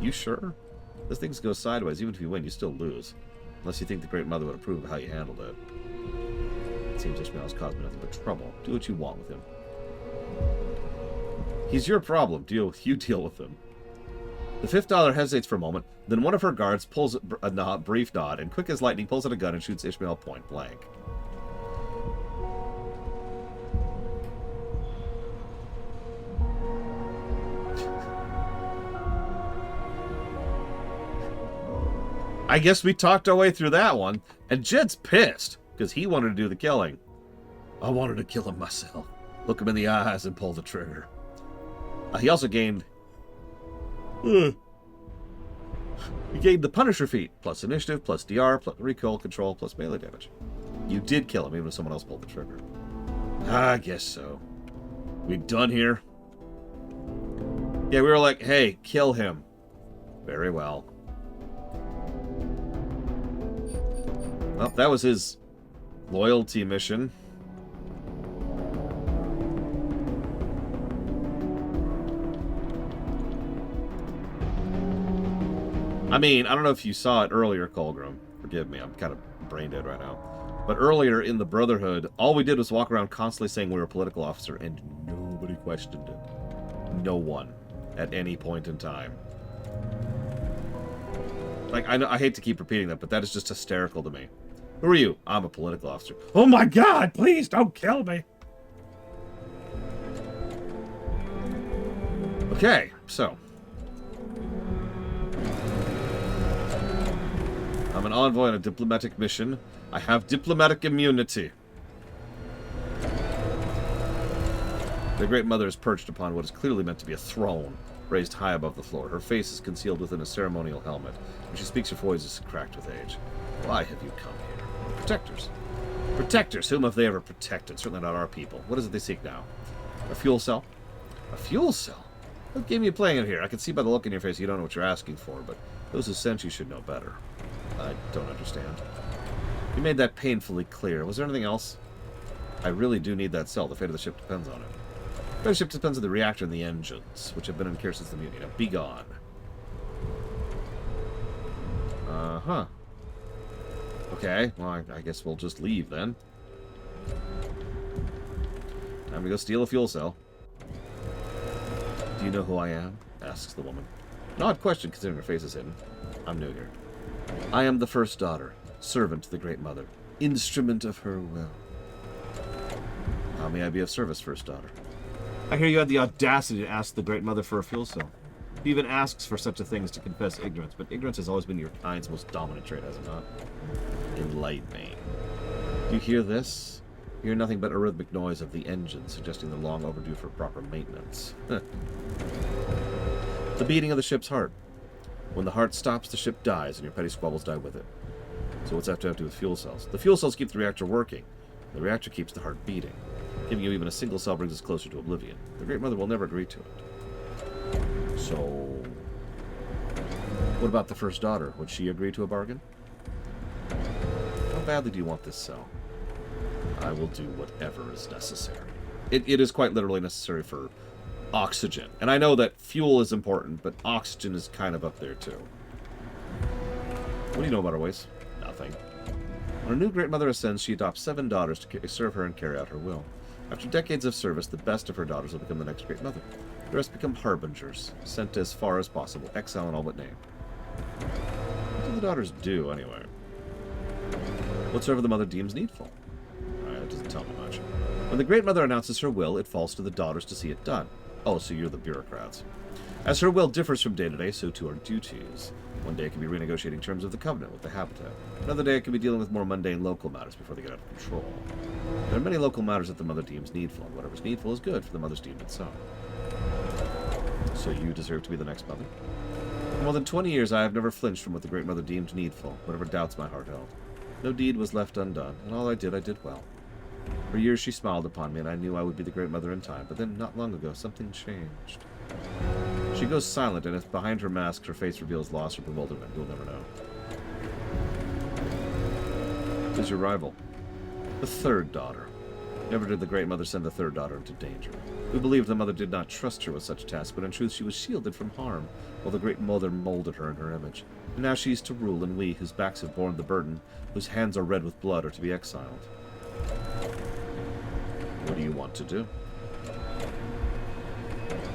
[SPEAKER 1] You sure? If things go sideways, even if you win, you still lose. Unless you think the Great Mother would approve of how you handled it. It seems Ishmael's caused me nothing but trouble. Do what you want with him. He's your problem. You deal with him. The 5th daughter hesitates for a moment. Then one of her guards pulls a brief nod, and quick as lightning pulls out a gun and shoots Ishmael point blank. I guess we talked our way through that one. And Jed's pissed, because he wanted to do the killing. I wanted to kill him myself. Look him in the eyes and pull the trigger. He also gained... He gained the Punisher feat, plus initiative, plus DR, plus recoil control, plus melee damage. You did kill him, even if someone else pulled the trigger. I guess so. We done here? Yeah, we were like, hey, kill him. Very well. Well, that was his loyalty mission. I mean, I don't know if you saw it earlier, Colgrim. Forgive me, I'm kind of brain dead right now. But earlier in the Brotherhood, all we did was walk around constantly saying we were a political officer, and nobody questioned it. No one. At any point in time. Like, I hate to keep repeating that, but that is just hysterical to me. Who are you? I'm a political officer. Oh my god, please don't kill me! Okay, so... I'm an envoy on a diplomatic mission. I have diplomatic immunity. The Great Mother is perched upon what is clearly meant to be a throne, raised high above the floor. Her face is concealed within a ceremonial helmet. When she speaks, her voice is cracked with age. Why have you come here? Protectors. Protectors? Whom have they ever protected? Certainly not our people. What is it they seek now? A fuel cell? A fuel cell? What game are you playing in here? I can see by the look in your face you don't know what you're asking for, but those who sent you should know better. I don't understand. You made that painfully clear. Was there anything else? I really do need that cell. The fate of the ship depends on it. The fate of the ship depends on the reactor and the engines, which have been in care since the mutiny. Now, be gone. Uh-huh. Okay, well, I guess we'll just leave then. Time to go steal a fuel cell. Do you know who I am? Asks the woman. An odd question, considering her face is hidden. I'm new here. I am the first daughter, servant to the Great Mother, instrument of her will. How may I be of service, first daughter? I hear you had the audacity to ask the Great Mother for a fuel cell. Who even asks for such a thing as to confess ignorance, but ignorance has always been your kind's most dominant trait, has it not? Enlighten me. Do you hear this? You hear nothing but a rhythmic noise of the engine, suggesting they're long overdue for proper maintenance. The beating of the ship's heart. When the heart stops, the ship dies, and your petty squabbles die with it. So what's that have to do with fuel cells? The fuel cells keep the reactor working. The reactor keeps the heart beating. Giving you even a single cell brings us closer to oblivion. The Great Mother will never agree to it. So, what about the first daughter? Would she agree to a bargain? How badly do you want this cell? I will do whatever is necessary. It is quite literally necessary for oxygen. And I know that fuel is important, but oxygen is kind of up there too. What do you know about her ways? Nothing. When a new Great Mother ascends, she adopts 7 daughters to serve her and carry out her will. After decades of service, the best of her daughters will become the next Great Mother. The rest become harbingers, sent as far as possible, exile in all but name. What do the daughters do, anyway? Whatsoever the mother deems needful. That doesn't tell me much. When the Great Mother announces her will, it falls to the daughters to see it done. Oh, so you're the bureaucrats. As her will differs from day to day, so too are duties. One day it can be renegotiating terms of the covenant with the habitat. Another day it can be dealing with more mundane local matters before they get out of control. There are many local matters that the mother deems needful, and whatever's needful is good, for the mother's deemed it so. So you deserve to be the next mother? For more than 20 years I have never flinched from what the Great Mother deemed needful, whatever doubts my heart held. No deed was left undone, and all I did well. For years she smiled upon me, and I knew I would be the Great Mother in time, but then, not long ago, something changed. She goes silent, and if behind her mask her face reveals loss or bewilderment, you'll never know. Who's your rival? The third daughter. Never did the Great Mother send the third daughter into danger. We believed the mother did not trust her with such tasks, but in truth she was shielded from harm, while the Great Mother molded her in her image. And now she is to rule, and we, whose backs have borne the burden, whose hands are red with blood, are to be exiled. What do you want to do?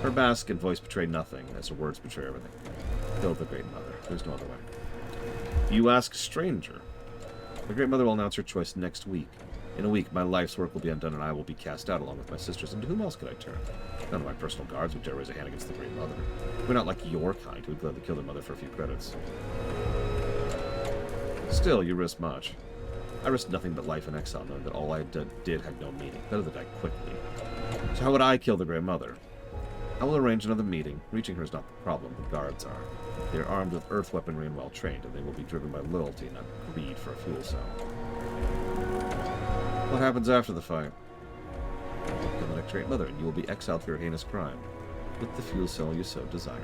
[SPEAKER 1] Her mask and voice betray nothing, as her words betray everything. Kill the Great Mother. There's no other way. You ask stranger. The Great Mother will announce her choice next week. In a week, my life's work will be undone, and I will be cast out along with my sisters. And to whom else could I turn? None of my personal guards would dare raise a hand against the Great Mother. We're not like your kind, who would gladly kill their mother for a few credits. Still, you risk much. I risked nothing but life in exile, knowing that all I did had no meaning. Better to die quickly. So how would I kill the Great Mother? I will arrange another meeting. Reaching her is not the problem, the guards are. They are armed with earth weaponry and well trained, and they will be driven by loyalty, not greed for a fuel cell. What happens after the fight? Kill the next Great Mother, and you will be exiled for your heinous crime, with the fuel cell you so desire.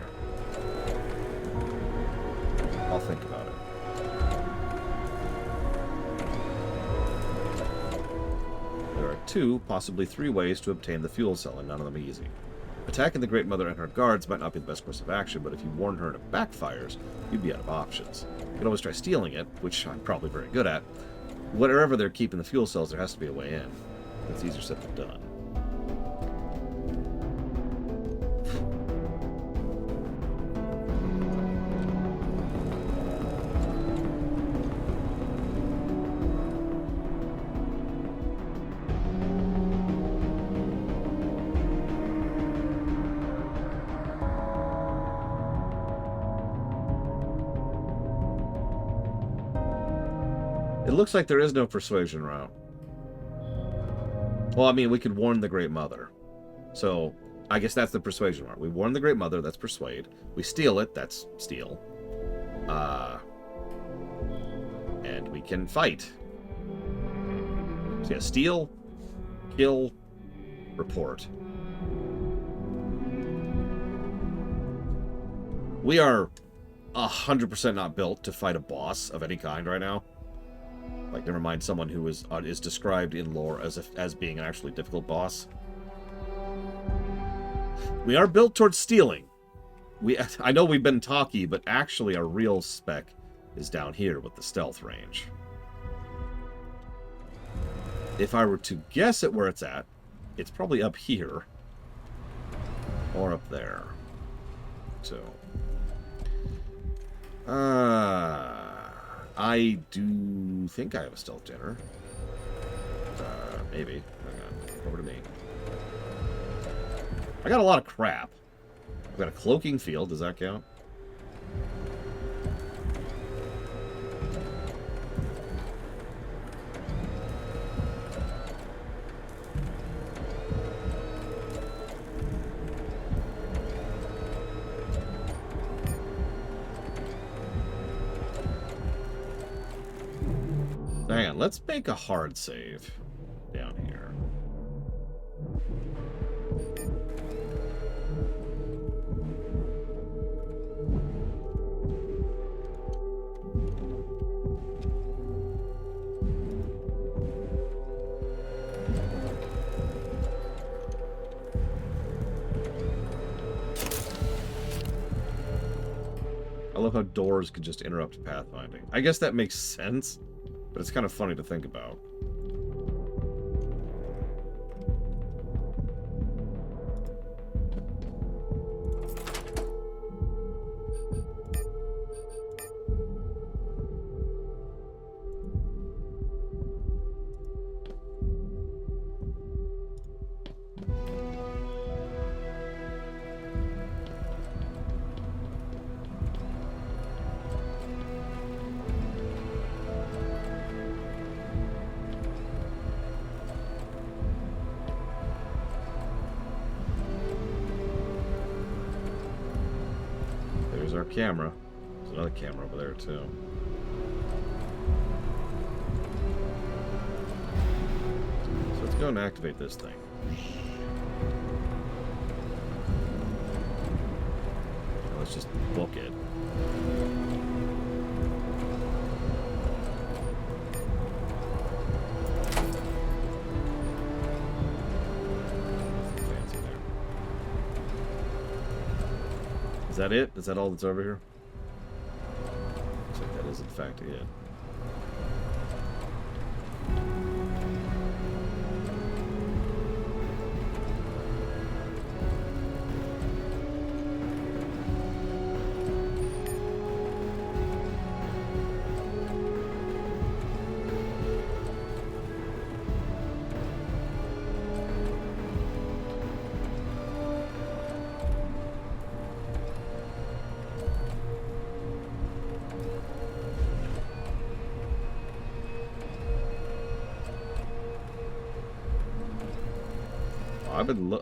[SPEAKER 1] I'll think about it. There are 2, possibly 3 ways to obtain the fuel cell, and none of them easy. Attacking the Great Mother and her guards might not be the best course of action, but if you warn her and it backfires, you'd be out of options. You can always try stealing it, which I'm probably very good at. Wherever they're keeping the fuel cells, there has to be a way in. It's easier said than done. It looks like there is no persuasion route. Well, I mean, we could warn the Great Mother. So, I guess that's the persuasion route. We warn the Great Mother, that's persuade. We steal it, that's steal. And we can fight. So yeah, steal, kill, report. We are 100% not built to fight a boss of any kind right now. Like, never mind someone who is described in lore as being an actually difficult boss. We are built towards stealing. I know we've been talky, but actually our real spec is down here with the stealth range. If I were to guess at where it's at, it's probably up here. Or up there. So... I do think I have a stealth generator. Maybe. Hang on. Over to me. I got a lot of crap. I've got a cloaking field. Does that count? Hang on, let's make a hard save down here. I love how doors could just interrupt pathfinding. I guess that makes sense. But it's kind of funny to think about. Our camera. There's another camera over there too. So let's go and activate this thing. Let's just book it. Is that it? Is that all that's over here? Looks like that is in fact it.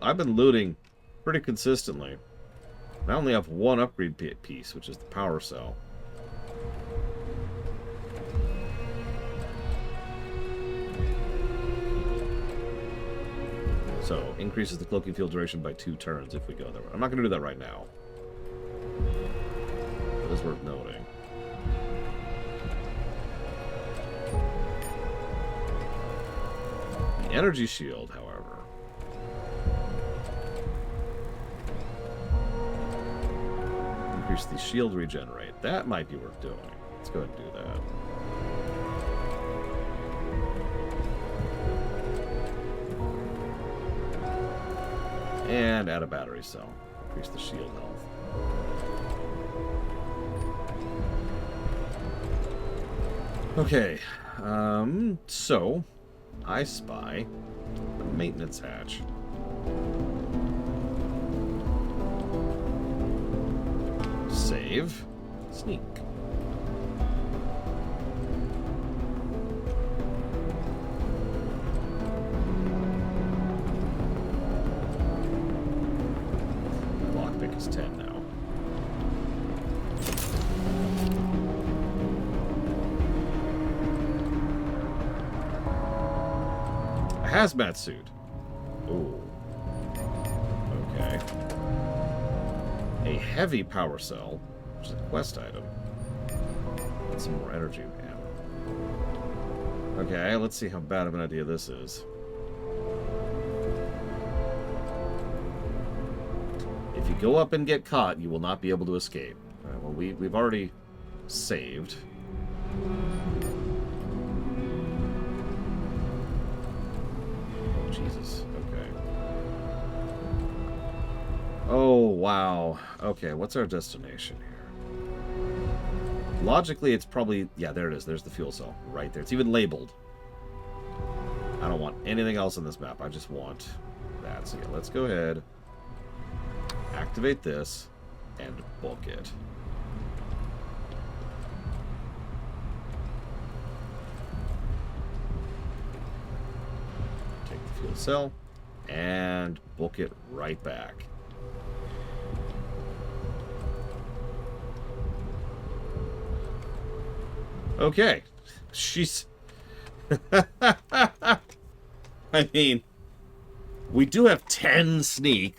[SPEAKER 1] I've been looting pretty consistently. I only have one upgrade piece, which is the power cell. So, increases the cloaking field duration by 2 turns if we go there. I'm not going to do that right now. It is worth noting. The energy shield, however. Increase the shield regenerate. That might be worth doing. Let's go ahead and do that. And add a battery cell. Increase the shield health. Okay. So, I spy the maintenance hatch. Save. Sneak. Lockpick is 10 now. A hazmat suit. Ooh. Okay. a heavy power cell, which is a quest item, and some more energy ammo. Okay, let's see how bad of an idea this is. If you go up and get caught, you will not be able to escape. Alright, well, we've already saved. Oh, Jesus. Okay. Oh, wow. Okay, what's our destination here? Logically, it's probably... Yeah, there it is. There's the fuel cell. Right there. It's even labeled. I don't want anything else on this map. I just want that. So, yeah, let's go ahead. Activate this. And book it. Take the fuel cell. And book it right back. Okay. She's... I mean, we do have 10 sneak,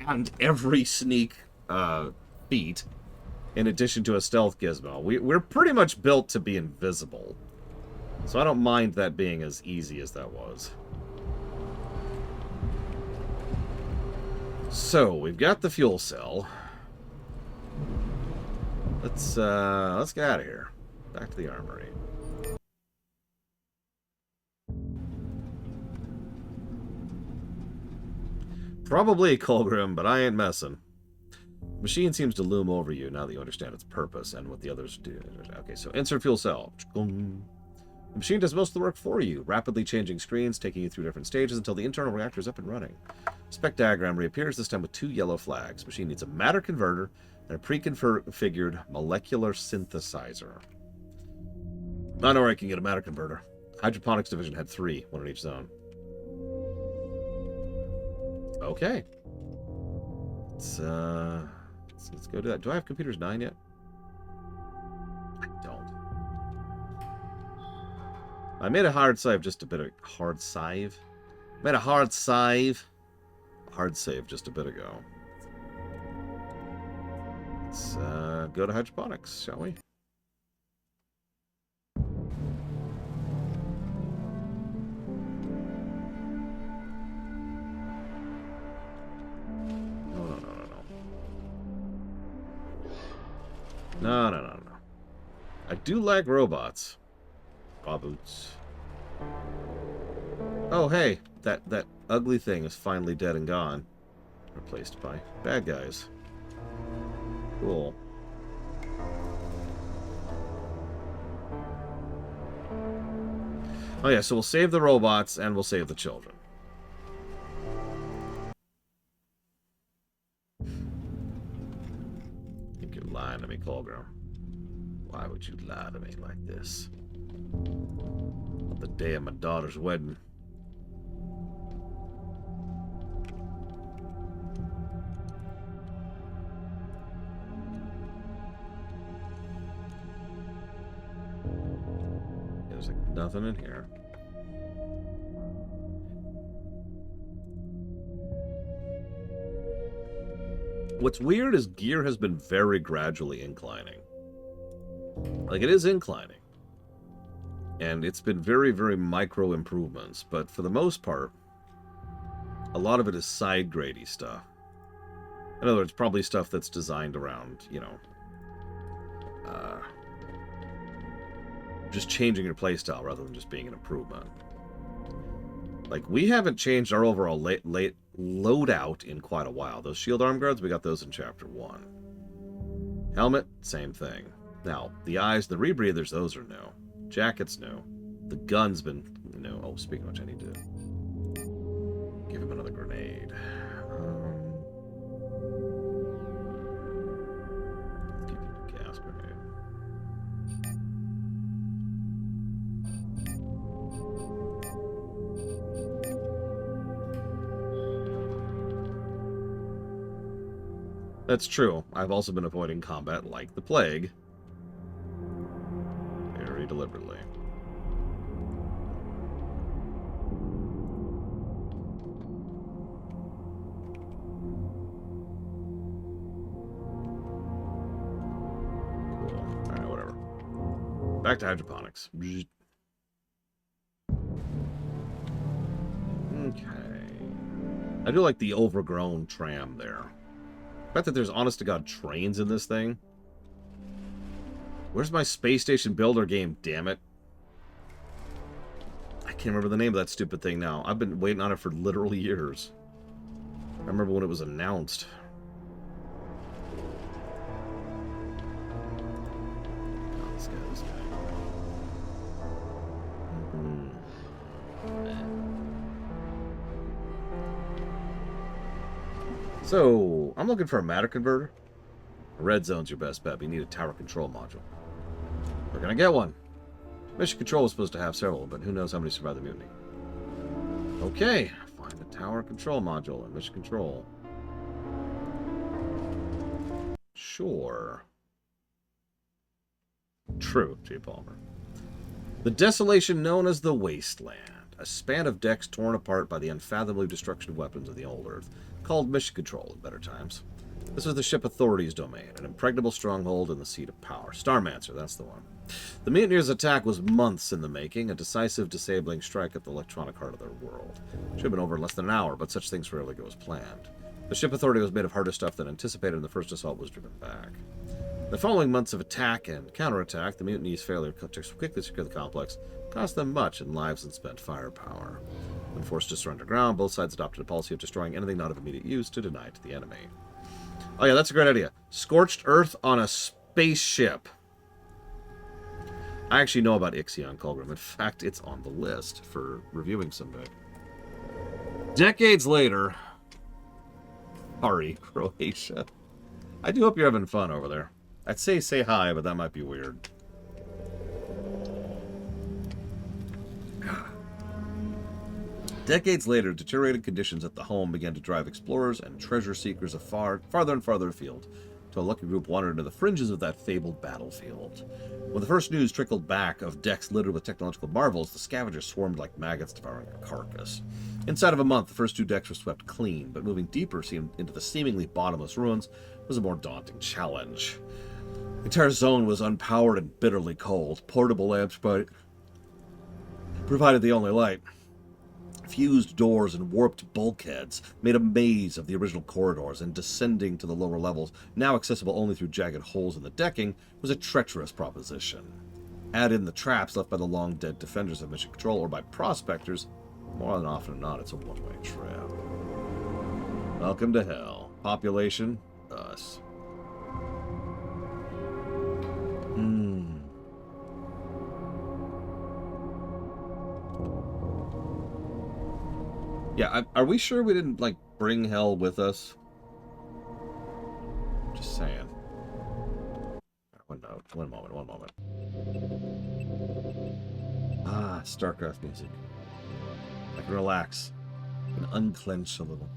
[SPEAKER 1] and every sneak feat, in addition to a stealth gizmo. We're pretty much built to be invisible. So I don't mind that being as easy as that was. So, we've got the fuel cell. Let's get out of here. Back to the armory. Probably a Colgrim, but I ain't messing. The machine seems to loom over you now that you understand its purpose and what the others do. Okay, so insert fuel cell. The machine does most of the work for you, rapidly changing screens, taking you through different stages until the internal reactor is up and running. Spec diagram reappears, this time with 2 yellow flags. Machine needs a matter converter and a pre-configured molecular synthesizer. I know where I can get a matter converter. Hydroponics division had 3, one in each zone. Okay. Let's go do that. Do I have computers 9 yet? I don't. I made a hard save just a bit of hard save. Made a hard save. Hard save just a bit ago. Let's go to hydroponics, shall we? No. I do like robots. Boboots. Oh, hey. That ugly thing is finally dead and gone. Replaced by bad guys. Cool. Oh, yeah, so we'll save the robots and we'll save the children. Lying to me, Colgrim. Why would you lie to me like this? On the day of my daughter's wedding. There's like nothing in here. What's weird is gear has been very gradually inclining. Like, it is inclining. And it's been very, very micro improvements. But for the most part, a lot of it is side-grady stuff. In other words, probably stuff that's designed around, you know, just changing your playstyle rather than just being an improvement. Like, we haven't changed our overall loadout in quite a while. Those shield arm guards, we got those in Chapter 1. Helmet, same thing. Now, the eyes, the rebreathers, those are new. Jacket's new. The gun's been new. Oh, speaking of which, I need to give him another grenade. Let's give him a gas grenade. That's true. I've also been avoiding combat like the plague. Very deliberately. Back to hydroponics. Okay. I do like the overgrown tram there. The fact that there's honest-to-God trains in this thing. Where's my space station builder game, damn it? I can't remember the name of that stupid thing now. I've been waiting on it for literally years. I remember when it was announced. Oh, this guy. So, I'm looking for a matter converter. A red zone's your best bet, but you need a tower control module. We're gonna get one. Mission Control was supposed to have several, but who knows how many survived the mutiny. Okay, find the tower control module in Mission Control. Sure. True, J. Palmer. The desolation known as the Wasteland. A span of decks torn apart by the unfathomable destruction of weapons of the old Earth, called Mission Control in better times. This was the ship authority's domain, an impregnable stronghold in the seat of power. Starmancer, that's the one. The mutineers' attack was months in the making, a decisive, disabling strike at the electronic heart of their world. Should have been over in less than an hour, but such things rarely go as planned. The ship authority was made of harder stuff than anticipated, and the first assault was driven back. The following months of attack and counterattack, the mutiny's failure to quickly secure the complex cost them much in lives and spent firepower. When forced to surrender ground, both sides adopted a policy of destroying anything not of immediate use to deny to the enemy. Oh yeah, that's a great idea. Scorched Earth on a spaceship. I actually know about Ixion Colgrim. In fact, it's on the list for reviewing someday. Decades later, Hari, Croatia. I do hope you're having fun over there. I'd say hi, but that might be weird. Decades later, deteriorated conditions at the home began to drive explorers and treasure seekers farther and farther afield, till a lucky group wandered into the fringes of that fabled battlefield. When the first news trickled back of decks littered with technological marvels, the scavengers swarmed like maggots devouring a carcass. Inside of a month, the first two decks were swept clean, but moving deeper into the seemingly bottomless ruins was a more daunting challenge. The entire zone was unpowered and bitterly cold. Portable lamps provided the only light. Fused doors and warped bulkheads made a maze of the original corridors, and descending to the lower levels, now accessible only through jagged holes in the decking, was a treacherous proposition. Add in the traps left by the long-dead defenders of Mission Control or by prospectors, more than often than not, it's a one-way trip. Welcome to hell. Population, us. Yeah, are we sure we didn't, like, bring hell with us? Just saying. One moment. Ah, StarCraft music. I can relax and unclench a little.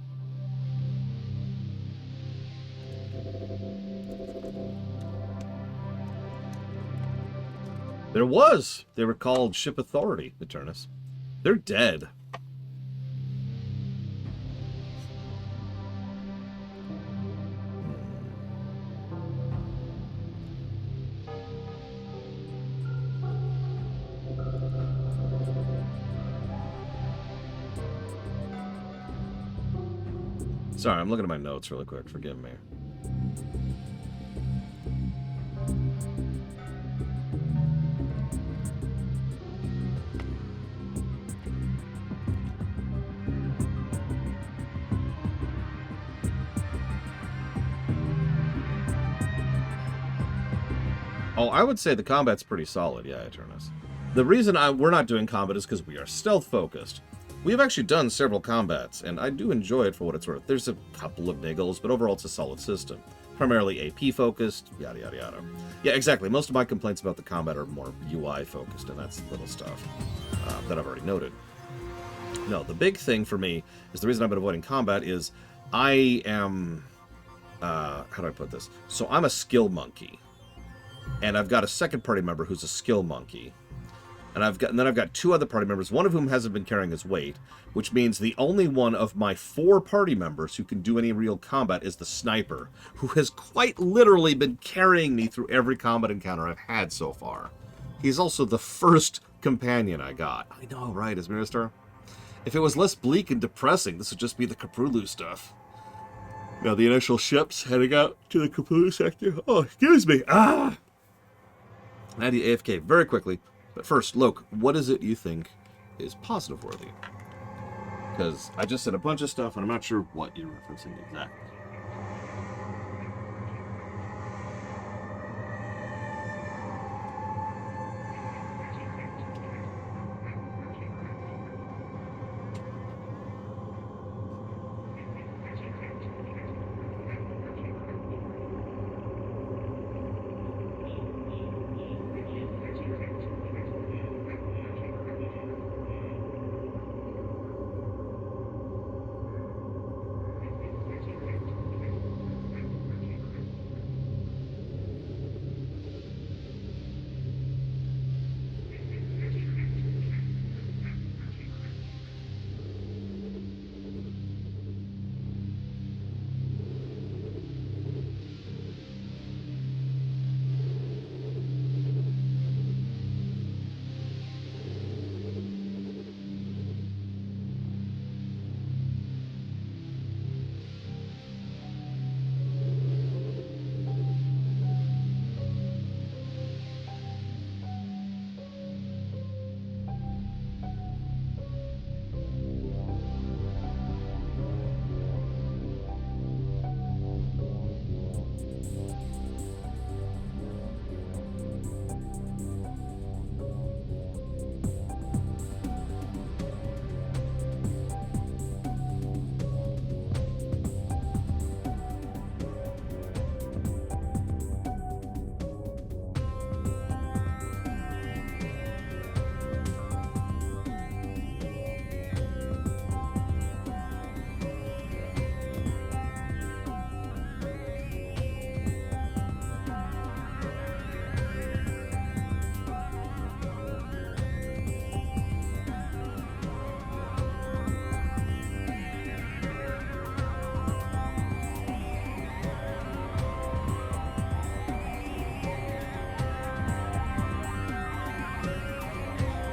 [SPEAKER 1] There was! They were called Ship Authority, Eternus. They're dead. Sorry, I'm looking at my notes really quick. Forgive me. Oh, I would say the combat's pretty solid, yeah, Eternus. The reason we're not doing combat is because we are stealth-focused. We have actually done several combats, and I do enjoy it for what it's worth. There's a couple of niggles, but overall it's a solid system. Primarily AP-focused, yada yada yada. Yeah, exactly. Most of my complaints about the combat are more UI-focused, and that's little stuff that I've already noted. No, the big thing for me is the reason I've been avoiding combat is I am... how do I put this? So I'm a skill monkey, and I've got a second party member who's a skill monkey. And then I've got two other party members, one of whom hasn't been carrying his weight, which means the only one of my 4 party members who can do any real combat is the sniper, who has quite literally been carrying me through every combat encounter I've had so far. He's also the first companion I got. I know, right, as Minister? If it was less bleak and depressing, this would just be the Caprulu stuff. Now the initial ships heading out to the Caprulu sector. Oh, excuse me. Ah! I had to AFK very quickly. But first, Loke, what is it you think is positive worthy? Because I just said a bunch of stuff, and I'm not sure what you're referencing exactly.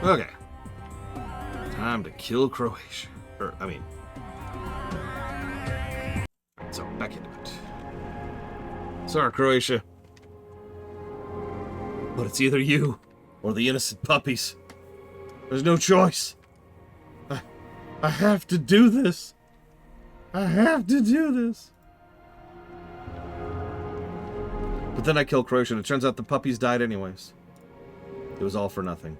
[SPEAKER 1] Okay. Time to kill Croatia. So, back into it. Sorry, Croatia. But it's either you or the innocent puppies. There's no choice. I have to do this. I have to do this. But then I killed Croatia, and it turns out the puppies died anyways. It was all for nothing.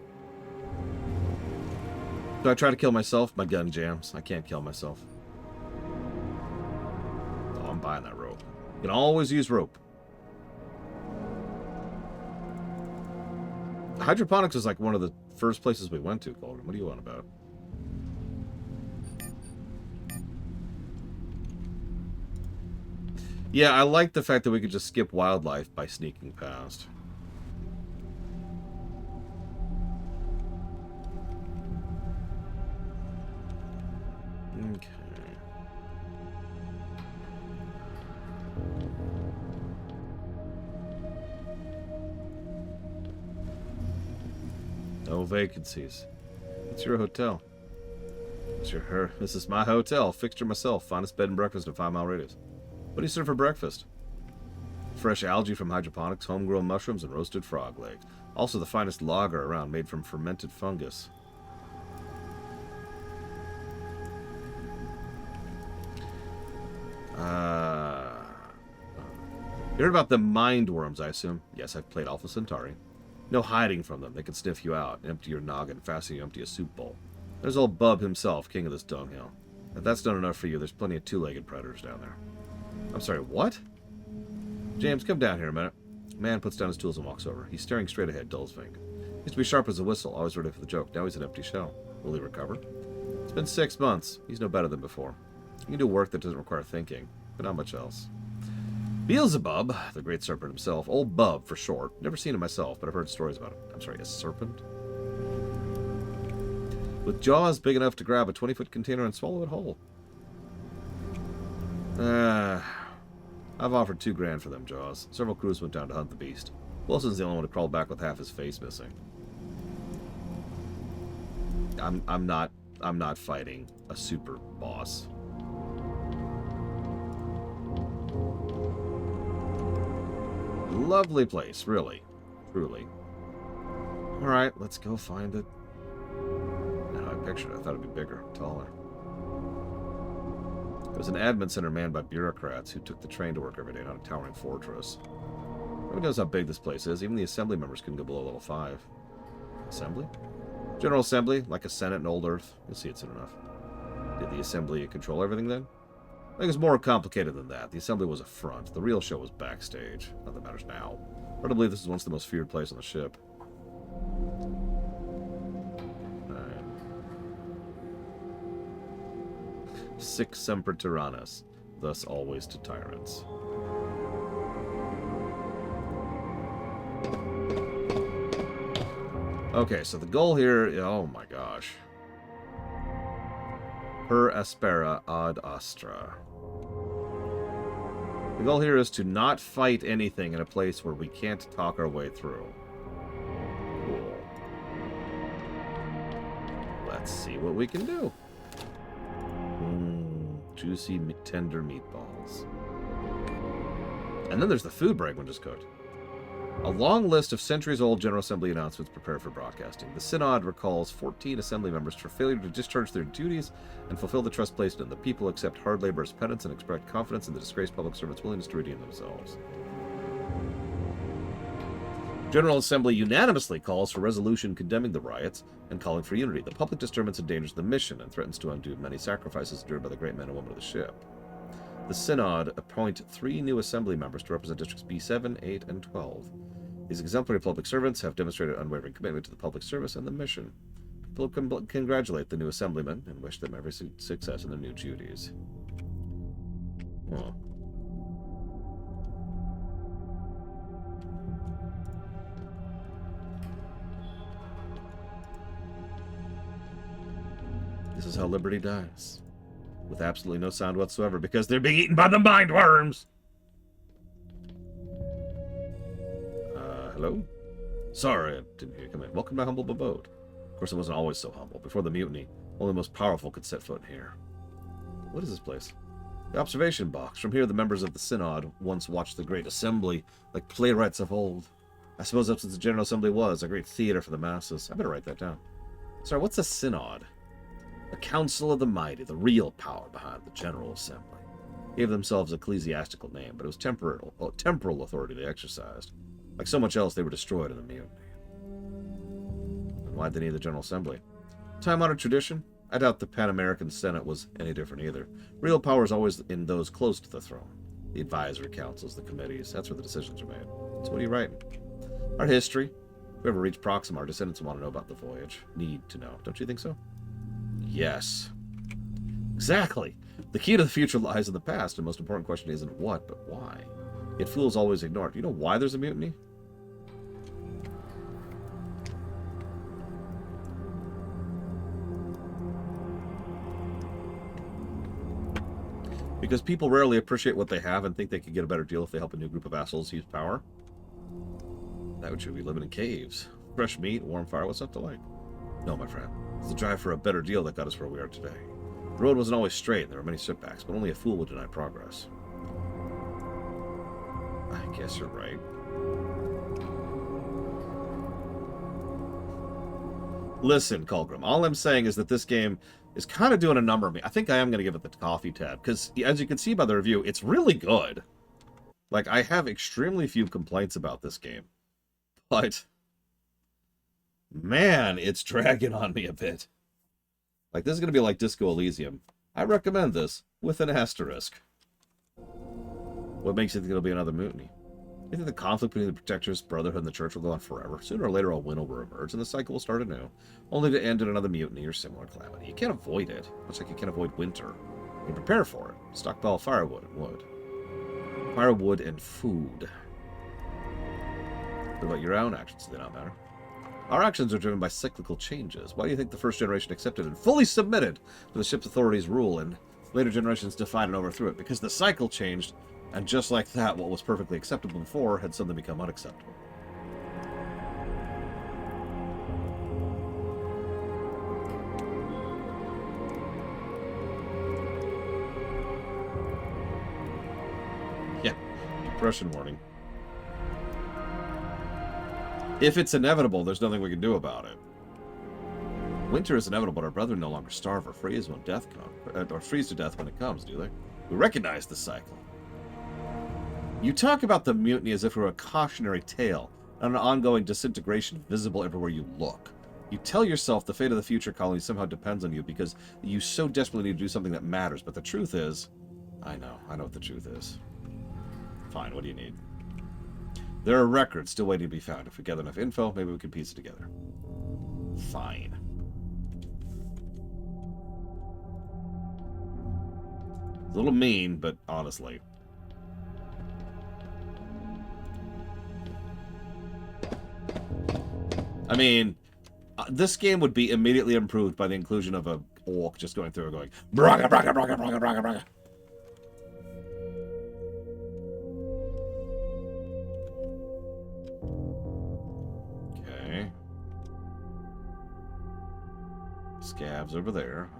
[SPEAKER 1] Do I try to kill myself? My gun jams. I can't kill myself. Oh, I'm buying that rope. You can always use rope. Hydroponics is like one of the first places we went to, Colton. What do you want about? Yeah, I like the fact that we could just skip wildlife by sneaking past. Okay. No vacancies. It's your hotel. Sure, this is my hotel. Fixture myself. Finest bed and breakfast in a 5-mile radius. What do you serve for breakfast? Fresh algae from hydroponics, homegrown mushrooms, and roasted frog legs. Also the finest lager around, made from fermented fungus. You heard about the mind worms, I assume? Yes, I've played Alpha Centauri. No hiding from them. They can sniff you out, empty your noggin faster you empty a soup bowl. There's old Bub himself, king of this dunghill. If that's not enough for you, there's plenty of two-legged predators down there. I'm sorry, what? James, come down here a minute. Man puts down his tools and walks over. He's staring straight ahead, dull as Vink. Used to be sharp as a whistle, always ready for the joke. Now he's an empty shell. Will he recover? It's been 6 months. He's no better than before. He can do work that doesn't require thinking, but not much else. Beelzebub, the great serpent himself, old Bub for short. Never seen him myself, but I've heard stories about him. I'm sorry, a serpent? With jaws big enough to grab a 20-foot container and swallow it whole. I've offered $2 grand for them jaws. Several crews went down to hunt the beast. Wilson's the only one who crawled back with half his face missing. I'm not fighting a super boss. Lovely place, really. Truly. Alright, let's go find it. Now I pictured it. I thought it'd be bigger, taller. It was an admin center manned by bureaucrats who took the train to work every day on a towering fortress. Nobody knows how big this place is. Even the assembly members couldn't go below level 5. Assembly? General Assembly, like a Senate in Old Earth. You'll see it soon enough. Did the Assembly control everything then? I think it's more complicated than that. The Assembly was a front. The real show was backstage. Nothing matters now. Hard to believe this is once the most feared place on the ship. Alright. Sic semper tyrannis, thus always to tyrants. Okay, so the goal here... Oh my gosh. Per aspera ad astra. The goal here is to not fight anything in a place where we can't talk our way through. Cool. Let's see what we can do. Juicy, tender meatballs. And then there's the food break when just cooked. A long list of centuries-old General Assembly announcements prepared for broadcasting. The Synod recalls 14 Assembly members for failure to discharge their duties and fulfill the trust placed in the people, accept hard labor as penance, and express confidence in the disgraced public servants' willingness to redeem themselves. General Assembly unanimously calls for resolution condemning the riots and calling for unity. The public disturbance endangers the mission and threatens to undo many sacrifices endured by the great men and women of the ship. The Synod appoint 3 new Assembly members to represent districts B7, 8, and 12. These exemplary public servants have demonstrated unwavering commitment to the public service and the mission. People congratulate the new Assemblymen and wish them every success in their new duties. Oh. This is how liberty dies. With absolutely no sound whatsoever, because they're being eaten by the mind worms! Hello? Sorry, I didn't hear you come in. Welcome to my humble abode. Of course, it wasn't always so humble. Before the mutiny, only the most powerful could set foot here. What is this place? The observation box. From here, the members of the Synod once watched the Great Assembly, like playwrights of old. I suppose that's what the General Assembly was, a great theater for the masses. I better write that down. Sorry, what's a Synod? The Council of the Mighty, the real power behind the General Assembly. Gave themselves an ecclesiastical name, but it was temporal authority they exercised. Like so much else, they were destroyed in the mutiny. And why'd they need the General Assembly? Time-honored tradition? I doubt the Pan-American Senate was any different either. Real power is always in those close to the throne. The advisory councils, the committees, that's where the decisions are made. So what are you writing? Our history. If we ever reach Proxima, our descendants want to know about the voyage. Need to know. Don't you think so? Yes. Exactly. The key to the future lies in the past. The most important question isn't what, but why. Yet fools always ignore it. Do you know why there's a mutiny? Because people rarely appreciate what they have and think they could get a better deal if they help a new group of assholes use power. That would should be living in caves. Fresh meat, warm fire, what's not to like? No, my friend. It's the drive for a better deal that got us where we are today. The road wasn't always straight, and there were many setbacks, but only a fool would deny progress. I guess you're right. Listen, Colgrim, all I'm saying is that this game is kind of doing a number on me. I think I am going to give it the coffee tab, because as you can see by the review, it's really good. Like, I have extremely few complaints about this game. But, man, it's dragging on me a bit. Like, this is going to be like Disco Elysium. I recommend this, with an asterisk. What makes you think it'll be another mutiny? You think the conflict between the Protectors, Brotherhood, and the Church will go on forever? Sooner or later, a winner will emerge, and the cycle will start anew, only to end in another mutiny or similar calamity. You can't avoid it, much like you can't avoid winter. You can prepare for it. Stockpile firewood and wood. Firewood and food. What about your own actions? Do they not matter? Our actions are driven by cyclical changes. Why do you think the first generation accepted and fully submitted to the ship's authorities' rule, and later generations defied and overthrew it? Because the cycle changed, and just like that, what was perfectly acceptable before had suddenly become unacceptable. Suppression warning. If it's inevitable, there's nothing we can do about it. Winter is inevitable, but our brethren no longer starve or freeze when death comes, or freeze to death when it comes, do they? We recognize the cycle. You talk about the mutiny as if it were a cautionary tale, and an ongoing disintegration visible everywhere you look. You tell yourself the fate of the future colony somehow depends on you because you so desperately need to do something that matters, but the truth is... I know what the truth is. Fine, what do you need? There are records still waiting to be found. If we gather enough info, maybe we can piece it together. Fine. It's a little mean, but honestly. I mean, this game would be immediately improved by the inclusion of a orc just going through and going, braga, braga, braga, braga, braga, braga. Okay. Scavs over there.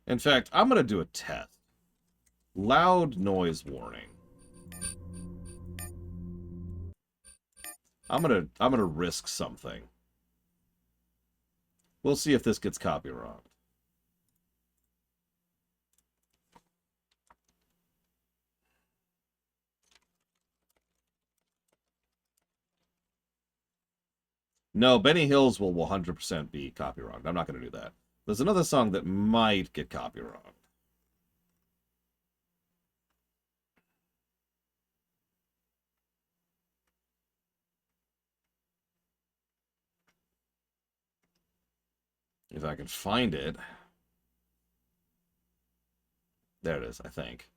[SPEAKER 1] In fact, I'm going to do a test. Loud noise warning. I'm gonna risk something. We'll see if this gets copyrighted. No, Benny Hills will 100% be copyrighted. I'm not going to do that. There's another song that might get copyrighted. If I can find it. There it is, I think.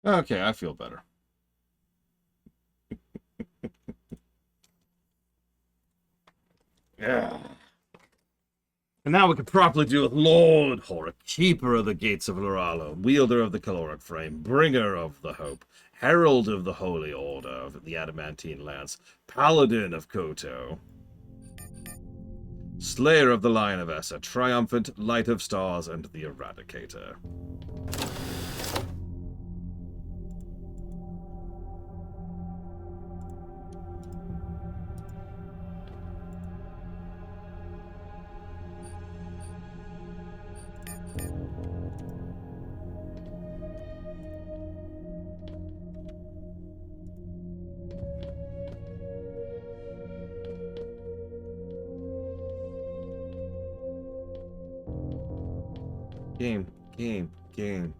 [SPEAKER 1] Okay, I feel better. Yeah. And now we can properly do with Lord Horror, Keeper of the Gates of Loralo, Wielder of the Caloric Frame, Bringer of the Hope, Herald of the Holy Order of the Adamantine Lance, Paladin of Koto, Slayer of the Lion of Essa, Triumphant, Light of Stars, and the Eradicator.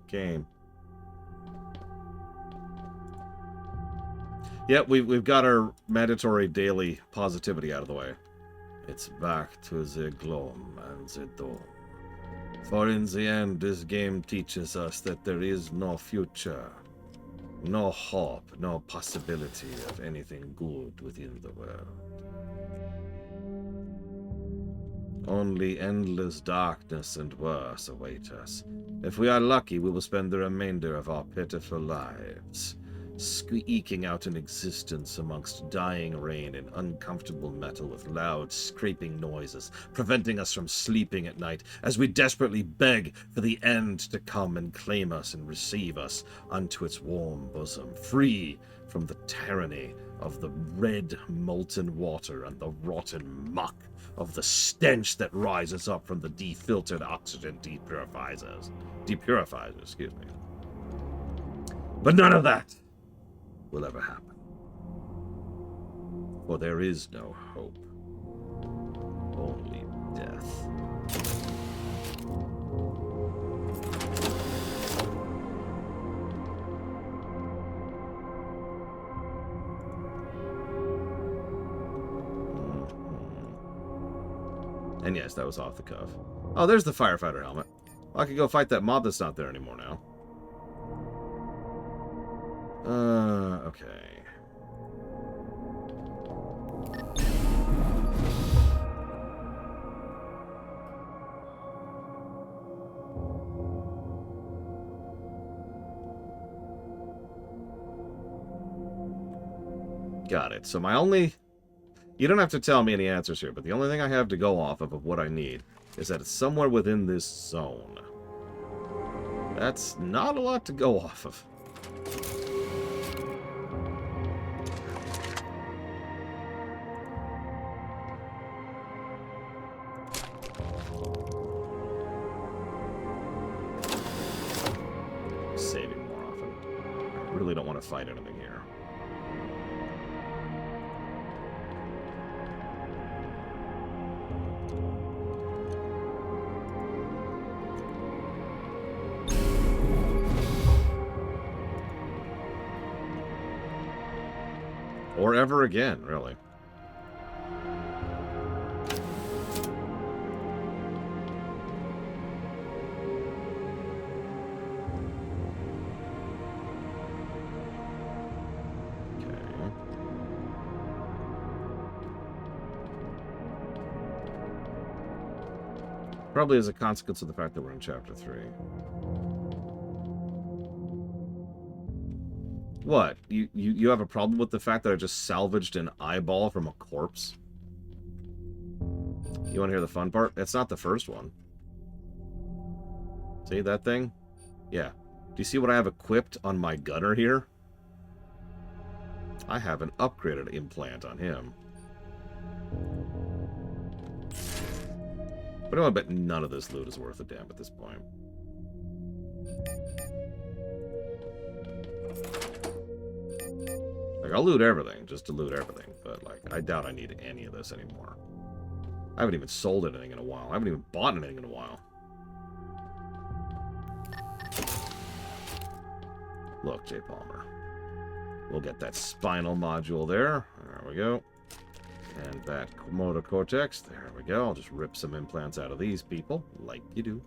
[SPEAKER 1] Game. Yep, we've got our mandatory daily positivity out of the way. It's back to the gloom and the dawn. For in the end, this game teaches us that there is no future, no hope, no possibility of anything good within the world. Only endless darkness and worse await us. If we are lucky, we will spend the remainder of our pitiful lives squeaking out an existence amongst dying rain and uncomfortable metal with loud scraping noises, preventing us from sleeping at night as we desperately beg for the end to come and claim us and receive us unto its warm bosom, free from the tyranny of the red molten water and the rotten muck of the stench that rises up from the defiltered oxygen depurifiers, excuse me. But none of that will ever happen. For there is no hope. Only death. And yes, that was off the cuff. Oh, there's the firefighter helmet. Well, I could go fight that mob that's not there anymore now. Okay. Got it. So my only... You don't have to tell me any answers here, but the only thing I have to go off of what I need is that it's somewhere within this zone. That's not a lot to go off of. Saving more often. I really don't want to fight anything here. Or ever again, really. Okay. Probably as a consequence of the fact that we're in Chapter 3. What? You have a problem with the fact that I just salvaged an eyeball from a corpse? You want to hear the fun part? It's not the first one. See that thing? Yeah. Do you see what I have equipped on my gunner here? I have an upgraded implant on him. But I bet none of this loot is worth a damn at this point. Like, I'll loot everything, just to loot everything. But, like, I doubt I need any of this anymore. I haven't even sold anything in a while. I haven't even bought anything in a while. Look, J. Palmer. We'll get that spinal module there. There we go. And that motor cortex. There we go. I'll just rip some implants out of these people, like you do.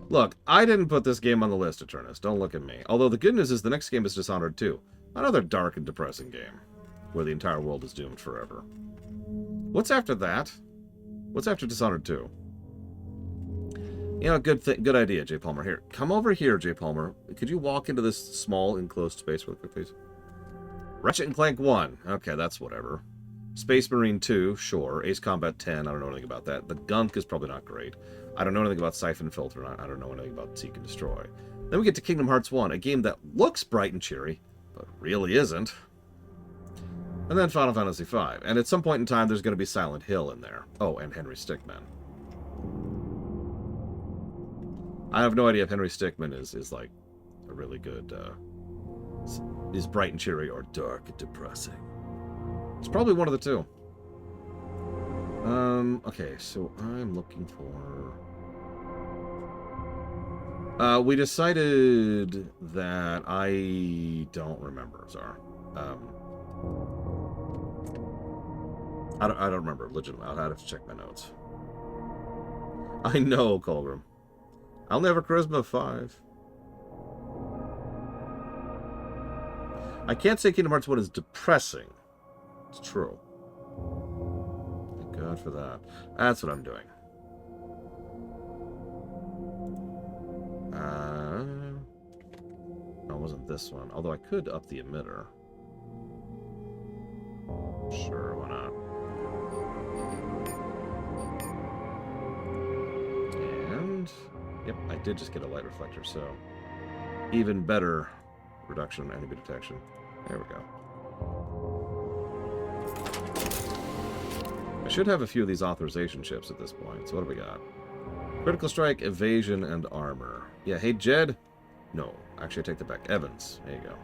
[SPEAKER 1] Look, I didn't put this game on the list, Eternus. Don't look at me. Although the good news is the next game is Dishonored 2. Another dark and depressing game, where the entire world is doomed forever. What's after that? What's after Dishonored 2? You know, good idea, J. Palmer. Here, come over here, J. Palmer. Could you walk into this small enclosed space real quick, please? Ratchet and Clank 1. Okay, that's whatever. Space Marine 2, sure. Ace Combat 10, I don't know anything about that. The Gunk is probably not great. I don't know anything about Siphon Filter, I don't know anything about Seek and Destroy. Then we get to Kingdom Hearts 1, a game that looks bright and cheery, but really isn't. And then Final Fantasy V. And at some point in time, there's going to be Silent Hill in there. Oh, and Henry Stickmin. I have no idea if Henry Stickmin is like a really good, is bright and cheery or dark and depressing. It's probably one of the two. Okay, so I'm looking for... we decided that I don't remember, Czar. I don't remember, legitimately. I'd have to check my notes. I know, Colgrim. I'll never Charisma 5. I can't say Kingdom Hearts 1 is depressing. It's true. Thank God for that. That's what I'm doing. No, it wasn't this one. Although I could up the emitter. Sure, why not? And... Yep, I did just get a light reflector, so... Even better reduction in enemy detection. There we go. I should have a few of these authorization chips at this point. So what do we got? Critical strike, evasion, and armor. Yeah, hey, Jed? No, actually, I take that back. Evans. There you go.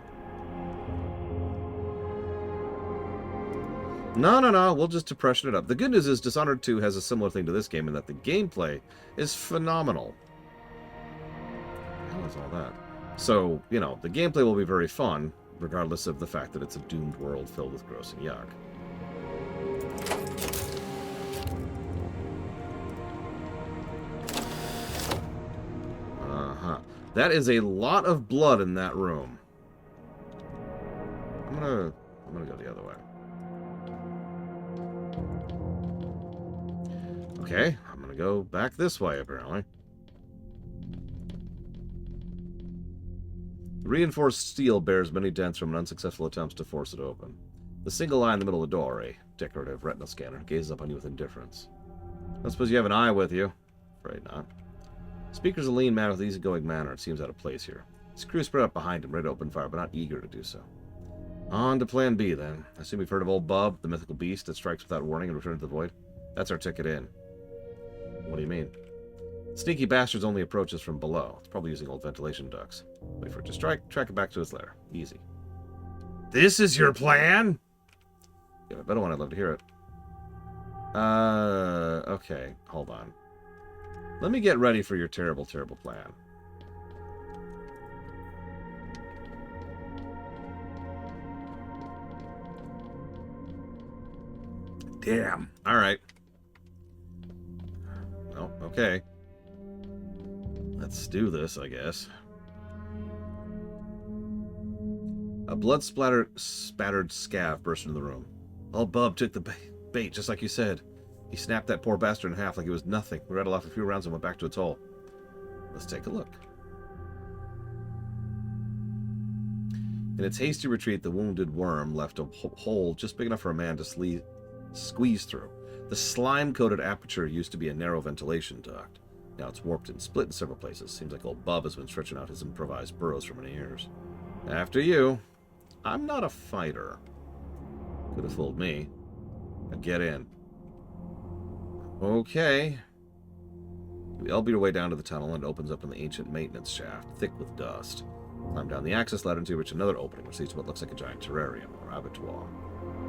[SPEAKER 1] No. We'll just depression it up. The good news is Dishonored 2 has a similar thing to this game in that the gameplay is phenomenal. How is all that? So, you know, the gameplay will be very fun, regardless of the fact that it's a doomed world filled with gross and yuck. That is a lot of blood in that room. I'm gonna go the other way. Okay, I'm gonna go back this way, apparently. Reinforced steel bears many dents from an unsuccessful attempts to force it open. The single eye in the middle of the door, a decorative retinal scanner, gazes up on you with indifference. I don't suppose you have an eye with you? Afraid not. Speaker's a lean man with easygoing manner. It seems out of place here. His crew spread up behind him, ready to open fire, but not eager to do so. On to Plan B, then. I assume you've heard of Old Bub, the mythical beast that strikes without warning and returns to the void? That's our ticket in. What do you mean? Sneaky bastard's only approaches from below. It's probably using old ventilation ducts. Wait for it to strike, track it back to his lair. Easy. This is your plan? Yeah, I bet one. I'd love to hear it. Okay. Hold on. Let me get ready for your terrible, terrible plan. Damn. All right. Well, okay. Let's do this, I guess. A blood-spattered scav burst into the room. Old Bub took the bait, just like you said. He snapped that poor bastard in half like it was nothing. We rattled off a few rounds and went back to its hole. Let's take a look. In its hasty retreat, the wounded worm left a hole just big enough for a man to squeeze through. The slime-coated aperture used to be a narrow ventilation duct. Now it's warped and split in several places. Seems like old Bub has been stretching out his improvised burrows for many years. After you. I'm not a fighter. Could have fooled me. Now get in. Okay. You elbow your way down to the tunnel and it opens up in the ancient maintenance shaft, thick with dust. Climb down the access ladder until you reach another opening, which leads to what looks like a giant terrarium or abattoir.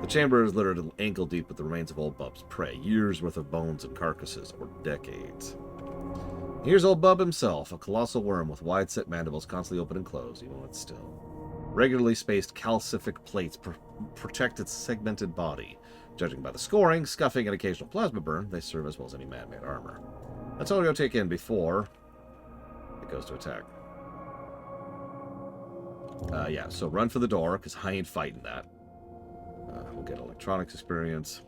[SPEAKER 1] The chamber is littered ankle deep with the remains of old Bub's prey, years worth of bones and carcasses, or decades. Here's old Bub himself, a colossal worm with wide-set mandibles constantly open and closed, even when it's still. Regularly spaced calcific plates protect its segmented body. Judging by the scoring, scuffing, and occasional plasma burn, they serve as well as any man-made armor. That's all you'll take in before it goes to attack. Yeah, so run for the door, because I ain't fighting that. We'll get electronics experience.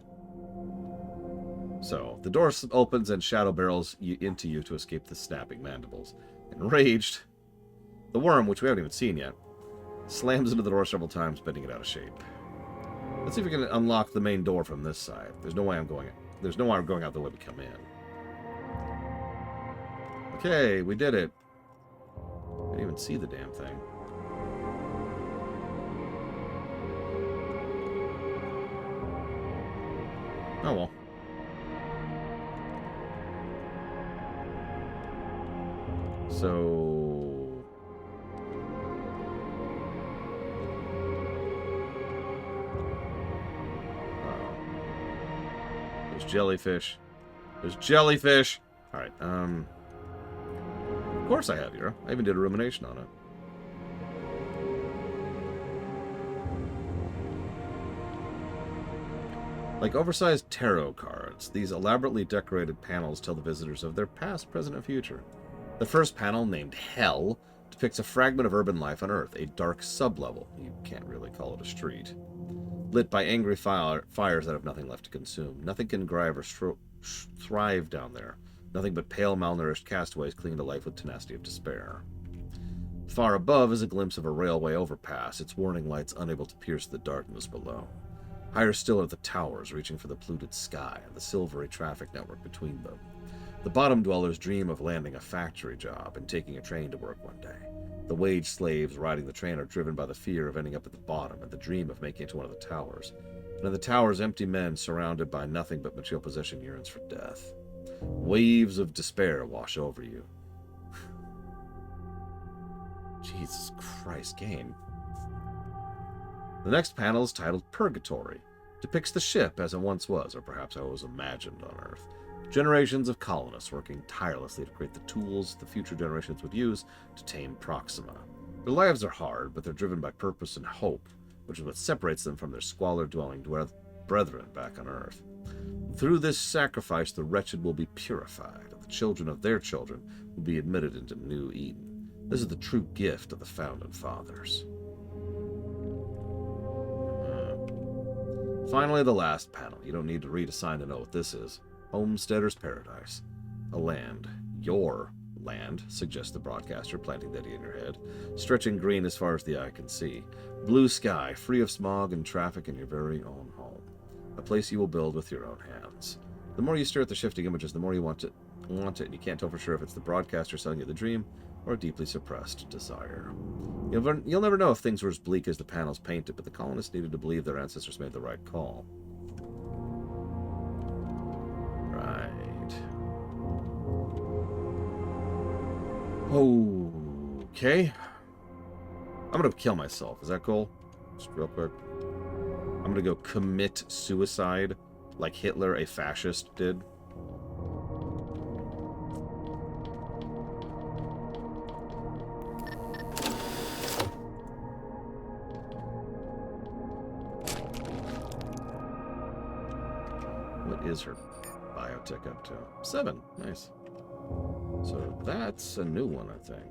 [SPEAKER 1] So, the door opens and shadow barrels into you to escape the snapping mandibles. Enraged, the worm, which we haven't even seen yet, slams into the door several times, bending it out of shape. Let's see if we can unlock the main door from this side. There's no way I'm going out the way we come in. Okay, we did it. Didn't even see the damn thing. Oh well. So... There's jellyfish. There's jellyfish! Alright, of course I have, Hero. I even did a rumination on it. Like oversized tarot cards, these elaborately decorated panels tell the visitors of their past, present, and future. The first panel, named Hell, depicts a fragment of urban life on Earth, a dark sublevel. You can't really call it a street. Lit by angry fires that have nothing left to consume. Nothing can thrive or thrive down there. Nothing but pale, malnourished castaways clinging to life with tenacity of despair. Far above is a glimpse of a railway overpass, its warning lights unable to pierce the darkness below. Higher still are the towers, reaching for the polluted sky and the silvery traffic network between them. The bottom dwellers dream of landing a factory job and taking a train to work one day. The wage slaves riding the train are driven by the fear of ending up at the bottom and the dream of making it to one of the towers. And in the towers, empty men surrounded by nothing but material possession yearns for death. Waves of despair wash over you. Jesus Christ, game. The next panel is titled Purgatory. Depicts the ship as it once was, or perhaps how it was imagined on Earth. Generations of colonists working tirelessly to create the tools the future generations would use to tame Proxima. Their lives are hard, but they're driven by purpose and hope, which is what separates them from their squalor-dwelling brethren back on Earth. Through this sacrifice, the wretched will be purified, and the children of their children will be admitted into New Eden. This is the true gift of the Founding Fathers. Finally, the last panel. You don't need to read a sign to know what this is. Homesteader's Paradise. A land. Your land, suggests the broadcaster, planting that in your head. Stretching green as far as the eye can see. Blue sky, free of smog and traffic, in your very own home. A place you will build with your own hands. The more you stare at the shifting images, the more you want it, and you can't tell for sure if it's the broadcaster selling you the dream or a deeply suppressed desire. You'll never know if things were as bleak as the panels painted, but the colonists needed to believe their ancestors made the right call. Right. Okay. I'm gonna kill myself. Is that cool? Just real quick. I'm gonna go commit suicide like Hitler, a fascist, did. What is her biotech up to? 7. Nice. So that's a new one, I think.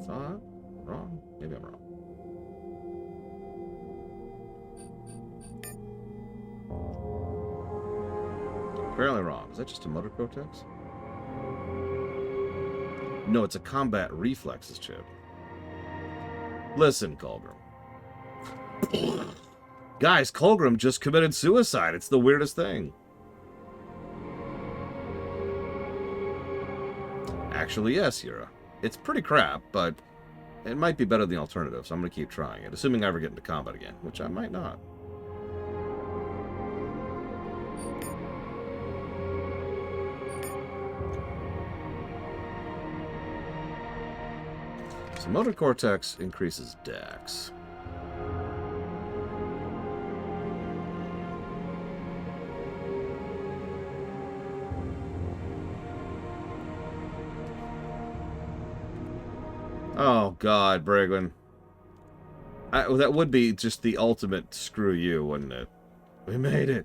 [SPEAKER 1] Thought? Wrong? Maybe I'm wrong. Apparently wrong. Is that just a motor cortex? No, it's a combat reflexes chip. Listen, Colgrim. Guys, Colgrim just committed suicide. It's the weirdest thing. Actually, yes, Yura. It's pretty crap, but it might be better than the alternative, so I'm going to keep trying it, assuming I ever get into combat again, which I might not. So motor cortex increases dex. Oh, God, Brigwin. That would be just the ultimate screw you, wouldn't it? We made it.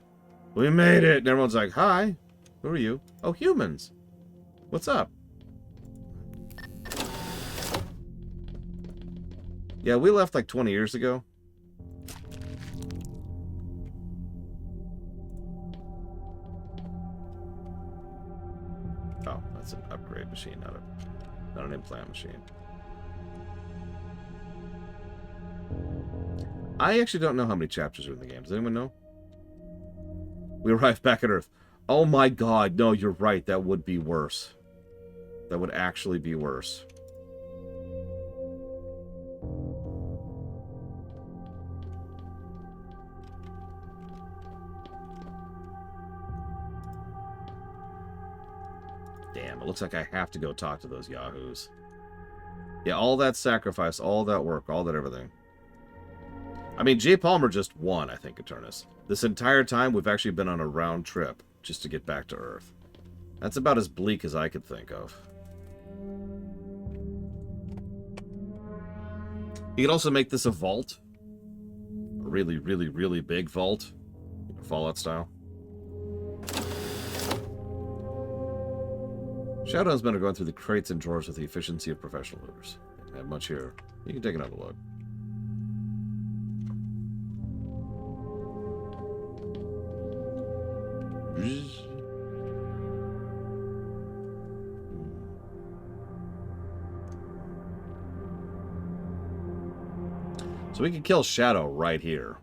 [SPEAKER 1] We made it. And everyone's like, hi. Who are you? Oh, humans. What's up? Yeah, we left like 20 years ago. upgrade machine, not an implant machine. I actually don't know how many chapters are in the game. Does anyone know? We arrived back at Earth. Oh my god, no, you're right. That would be worse. That would actually be worse. Damn, it looks like I have to go talk to those yahoos. Yeah, all that sacrifice, all that work, all that everything. I mean, J. Palmer just won, I think, Eternus. This entire time, we've actually been on a round trip just to get back to Earth. That's about as bleak as I could think of. You could also make this a vault. A really, really, really big vault. Fallout style. Shadow's men are going through the crates and drawers with the efficiency of professional looters. They don't have much here. You can take another look. So we can kill Shadow right here.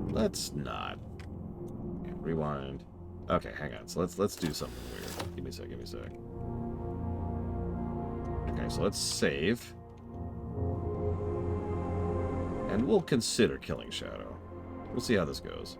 [SPEAKER 1] Let's not. Okay, rewind. Okay, hang on. So let's do something weird. Give me a sec, give me a sec. Okay, so let's save. And we'll consider killing Shadow. We'll see how this goes.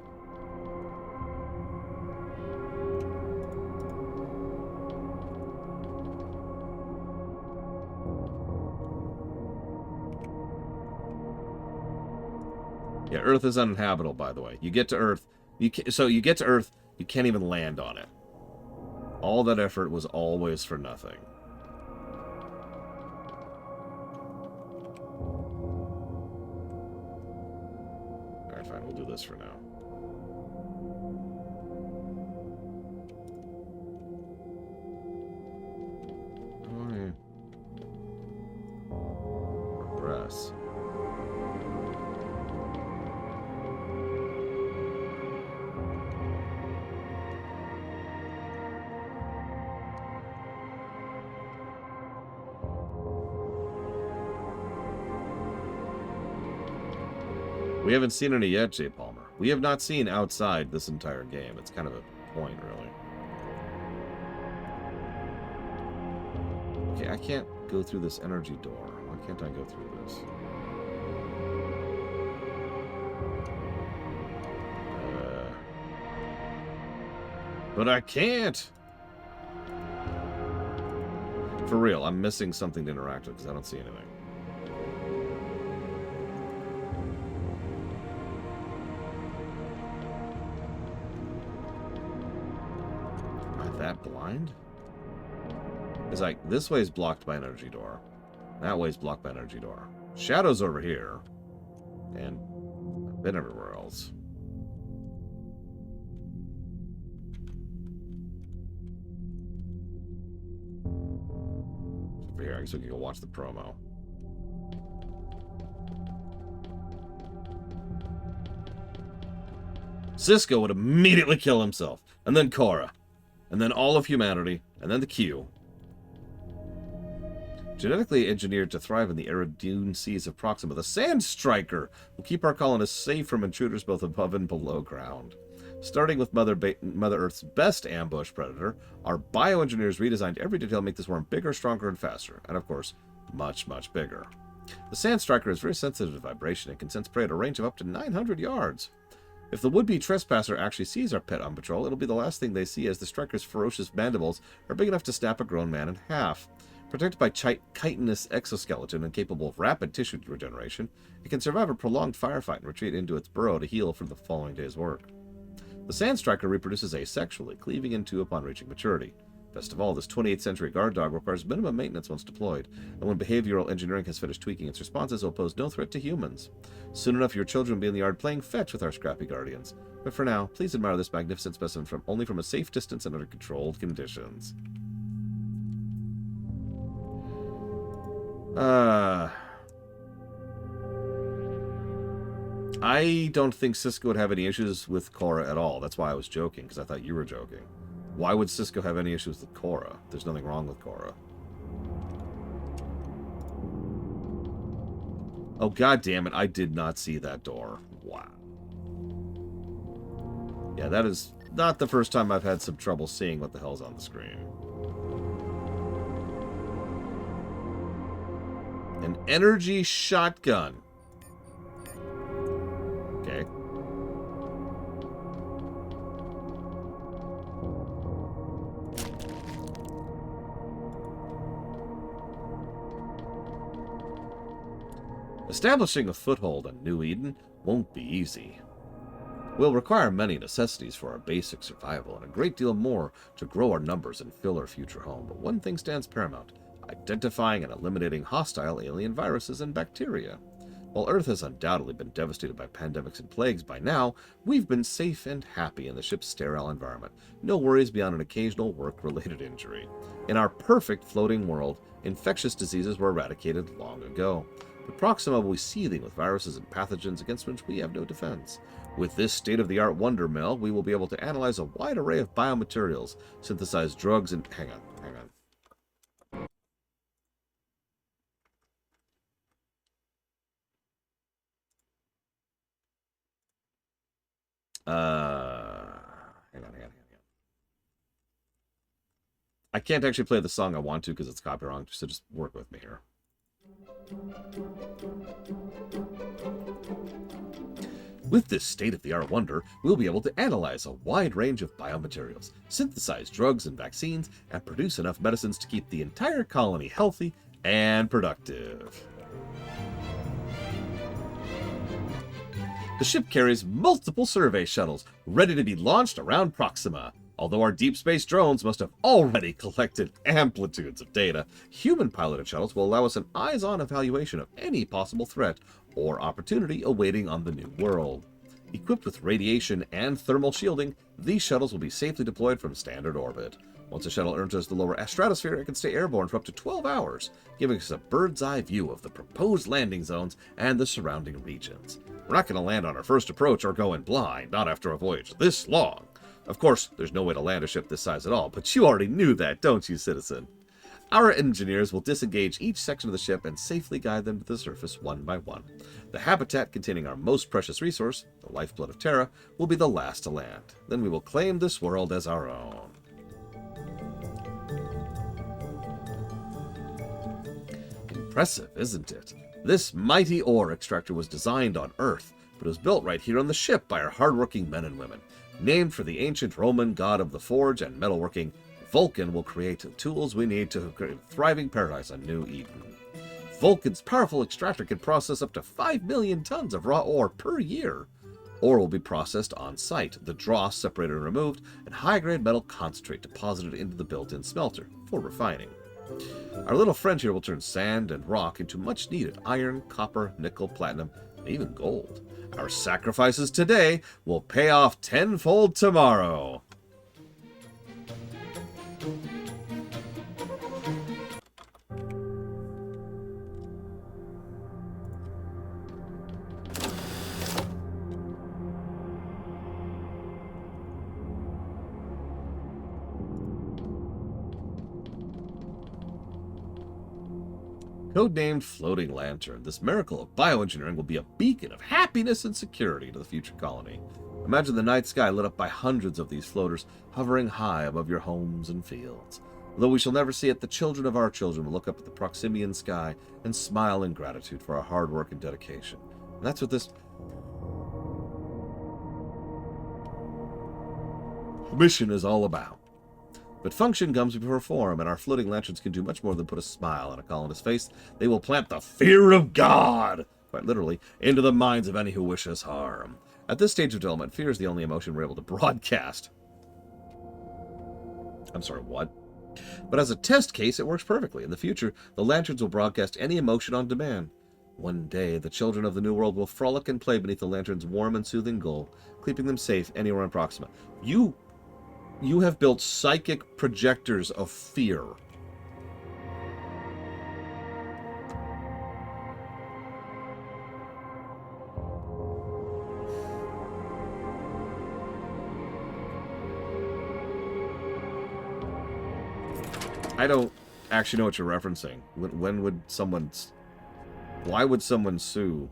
[SPEAKER 1] Yeah, Earth is uninhabitable, by the way. You get to Earth, you get to Earth, you can't even land on it. All that effort was always for nothing. Alright, fine, we'll do this for now. Oh, yeah. Progress. We haven't seen any yet, J. Palmer. We have not seen outside this entire game. It's kind of a point, really. Okay, I can't go through this energy door. Why can't I go through this? But I can't! For real, I'm missing something to interact with because I don't see anything. That blind? It's like, this way is blocked by an energy door. That way is blocked by an energy door. Shadow's over here. And I've been everywhere else. Over here, I guess we can go watch the promo. Cisco would immediately kill himself. And then Cora. And then all of humanity, and then the Q. Genetically engineered to thrive in the arid dune seas of Proxima, the Sand Striker will keep our colonists safe from intruders both above and below ground. Starting with Mother Earth's best ambush predator, our bioengineers redesigned every detail to make this worm bigger, stronger, and faster. And of course, much, much bigger. The Sand Striker is very sensitive to vibration and can sense prey at a range of up to 900 yards. If the would-be trespasser actually sees our pet on patrol, it'll be the last thing they see, as the striker's ferocious mandibles are big enough to snap a grown man in half. Protected by chitinous exoskeleton and capable of rapid tissue regeneration, it can survive a prolonged firefight and retreat into its burrow to heal from the following day's work. The Sand Striker reproduces asexually, cleaving in two upon reaching maturity. Best of all, this 28th century guard dog requires minimum maintenance once deployed, and when behavioral engineering has finished tweaking its responses, it will pose no threat to humans. Soon enough, your children will be in the yard playing fetch with our scrappy guardians. But for now, please admire this magnificent specimen only from a safe distance and under controlled conditions. I don't think Cisco would have any issues with Cora at all. That's why I was joking, because I thought you were joking. Why would Cisco have any issues with Cora? There's nothing wrong with Cora. Oh, god damn it, I did not see that door. Wow. Yeah, that is not the first time I've had some trouble seeing what the hell's on the screen. An energy shotgun. Okay. Establishing a foothold on New Eden won't be easy. We'll require many necessities for our basic survival and a great deal more to grow our numbers and fill our future home. But one thing stands paramount: identifying and eliminating hostile alien viruses and bacteria. While Earth has undoubtedly been devastated by pandemics and plagues by now, we've been safe and happy in the ship's sterile environment. No worries beyond an occasional work-related injury. In our perfect floating world, infectious diseases were eradicated long ago. But Proxima will be seething with viruses and pathogens against which we have no defense. With this state-of-the-art wonder mill, we will be able to analyze a wide array of biomaterials, synthesize drugs, and... Hang on. Hang on. I can't actually play the song I want to because it's copyrighted, so just work with me here. With this state-of-the-art wonder, we'll be able to analyze a wide range of biomaterials, synthesize drugs and vaccines, and produce enough medicines to keep the entire colony healthy and productive. The ship carries multiple survey shuttles, ready to be launched around Proxima. Although our deep space drones must have already collected amplitudes of data, human-piloted shuttles will allow us an eyes-on evaluation of any possible threat or opportunity awaiting on the new world. Equipped with radiation and thermal shielding, these shuttles will be safely deployed from standard orbit. Once a shuttle enters the lower stratosphere, it can stay airborne for up to 12 hours, giving us a bird's-eye view of the proposed landing zones and the surrounding regions. We're not going to land on our first approach or go in blind, not after a voyage this long. Of course, there's no way to land a ship this size at all, but you already knew that, don't you, citizen? Our engineers will disengage each section of the ship and safely guide them to the surface one by one. The habitat containing our most precious resource, the lifeblood of Terra, will be the last to land. Then we will claim this world as our own. Impressive, isn't it? This mighty ore extractor was designed on Earth, but was built right here on the ship by our hardworking men and women. Named for the ancient Roman god of the forge and metalworking, Vulcan will create the tools we need to create a thriving paradise on New Eden. Vulcan's powerful extractor can process up to 5 million tons of raw ore per year. Ore will be processed on site, the dross separated and removed, and high-grade metal concentrate deposited into the built-in smelter for refining. Our little friend here will turn sand and rock into much-needed iron, copper, nickel, platinum, and even gold. Our sacrifices today will pay off tenfold tomorrow. Codenamed Floating Lantern, this miracle of bioengineering will be a beacon of happiness and security to the future colony. Imagine the night sky lit up by hundreds of these floaters hovering high above your homes and fields. Although we shall never see it, the children of our children will look up at the Proximian sky and smile in gratitude for our hard work and dedication. And that's what this mission is all about. But function comes before form, and our floating lanterns can do much more than put a smile on a colonist's face. They will plant the fear of God, quite literally, into the minds of any who wish us harm. At this stage of development, fear is the only emotion we're able to broadcast. I'm sorry, what? But as a test case, it works perfectly. In the future, the lanterns will broadcast any emotion on demand. One day, the children of the New World will frolic and play beneath the lantern's warm and soothing glow, keeping them safe anywhere in Proxima. You have built psychic projectors of fear. I don't actually know what you're referencing. When would someone... Why would someone sue?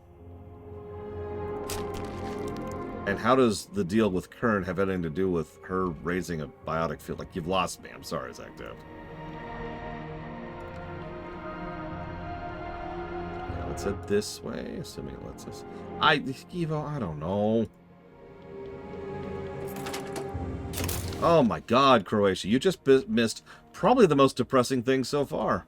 [SPEAKER 1] And how does the deal with Kern have anything to do with her raising a biotic field? Like, you've lost me. I'm sorry, Zach Dev. Yeah, let's head this way, assuming it lets us. Evo, I don't know. Oh my god, Croatia. You just missed probably the most depressing thing so far.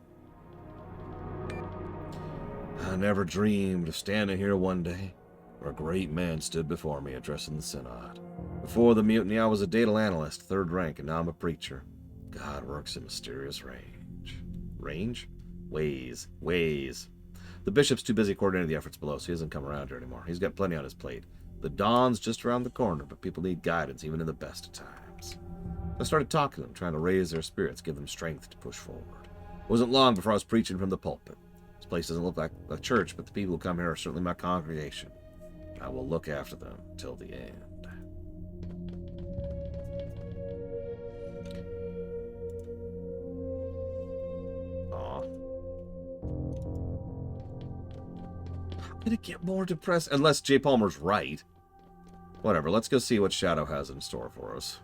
[SPEAKER 1] I never dreamed of standing here one day where a great man stood before me addressing the Synod. Before the mutiny, I was a data analyst, 3rd rank, and now I'm a preacher. God works in mysterious range. Range? Ways. The bishop's too busy coordinating the efforts below, so he doesn't come around here anymore. He's got plenty on his plate. The dawn's just around the corner, but people need guidance even in the best of times. I started talking to them, trying to raise their spirits, give them strength to push forward. It wasn't long before I was preaching from the pulpit. This place doesn't look like a church, but the people who come here are certainly my congregation. I will look after them till the end. Aw. How could it get more depressed? Unless J. Palmer's right. Whatever, let's go see what Shadow has in store for us.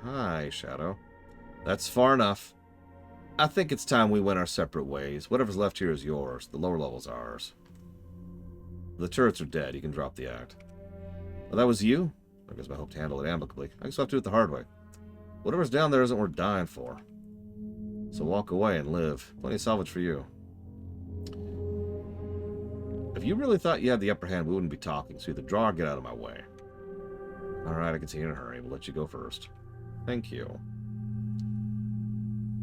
[SPEAKER 1] Hi, Shadow. That's far enough. I think it's time we went our separate ways. Whatever's left here is yours. The lower level's ours. The turrets are dead. You can drop the act. Well, that was you? I guess I hope to handle it amicably. I guess I'll have to do it the hard way. Whatever's down there isn't worth dying for. So walk away and live. Plenty of salvage for you. If you really thought you had the upper hand, we wouldn't be talking, so either draw or get out of my way. Alright, I can see you're in a hurry. We'll let you go first. Thank you.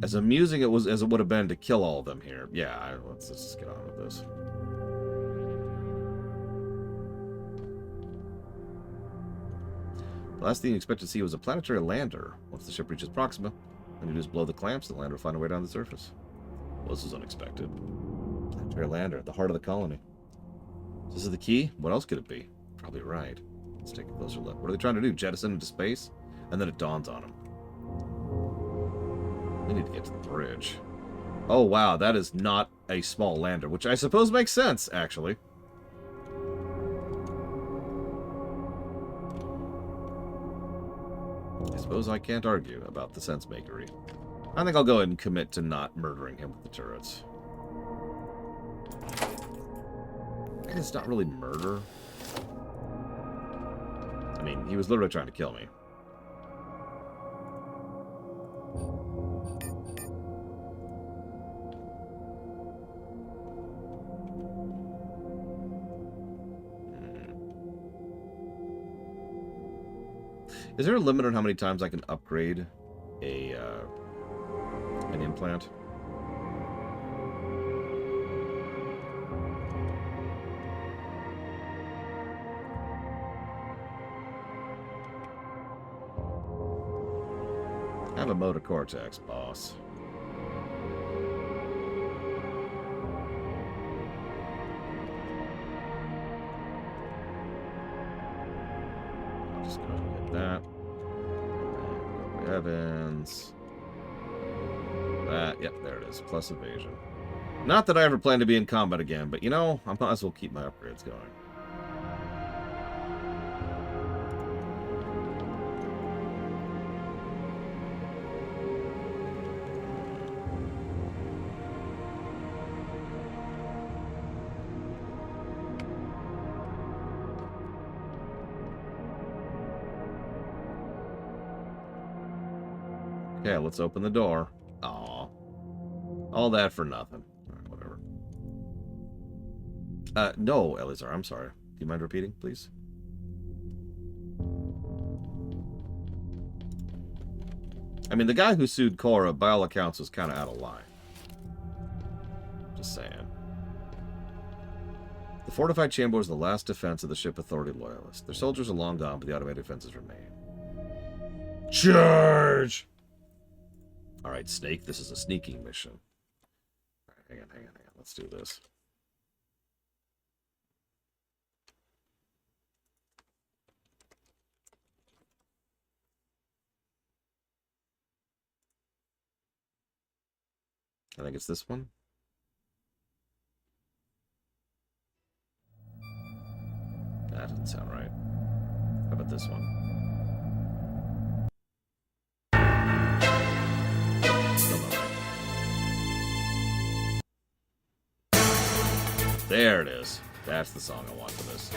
[SPEAKER 1] As amusing as it would have been to kill all of them here. Yeah, let's just get on with this. The last thing you expect to see was a planetary lander. Once the ship reaches Proxima, and you just blow the clamps, the lander will find a way down the surface. Well, this is unexpected. Planetary lander at the heart of the colony. This is the key? What else could it be? Probably right. Let's take a closer look. What are they trying to do? Jettison into space? And then it dawns on them. We need to get to the bridge. Oh, wow. That is not a small lander, which I suppose makes sense, actually. I suppose I can't argue about the sense-makery. I think I'll go ahead and commit to not murdering him with the turrets. And it's not really murder. I mean, he was literally trying to kill me. Is there a limit on how many times I can upgrade an implant? Have a motor cortex, boss. I'll just go ahead and get that. And then Evans. That, yep, there it is. Plus evasion. Not that I ever plan to be in combat again, but you know, I might as well keep my upgrades going. Okay, let's open the door. Aw. All that for nothing. Alright, whatever. No, Eleazar, I'm sorry. Do you mind repeating, please? I mean, the guy who sued Cora, by all accounts, was kind of out of line. Just saying. The fortified chamber was the last defense of the ship Authority Loyalists. Their soldiers are long gone, but the automated defenses remain. Charge! Alright, Snake, this is a sneaking mission. Alright, hang on. Let's do this. I think it's this one. That doesn't sound right. How about this one? Still not right. There it is. That's the song I want for this.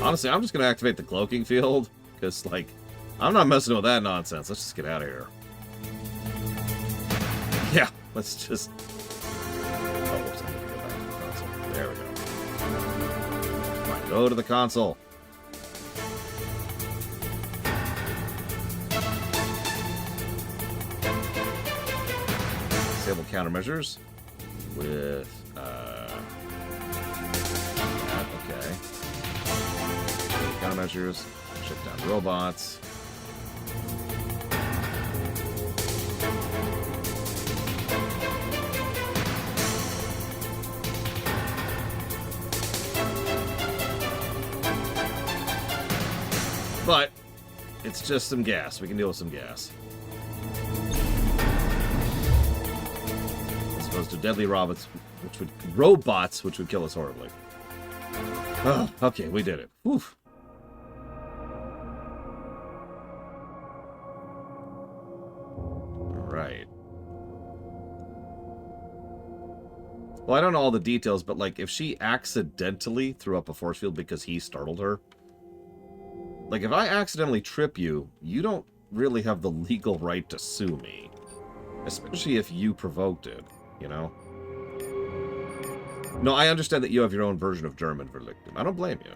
[SPEAKER 1] Honestly, I'm just going to activate the cloaking field, because, like, I'm not messing with that nonsense. Let's just get out of here. Yeah, let's just... Oh, whoops, I need to go back to the console. There we go. Fine, go to the console. Disable countermeasures with, okay. Countermeasures, shut down robots. But it's just some gas. We can deal with some gas. As opposed to deadly robots, which would kill us horribly. Oh, okay, we did it. Whew. Right. Well, I don't know all the details, but, like, if she accidentally threw up a force field because he startled her... Like, if I accidentally trip you, you don't really have the legal right to sue me. Especially if you provoked it, you know? No, I understand that you have your own version of German for victim. I don't blame you.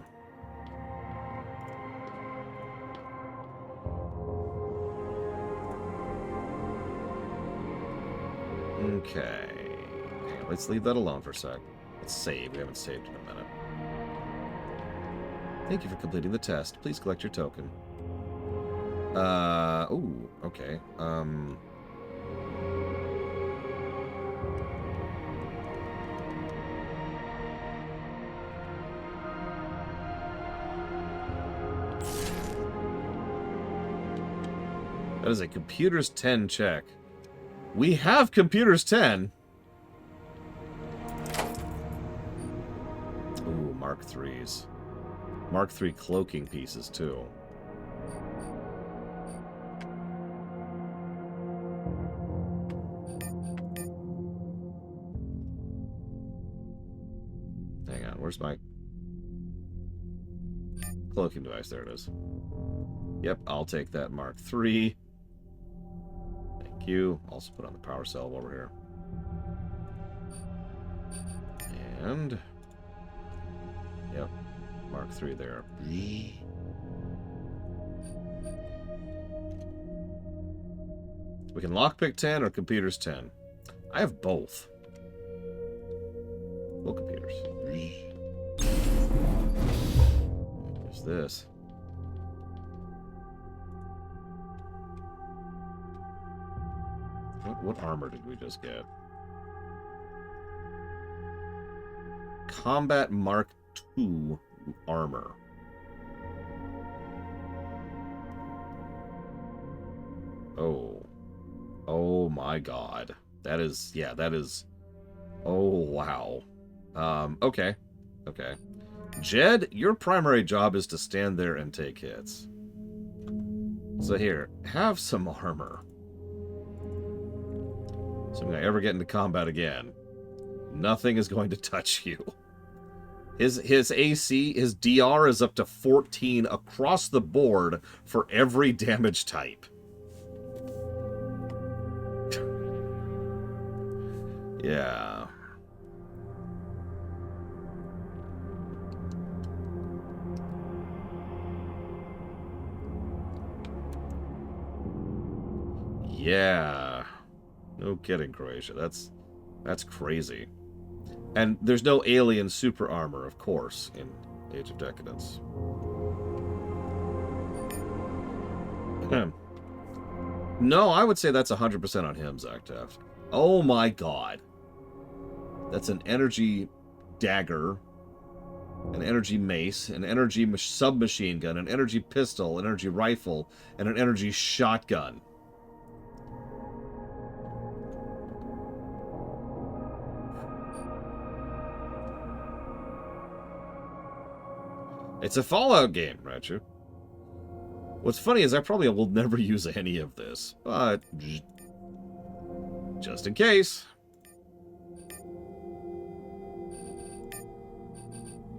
[SPEAKER 1] Okay. Let's leave that alone for a sec. Let's save. We haven't saved in a minute. Thank you for completing the test. Please collect your token. Ooh, okay. That is a Computers 10 check. We have Computers 10! Ooh, Mark 3s. Mark III cloaking pieces, too. Hang on, where's my cloaking device? There it is. Yep, I'll take that Mark III. Thank you. Also put on the power cell while we're here. And... Yep. Mark III there. We can lockpick 10 or computers 10. I have both. Well, computers. There's this. What armor did we just get? Combat Mark II armor. Oh. Oh my god. That is, yeah, that is... Oh, wow. Okay. Okay. Jed, your primary job is to stand there and take hits. So here, have some armor. So when I ever get into combat again, nothing is going to touch you. His AC, his DR is up to 14 across the board for every damage type. Yeah. Yeah. No kidding, Croatia. That's crazy. And there's no alien super armor, of course, in Age of Decadence. No, I would say that's 100% on him, Zach Taft. Oh my god. That's an energy dagger. an energy mace, an energy submachine gun, an energy pistol, an energy rifle, and an energy shotgun. It's a Fallout game, Ratchet. What's funny is I probably will never use any of this, but just in case.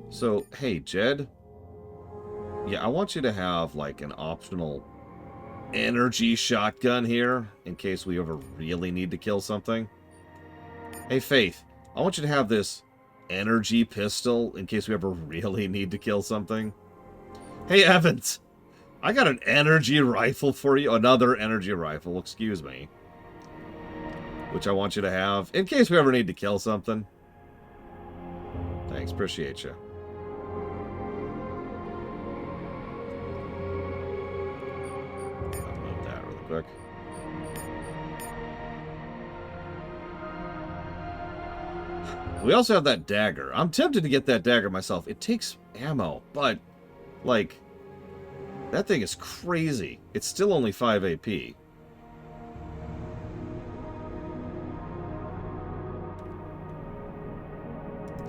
[SPEAKER 1] So, hey, Jed. Yeah, I want you to have, like, an optional energy shotgun here, in case we ever really need to kill something. Hey, Faith, I want you to have this energy pistol, in case we ever really need to kill something. Hey, Evans, I got an energy rifle for you. Another energy rifle, excuse me. Which I want you to have, in case we ever need to kill something. Thanks, appreciate you. Unload that really quick. We also have that dagger. I'm tempted to get that dagger myself. It takes ammo, but, like, that thing is crazy. It's still only 5 AP.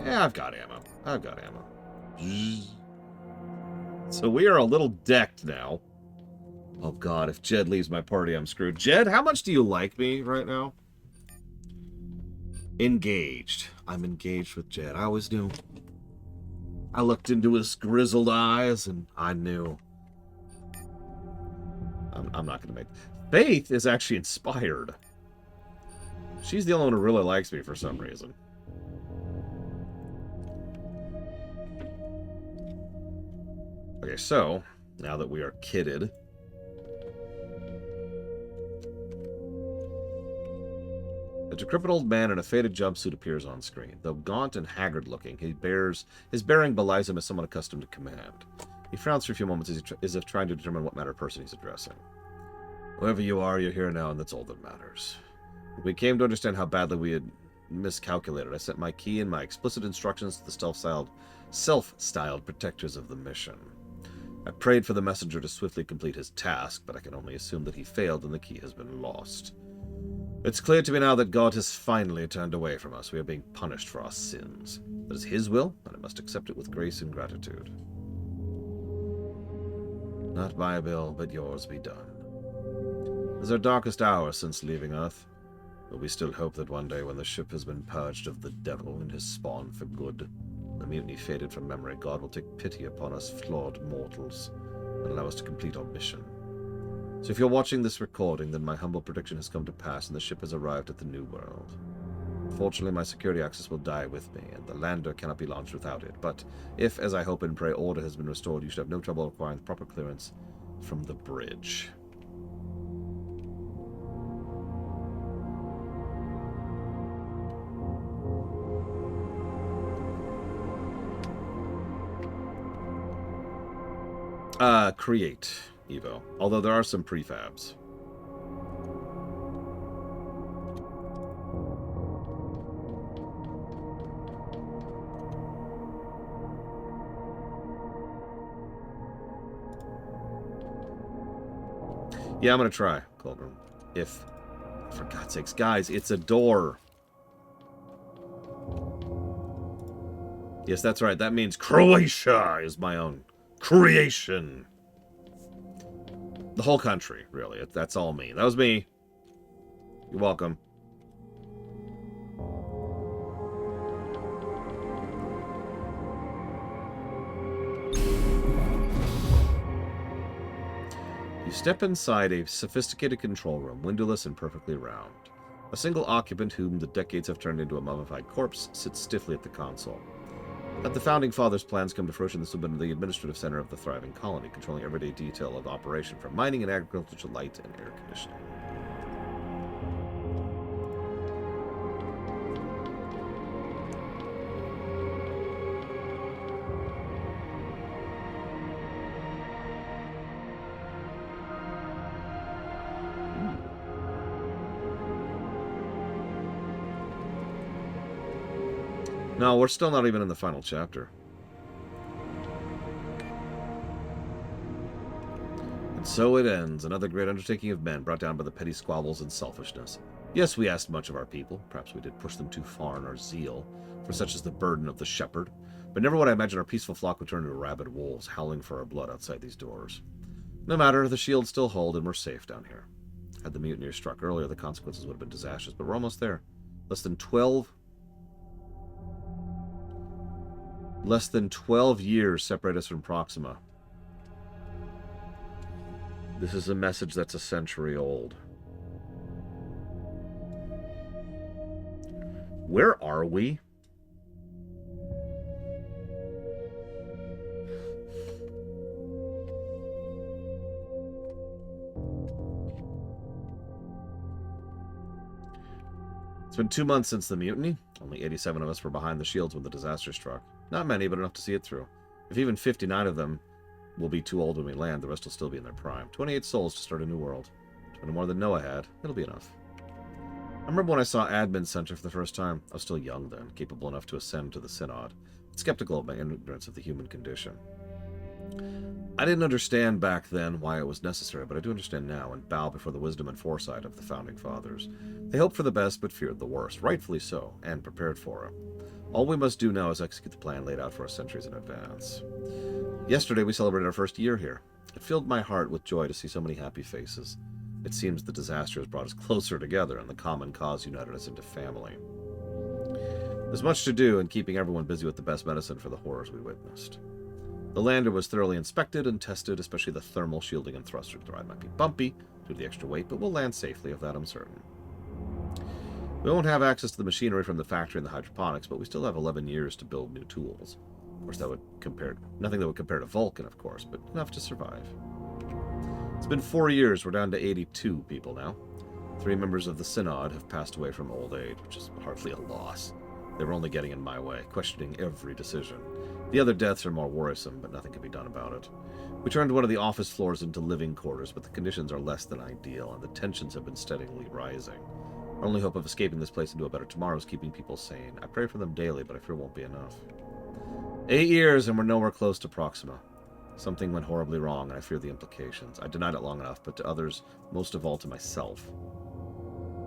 [SPEAKER 1] Yeah, I've got ammo. I've got ammo. So we are a little decked now. Oh, God, if Jed leaves my party, I'm screwed. Jed, how much do you like me right now? Engaged. I'm engaged with Jed. I always knew. I looked into his grizzled eyes, and I knew. I'm not going to make... Faith is actually inspired. She's the only one who really likes me for some reason. Okay, so, now that we are kitted... A decrepit old man in a faded jumpsuit appears on screen. Though gaunt and haggard-looking, his bearing belies him as someone accustomed to command. He frowns for a few moments as if trying to determine what manner of person he's addressing. Whoever you are, you're here now, and that's all that matters. We came to understand how badly we had miscalculated. I sent my key and my explicit instructions to the self-styled protectors of the mission. I prayed for the messenger to swiftly complete his task, but I can only assume that he failed and the key has been lost. It's clear to me now that God has finally turned away from us. We are being punished for our sins. That is His will, and I must accept it with grace and gratitude. Not my will, but yours be done. This is our darkest hour since leaving Earth, but we still hope that one day when the ship has been purged of the devil and his spawn for good, the mutiny faded from memory, God will take pity upon us flawed mortals and allow us to complete our mission. So if you're watching this recording, then my humble prediction has come to pass and the ship has arrived at the New World. Fortunately, my security access will die with me, and the lander cannot be launched without it. But if, as I hope and pray, order has been restored, you should have no trouble acquiring proper clearance from the bridge. Create, Evo. Although there are some prefabs. Yeah, I'm gonna try, Colburn. If... For God's sakes, guys, it's a door. Yes, that's right. That means Croatia is my own creation. The whole country, really. That's all me. That was me. You're welcome. You step inside a sophisticated control room, windowless and perfectly round. A single occupant, whom the decades have turned into a mummified corpse, sits stiffly at the console. Let the Founding Fathers' plans come to fruition, this will be the administrative center of the thriving colony, controlling everyday detail of operation, from mining and agriculture to light and air conditioning. No, we're still not even in the final chapter. And so it ends, another great undertaking of men brought down by the petty squabbles and selfishness. Yes, we asked much of our people. Perhaps we did push them too far in our zeal, for such is the burden of the shepherd. But never would I imagine our peaceful flock would turn into rabid wolves, howling for our blood outside these doors. No matter, the shields still hold, and we're safe down here. Had the mutineers struck earlier, the consequences would have been disastrous, but we're almost there. Less than 12 years separate us from Proxima. This is a message that's a century old. Where are we? It's been 2 months since the mutiny. Only 87 of us were behind the shields when the disaster struck. Not many, but enough to see it through. If even 59 of them will be too old when we land, the rest will still be in their prime. 28 souls to start a new world. 20 more than Noah had. It'll be enough. I remember when I saw Admin Center for the first time. I was still young then, capable enough to ascend to the Synod, skeptical of my ignorance of the human condition. I didn't understand back then why it was necessary, but I do understand now and bow before the wisdom and foresight of the Founding Fathers. They hoped for the best but feared the worst, rightfully so, and prepared for it. All we must do now is execute the plan laid out for us centuries in advance. Yesterday we celebrated our first year here. It filled my heart with joy to see so many happy faces. It seems the disaster has brought us closer together, and the common cause united us into family. There's much to do in keeping everyone busy with the best medicine for the horrors we witnessed. The lander was thoroughly inspected and tested, especially the thermal shielding and thrusters. The ride might be bumpy due to the extra weight, but we'll land safely, of that I'm certain. We won't have access to the machinery from the factory and the hydroponics, but we still have 11 years to build new tools. Of course, nothing that would compare to Vulcan, of course, but enough to survive. It's been 4 years. We're down to 82 people now. 3 members of the Synod have passed away from old age, which is hardly a loss. They were only getting in my way, questioning every decision. The other deaths are more worrisome, but nothing can be done about it. We turned one of the office floors into living quarters, but the conditions are less than ideal, and the tensions have been steadily rising. Our only hope of escaping this place into a better tomorrow is keeping people sane. I pray for them daily, but I fear it won't be enough. 8 years, and we're nowhere close to Proxima. Something went horribly wrong, and I fear the implications. I denied it long enough, but to others, most of all to myself.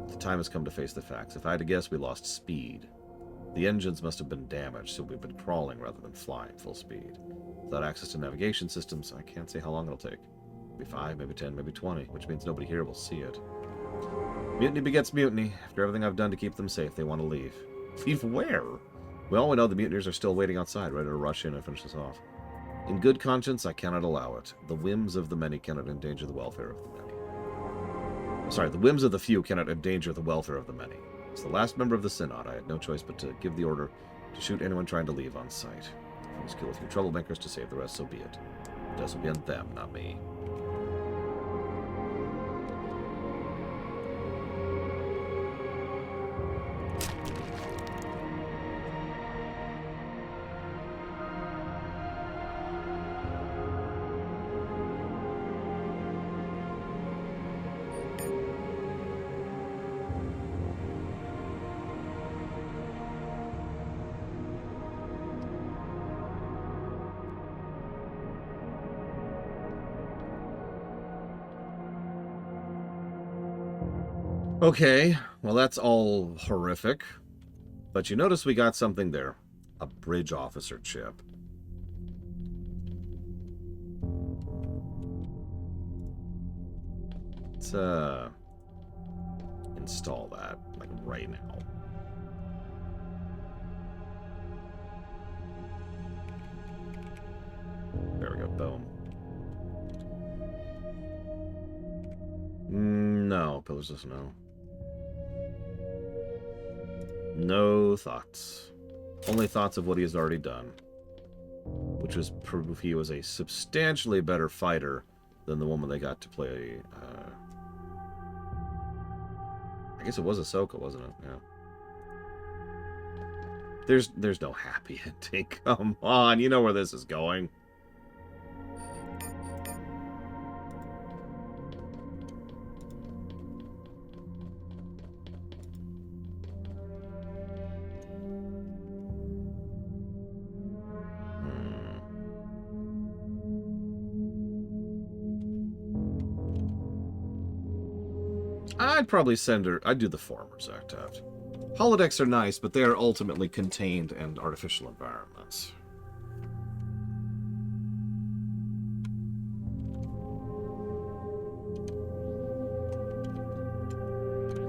[SPEAKER 1] The time has come to face the facts. If I had to guess, we lost speed. The engines must have been damaged, so we've been crawling rather than flying full speed. Without access to navigation systems, I can't say how long it'll take. Maybe 5, maybe 10, maybe 20, which means nobody here will see it. Mutiny begets mutiny. After everything I've done to keep them safe, they want to leave. Leave where? Well, we know the mutineers are still waiting outside, ready to rush in and finish this off. In good conscience, I cannot allow it. The whims of the many cannot endanger the welfare of the many. Sorry, the whims of the few cannot endanger the welfare of the many. As the last member of the Synod, I had no choice but to give the order to shoot anyone trying to leave on sight. If I must kill a few troublemakers to save the rest, so be it. The death will be on them, not me. Okay, well that's all horrific. But you notice we got something there. A bridge officer chip. Let's, install that, like, right now. There we go, boom. No, Pillars of Snow. No thoughts. Only thoughts of what he has already done. Which was proof he was a substantially better fighter than the woman they got to play. I guess it was Ahsoka, wasn't it? Yeah. There's no happy ending. Come on, you know where this is going. I'd probably send her... I'd do the former, Zactaft. Holodecks are nice, but they are ultimately contained and artificial environments.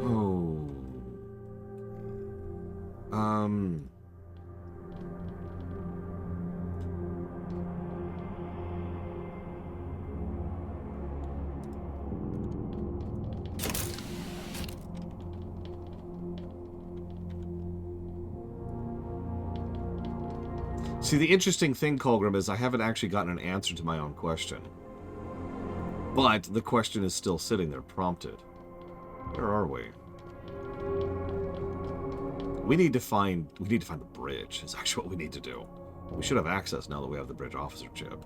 [SPEAKER 1] Oh. See, the interesting thing, Colgrim, is I haven't actually gotten an answer to my own question. But the question is still sitting there, prompted. Where are we? We need to find the bridge, is actually what we need to do. We should have access now that we have the bridge officer chip.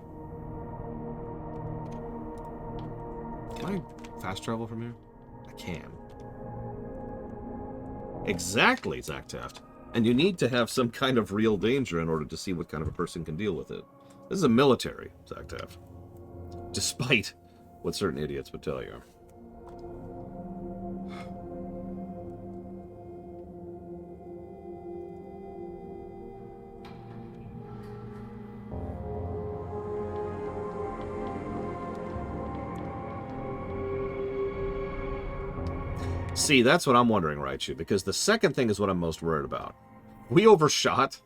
[SPEAKER 1] Can I fast travel from here? I can. Exactly, Zactaft. And you need to have some kind of real danger in order to see what kind of a person can deal with it. This is a military, Zactaft. Despite what certain idiots would tell you. See, that's what I'm wondering, Raichu, because the second thing is what I'm most worried about. We overshot.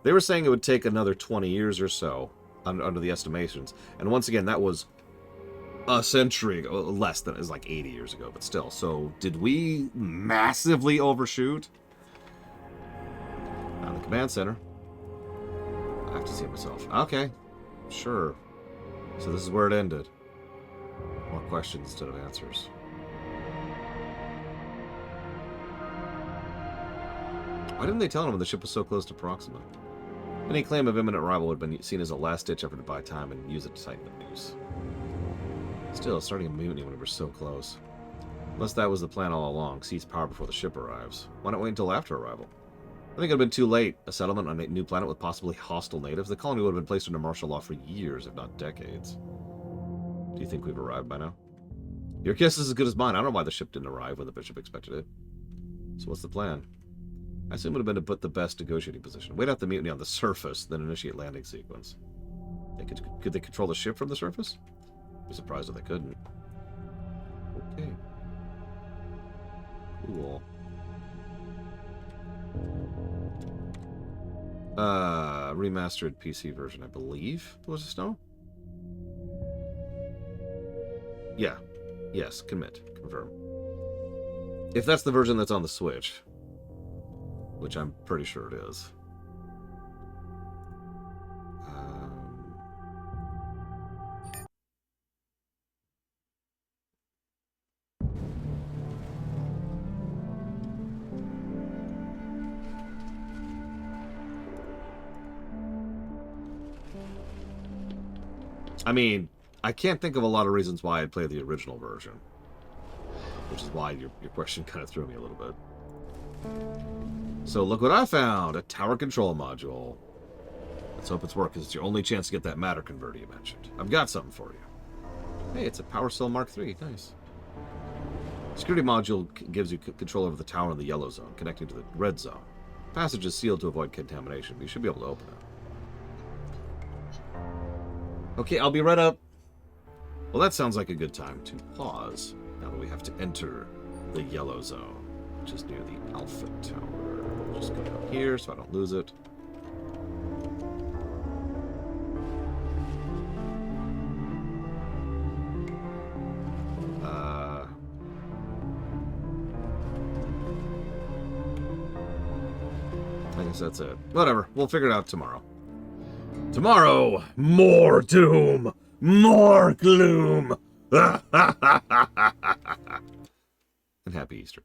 [SPEAKER 1] They were saying it would take another 20 years or so under the estimations. And once again, that was a century ago. Less than, it was like 80 years ago, but still. So, did we massively overshoot? On the command center. I have to see it myself. Okay. Sure. So this is where it ended. More questions instead of answers. Why didn't they tell him the ship was so close to Proxima? Any claim of imminent arrival would have been seen as a last-ditch effort to buy time and use it to tighten the noose. Still, starting a mutiny when we were so close. Unless that was the plan all along, seize power before the ship arrives. Why not wait until after arrival? I think it would have been too late. A settlement on a new planet with possibly hostile natives. The colony would have been placed under martial law for years, if not decades. Do you think we've arrived by now? Your guess is as good as mine. I don't know why the ship didn't arrive when the bishop expected it. So what's the plan? I assume it would have been to put the best negotiating position. Wait out the mutiny on the surface, then initiate landing sequence. Could they control the ship from the surface? I'd be surprised if they couldn't. Okay. Cool. Remastered PC version, I believe. Was it no? Yeah. Yes, commit. Confirm. If that's the version that's on the Switch. Which I'm pretty sure it is. I mean, I can't think of a lot of reasons why I'd play the original version. Which is why your question kind of threw me a little bit. So look what I found! A tower control module. Let's hope it's working, because it's your only chance to get that matter converter you mentioned. I've got something for you. Hey, it's a Power Cell Mark III. Nice. Security module gives you control over the tower in the yellow zone, connecting to the red zone. Passage is sealed to avoid contamination, but you should be able to open it. Okay, I'll be right up. Well, that sounds like a good time to pause, now that we have to enter the yellow zone, which is near the Alpha Tower. Just go down here so I don't lose it. I guess that's it. Whatever. We'll figure it out tomorrow. Tomorrow, more doom, more gloom. And happy Easter.